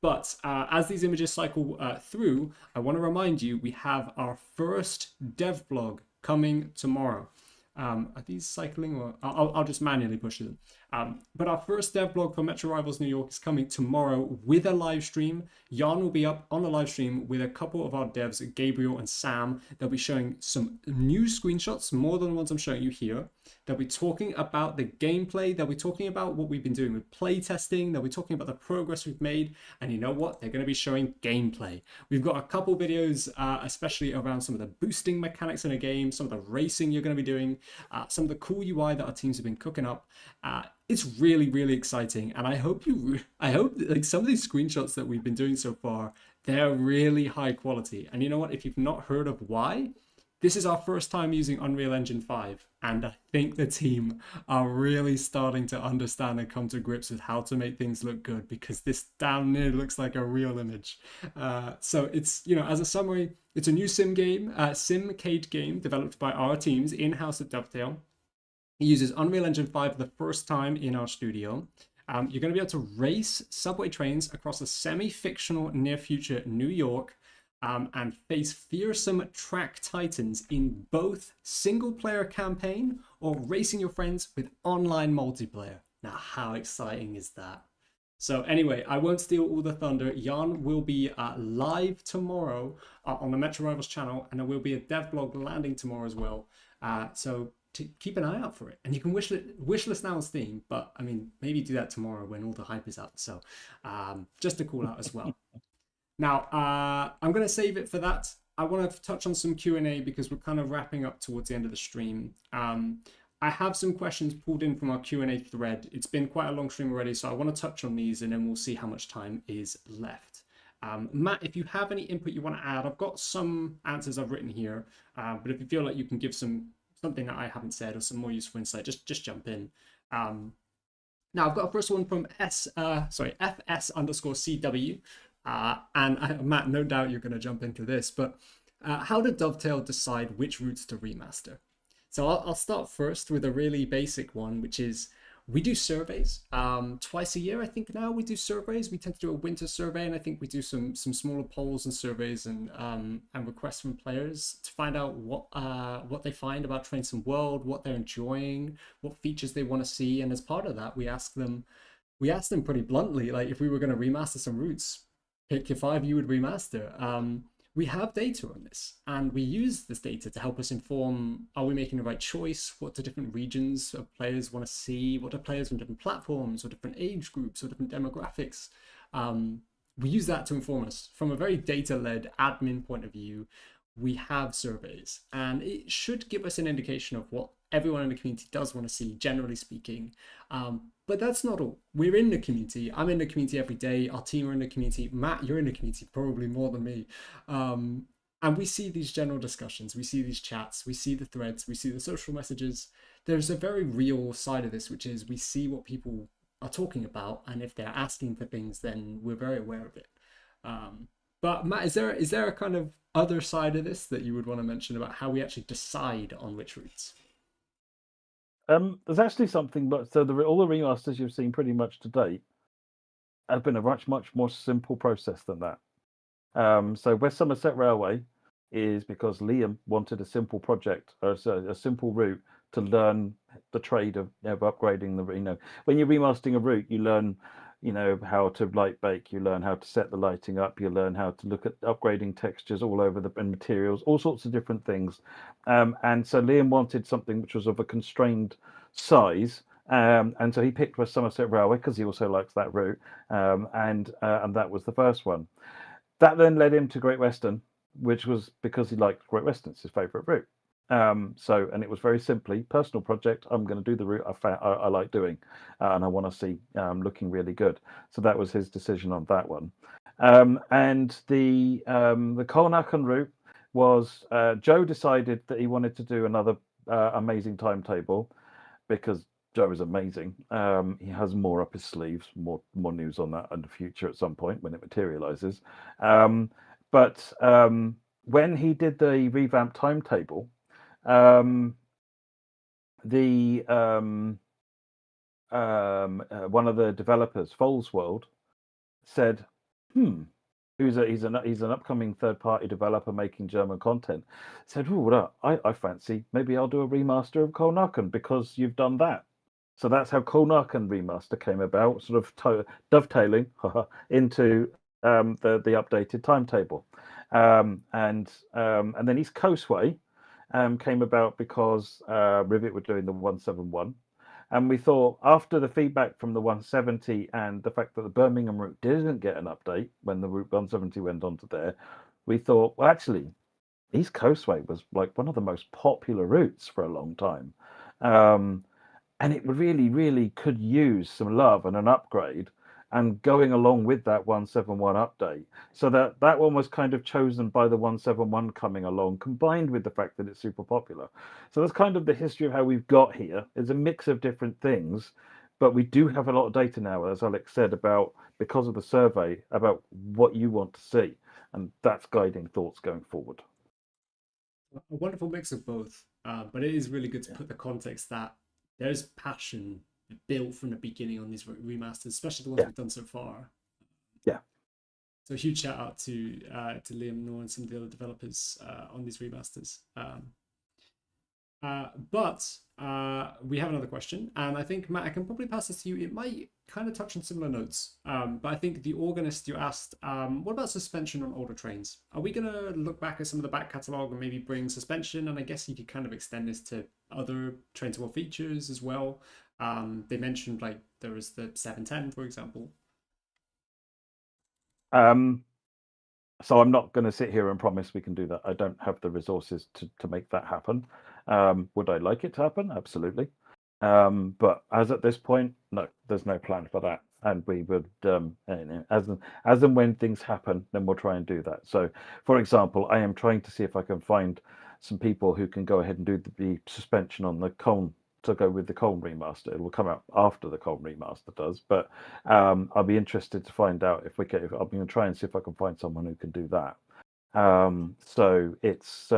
But as these images cycle through, I want to remind you we have our first dev blog coming tomorrow. Are these cycling, or I'll just manually push them. But our first dev blog for Metro Rivals New York is coming tomorrow with a live stream. Jan will be up on the live stream with a couple of our devs, Gabriel and Sam. They'll be showing some new screenshots, more than the ones I'm showing you here. They'll be talking about the gameplay. They'll be talking about what we've been doing with play testing. They'll be talking about the progress we've made. And you know what? They're going to be showing gameplay. We've got a couple videos, especially around some of the boosting mechanics in a game, some of the racing you're going to be doing, some of the cool UI that our teams have been cooking up. It's really, really exciting, and I hope like some of these screenshots that we've been doing so far, they're really high quality. And you know what? If you've not heard of why, this is our first time using Unreal Engine 5, and I think the team are really starting to understand and come to grips with how to make things look good, because this damn near looks like a real image. So it's, you know, as a summary, it's a new sim game, simcade game developed by our teams in-house at Dovetail. It uses Unreal Engine 5 for the first time in our studio. You're going to be able to race subway trains across a semi-fictional near-future New York, and face fearsome track titans in both single-player campaign or racing your friends with online multiplayer. Now, how exciting is that? So anyway, I won't steal all the thunder. Jan will be live tomorrow on the Metro Rivals channel, and there will be a dev blog landing tomorrow as well. So to keep an eye out for it, and you can wish list now on Steam, but I mean, maybe do that tomorrow when all the hype is out. So just to call out as well. Now I'm going to save it for that. I want to touch on some Q&A because we're kind of wrapping up towards the end of the stream. I have some questions pulled in from our Q&A thread. It's been quite a long stream already, so I want to touch on these and then we'll see how much time is left. Matt, if you have any input you want to add, I've got some answers I've written here, but if you feel like you can give something that I haven't said or some more useful insight, just jump in. Now I've got a first one from FS_CW, and Matt, no doubt you're going to jump into this, but how did Dovetail decide which routes to remaster? So I'll start first with a really basic one, which is we do surveys twice a year. I think now we do surveys. We tend to do a winter survey, and I think we do some smaller polls and surveys and requests from players to find out what they find about Train Sim World, what they're enjoying, what features they want to see. And as part of that, we ask them pretty bluntly, like if we were going to remaster some routes, pick your 5 you would remaster. We have data on this, and we use this data to help us inform, are we making the right choice? What do different regions of players want to see? What do players on different platforms or different age groups or different demographics? We use that to inform us. From a very data-led admin point of view, we have surveys, and it should give us an indication of what everyone in the community does want to see, generally speaking. But that's not all. We're in the community. I'm in the community every day. Our team are in the community. Matt, you're in the community probably more than me. And we see these general discussions. We see these chats. We see the threads. We see the social messages. There's a very real side of this, which is we see what people are talking about. And if they're asking for things, then we're very aware of it. But Matt, is there a kind of other side of this that you would want to mention about how we actually decide on which routes? There's actually something, but so all the remasters you've seen pretty much to date have been a much more simple process than that. So West Somerset Railway is because Liam wanted a simple project or a simple route to learn the trade of upgrading the. When you're remastering a route, you learn how to light bake, you learn how to set the lighting up, you learn how to look at upgrading textures all over and materials, all sorts of different things. And so Liam wanted something which was of a constrained size, and so he picked West Somerset Railway because he also likes that route, and that was the first one. That then led him to Great Western, which was because he liked Great Western. It's his favourite route. And it was very simply personal project. I'm going to do the route I like doing, and I want to see looking really good. So that was his decision on that one. And the Koln-Aachen route was Joe decided that he wanted to do another amazing timetable because Joe is amazing. He has more up his sleeves, more news on that in the future at some point when it materializes. But when he did the revamped timetable, one of the developers, Folesworld, said, he's an upcoming third-party developer making German content, said, I fancy maybe I'll do a remaster of Koln-Aachen because you've done that. So that's how Koln-Aachen remaster came about, sort of dovetailing into the updated timetable. And then East Coastway came about because Rivet were doing the 171. And we thought, after the feedback from the 170 and the fact that the Birmingham route didn't get an update when the route 170 went onto there, we thought, well, actually, East Coastway was like one of the most popular routes for a long time. And it really, really could use some love and an upgrade, and going along with that 171 update. So that one was kind of chosen by the 171 coming along, combined with the fact that it's super popular. So that's kind of the history of how we've got here. It's a mix of different things, but we do have a lot of data now, as Alex said, because of the survey, about what you want to see. And that's guiding thoughts going forward. A wonderful mix of both, but it is really good to put the context that there's passion built from the beginning on these remasters, especially the ones we've done so far. Yeah. So a huge shout out to Liam Noor and some of the other developers on these remasters. But we have another question, and I think, Matt, I can probably pass this to you. It might kind of touch on similar notes, but I think the organist, you asked, what about suspension on older trains? Are we going to look back at some of the back catalogue and maybe bring suspension? And I guess you could kind of extend this to other Train Sim World features as well. They mentioned like there was the 710, for example. So I'm not going to sit here and promise we can do that. I don't have the resources to make that happen. Would I like it to happen? Absolutely. But as at this point, no, there's no plan for that. And we would, as and when things happen, then we'll try and do that. So, for example, I am trying to see if I can find some people who can go ahead and do the suspension on the Koln to go with the Koln remaster. It will come out after the Koln remaster does, but I'll be interested to find out if we can. I'm going to try and see if I can find someone who can do that. So it's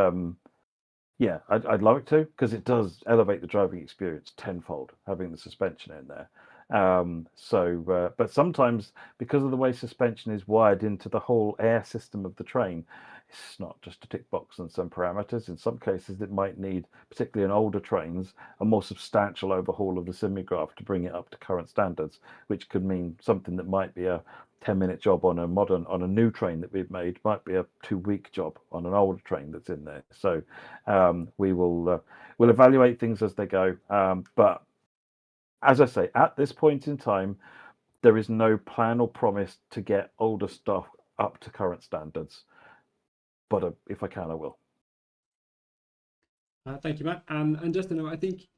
yeah, I'd love it to, because it does elevate the driving experience tenfold having the suspension in there. But sometimes because of the way suspension is wired into the whole air system of the train, it's not just a tick box and some parameters. In some cases, it might need, particularly in older trains, a more substantial overhaul of the semigraph to bring it up to current standards, which could mean something that might be a 10-minute job on a new train that we've made might be a 2-week job on an older train that's in there. So we'll evaluate things as they go. But as I say, at this point in time, there is no plan or promise to get older stuff up to current standards. But if I can, I will. Thank you, Matt. And just to know, I think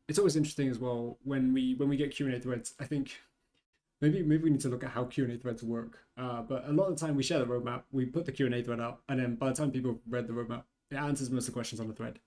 it's always interesting as well when we get Q&A threads. I think maybe we need to look at how Q&A threads work. But a lot of the time we share the roadmap, we put the Q&A thread up, and then by the time people read the roadmap, it answers most of the questions on the thread.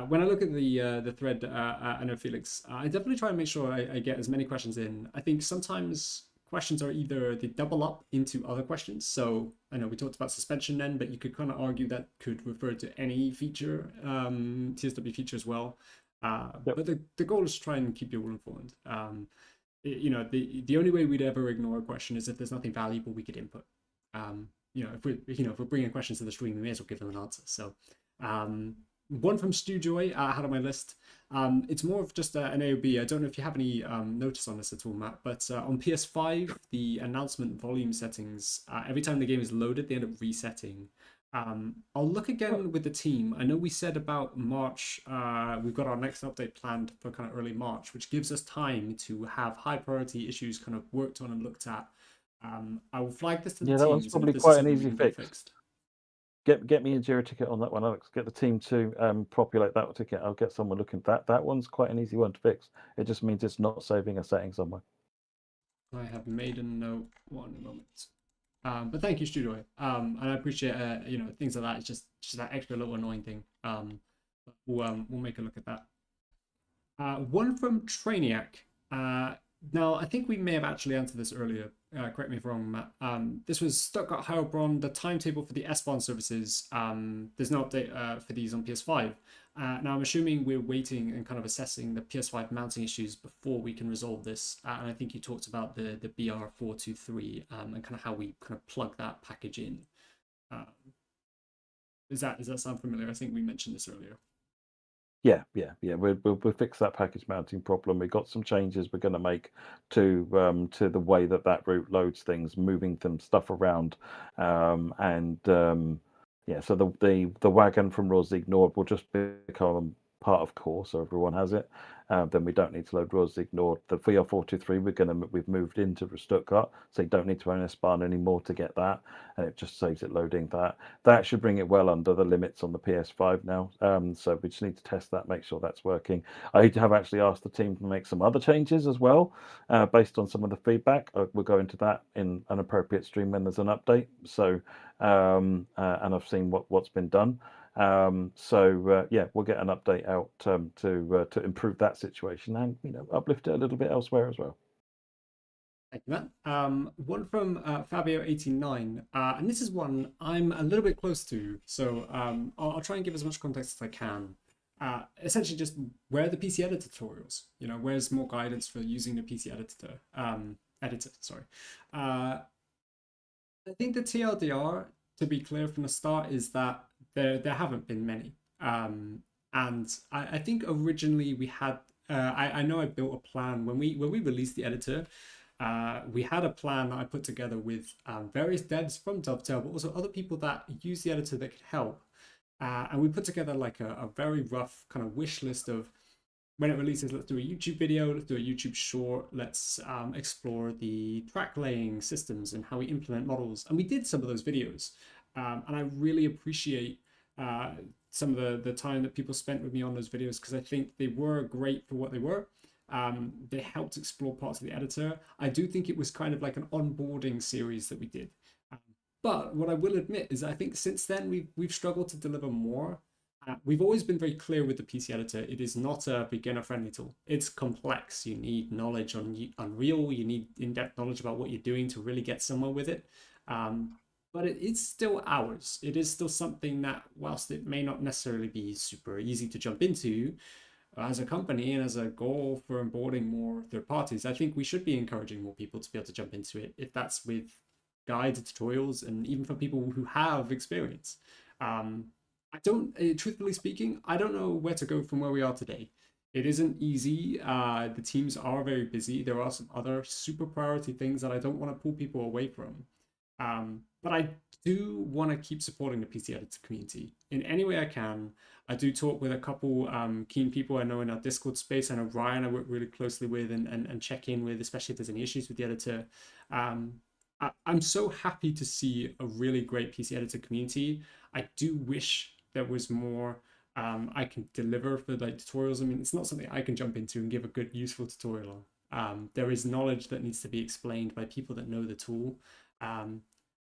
When I look at the thread, I know Felix, I definitely try and make sure I get as many questions in. I think sometimes questions are either they double up into other questions. So I know we talked about suspension then, but you could kind of argue that could refer to any feature, TSW feature as well. Yep. But the goal is to try and keep you all informed. You know, the only way we'd ever ignore a question is if there's nothing valuable we could input. You know, if we're bringing questions to the stream, we may as well give them an answer. So one from Stu Joy I had on my list. It's more of just an AOB. I don't know if you have any notice on this at all, Matt, but on PS5, the announcement volume settings, every time the game is loaded, they end up resetting. I'll look again with the team. I know we said about March, we've got our next update planned for kind of early March, which gives us time to have high priority issues kind of worked on and looked at. I will flag this to the Yeah, teams. that one's probably quite an easy fix. Get me a Jira ticket on that one, Alex. Get the team to populate that ticket. I'll get someone looking at that. That one's quite an easy one to fix. It just means it's not saving a setting somewhere. I have made a note. One moment. But thank you, Studio. And I appreciate you know, things like that. It's just that extra little annoying thing. But we'll make a look at that. One from Trainiac. Now I think we may have actually answered this earlier. Correct me if I'm wrong, Matt. This was Stuttgart Heilbronn, the timetable for the S-bahn services. There's no update for these on PS5. Now I'm assuming we're waiting and kind of assessing the PS5 mounting issues before we can resolve this. And I think you talked about the BR423 and kind of how we kind of plug that package in. Does that sound familiar? I think we mentioned this earlier. Yeah. We'll fix that package mounting problem. We've got some changes we're going to make to the way that route loads things, moving some stuff around, yeah. So the wagon from Rosig Nord will just become part of core, so everyone has it. Then we don't need to load Rosig Nord. The VR423 we've moved into Stuttgart, so you don't need to own S-bahn anymore to get that, and it just saves it loading that. That should bring it well under the limits on the PS5 now. So we just need to test that, make sure that's working. I have actually asked the team to make some other changes as well, based on some of the feedback. We'll go into that in an appropriate stream when there's an update. So and I've seen what's been done. Yeah, we'll get an update out to improve that situation and, you know, uplift it a little bit elsewhere as well. Thank you, Matt. One from Fabio89, and this is one I'm a little bit close to, so I'll try and give as much context as I can. Essentially, just where are the PC editor tutorials? You know, where's more guidance for using the PC editor? Sorry. I think the TLDR, to be clear from the start, is that there haven't been many. And I think originally we had, I know I built a plan when we released the editor. We had a plan that I put together with various devs from Dovetail, but also other people that use the editor that could help. And we put together like a very rough kind of wish list of, when it releases, let's do a YouTube video, let's do a YouTube short, let's explore the track laying systems and how we implement models. And we did some of those videos. And I really appreciate some of the time that people spent with me on those videos, because I think they were great for what they were. They helped explore parts of the editor. I do think it was kind of like an onboarding series that we did. But what I will admit is I think since then we've struggled to deliver more. We've always been very clear with the PC editor. It is not a beginner-friendly tool. It's complex. You need knowledge on Unreal. You need in-depth knowledge about what you're doing to really get somewhere with it. But it is still ours. It is still something that, whilst it may not necessarily be super easy to jump into, as a company and as a goal for onboarding more third parties, I think we should be encouraging more people to be able to jump into it, if that's with guides, tutorials, and even for people who have experience. I don't, truthfully speaking, I don't know where to go from where we are today. It isn't easy. The teams are very busy. There are some other super priority things that I don't want to pull people away from. But I do want to keep supporting the PC editor community in any way I can. I do talk with a couple keen people I know in our Discord space. I know Ryan I work really closely with and check in with, especially if there's any issues with the editor. I'm so happy to see a really great PC editor community. I do wish there was more I can deliver for like tutorials. I mean, it's not something I can jump into and give a good, useful tutorial on. There is knowledge that needs to be explained by people that know the tool.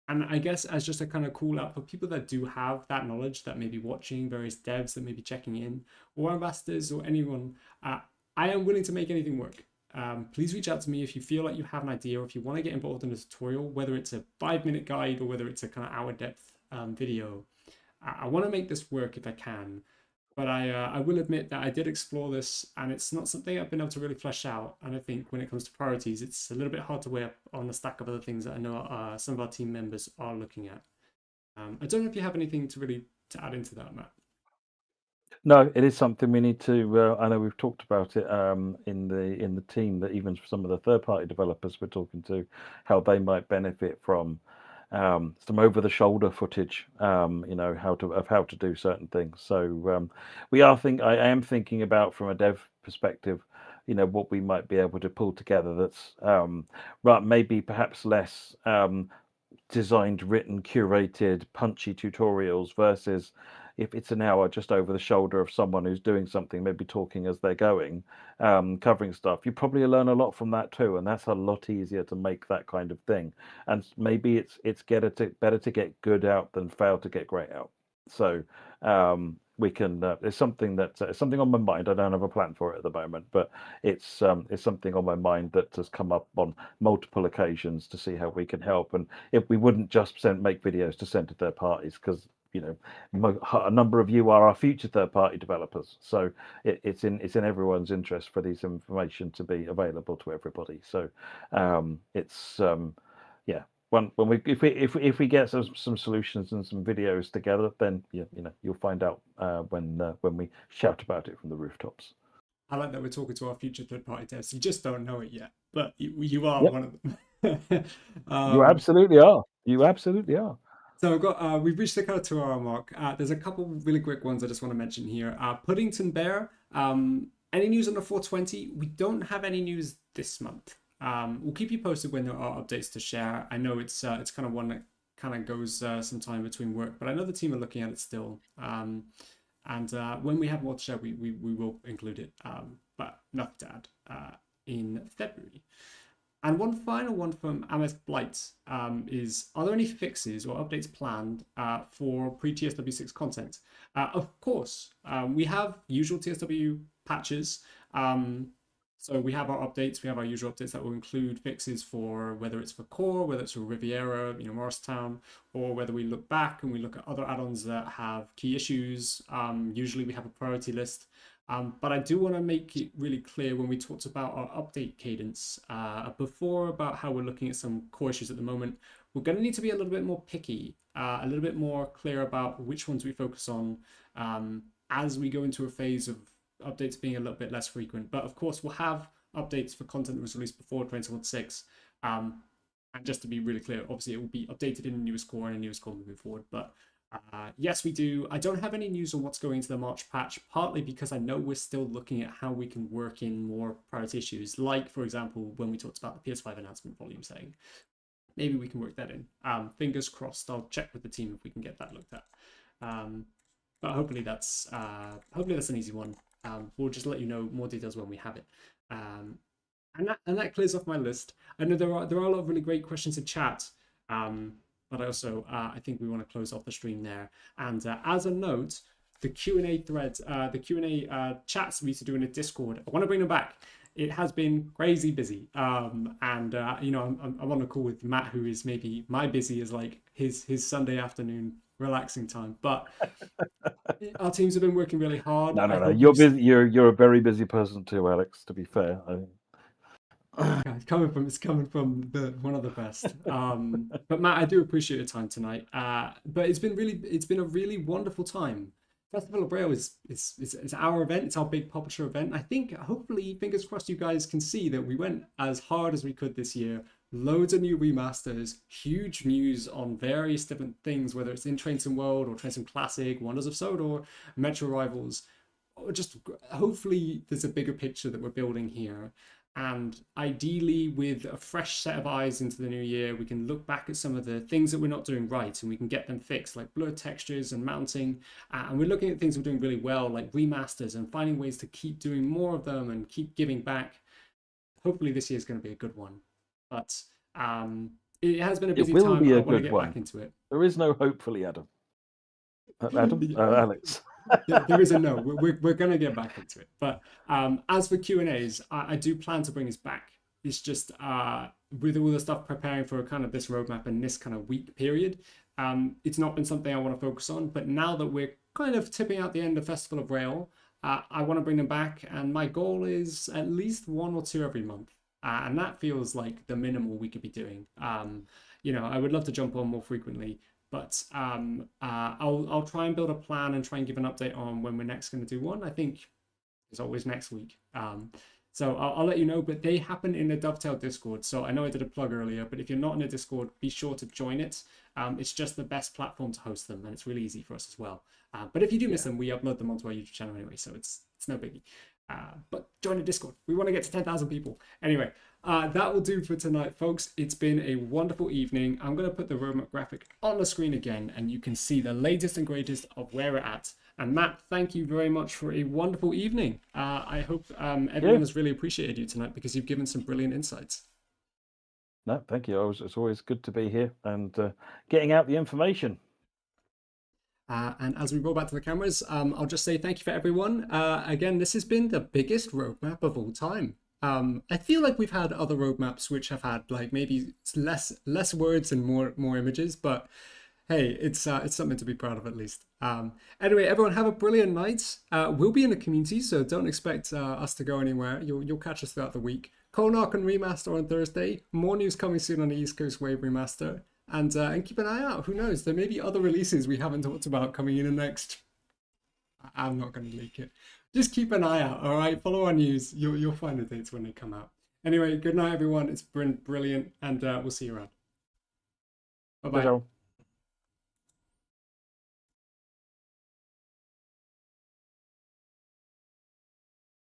And I guess as just a kind of call out for people that do have that knowledge, that may be watching, various devs that may be checking in, or ambassadors or anyone, I am willing to make anything work. Please reach out to me if you feel like you have an idea, or if you want to get involved in a tutorial, whether it's a 5-minute guide or whether it's a kind of hour depth video. I want to make this work if I can, but I will admit that I did explore this, and it's not something I've been able to really flesh out. And I think when it comes to priorities, it's a little bit hard to weigh up on the stack of other things that I know some of our team members are looking at. I don't know if you have anything to add into that, Matt. No, it is something we need to. I know we've talked about it in the team, that even some of the third-party developers we're talking to, how they might benefit from some over-the-shoulder footage. How to do certain things. So I am thinking about, from a dev perspective, what we might be able to pull together. That's maybe perhaps less designed, written, curated, punchy tutorials versus if it's an hour just over the shoulder of someone who's doing something, maybe talking as they're going, covering stuff. You probably learn a lot from that too, and that's a lot easier to make that kind of thing. And maybe it's better to get good out than fail to get great out. So we can. It's something it's something on my mind. I don't have a plan for it at the moment, but it's something on my mind that has come up on multiple occasions to see how we can help. And if we wouldn't just make videos to send to third parties, because a number of you are our future third-party developers, so it's in everyone's interest for this information to be available to everybody. So if we get some solutions and some videos together, then you'll find out when we shout about it from the rooftops. I like that we're talking to our future third-party devs. You just don't know it yet, but you are Yep. one of them. You absolutely are. You absolutely are. So we've reached the kind of 2-hour mark. There's a couple really quick ones I just want to mention here. Puddington Bear, any news on the 420? We don't have any news this month. We'll keep you posted when there are updates to share. I know it's kind of one that kind of goes some time between work, but I know the team are looking at it still. And when we have more to share, we will include it. But nothing to add in February. And one final one from Ameth Blight is, are there any fixes or updates planned for pre-TSW6 content? Of course, we have usual TSW patches. So we have our updates, we have our usual updates that will include fixes for whether it's for Core, whether it's for Riviera, Morristown, or whether we look back and we look at other add-ons that have key issues. Usually we have a priority list. But I do want to make it really clear when we talked about our update cadence before, about how we're looking at some core issues at the moment. We're going to need to be a little bit more picky, a little bit more clear about which ones we focus on as we go into a phase of updates being a little bit less frequent. But of course, we'll have updates for content that was released before 2026. And just to be really clear, obviously it will be updated in the newest core and a newest core moving forward. But yes, we do. I don't have any news on what's going into the March patch, partly because I know we're still looking at how we can work in more priority issues, like, for example, when we talked about the PS5 announcement volume setting. Maybe we can work that in. Fingers crossed. I'll check with the team if we can get that looked at. but hopefully that's an easy one. We'll just let you know more details when we have it. And that clears off my list. I know there are a lot of really great questions in chat, but I also I think we want to close off the stream there. And as a note, the Q&A threads, the Q&A chats we used to do in a Discord, I want to bring them back. It has been crazy busy, and you know, I'm on a call with Matt, who is maybe my busy as like his Sunday afternoon relaxing time. But our teams have been working really hard. No. You're busy. You're a very busy person too, Alex. To be fair, it's coming from one of the best. But Matt, I do appreciate your time tonight. But it's been a really wonderful time. Festival of Rail is our event. It's our big publisher event. I think, hopefully, fingers crossed, you guys can see that we went as hard as we could this year. Loads of new remasters, huge news on various different things, whether it's in Train Sim World or Train Sim Classic, Wonders of Sodor, Metro Rivals. Or just hopefully there's a bigger picture that we're building here. And ideally, with a fresh set of eyes into the new year, we can look back at some of the things that we're not doing right and we can get them fixed, like blur textures and mounting. And we're looking at things we're doing really well, like remasters, and finding ways to keep doing more of them and keep giving back. Hopefully this year is going to be a good one. But it has been a busy time. I want to get back into it. There is no hopefully, Adam. Alex. There is a no. We're going to get back into it. But as for Q&As, I do plan to bring us back. It's just with all the stuff preparing for kind of this roadmap and this kind of week period, it's not been something I want to focus on. But now that we're kind of tipping out the end of Festival of Rail, I want to bring them back. And my goal is at least 1 or 2 every month. And that feels like the minimal we could be doing. You know, I would love to jump on more frequently. But I'll try and build a plan and try and give an update on when we're next going to do one. I think it's always next week. So I'll let you know, but they happen in the Dovetail Discord. So I know I did a plug earlier, but if you're not in the Discord, be sure to join it. It's just the best platform to host them, and it's really easy for us as well. But if you do miss them, we upload them onto our YouTube channel anyway, so it's no biggie. But join the Discord. We want to get to 10,000 people. Anyway, that will do for tonight, folks. It's been a wonderful evening. I'm going to put the roadmap graphic on the screen again, and you can see the latest and greatest of where we're at. And Matt, thank you very much for a wonderful evening. I hope everyone has really appreciated you tonight because you've given some brilliant insights. No, thank you. It's always good to be here and getting out the information. And as we roll back to the cameras, I'll just say thank you for everyone. Again, this has been the biggest roadmap of all time. I feel like we've had other roadmaps which have had like maybe less words and more images, but hey, it's something to be proud of at least. Anyway, everyone have a brilliant night. We'll be in the community, so don't expect us to go anywhere. You'll catch us throughout the week. Koln-Aachen Remaster on Thursday. More news coming soon on the East Coast Wave Remaster. And keep an eye out. Who knows? There may be other releases we haven't talked about coming in the next. I'm not going to leak it. Just keep an eye out. All right. Follow our news. You'll find the dates when they come out. Anyway, good night, everyone. It's been brilliant, and we'll see you around. Bye bye.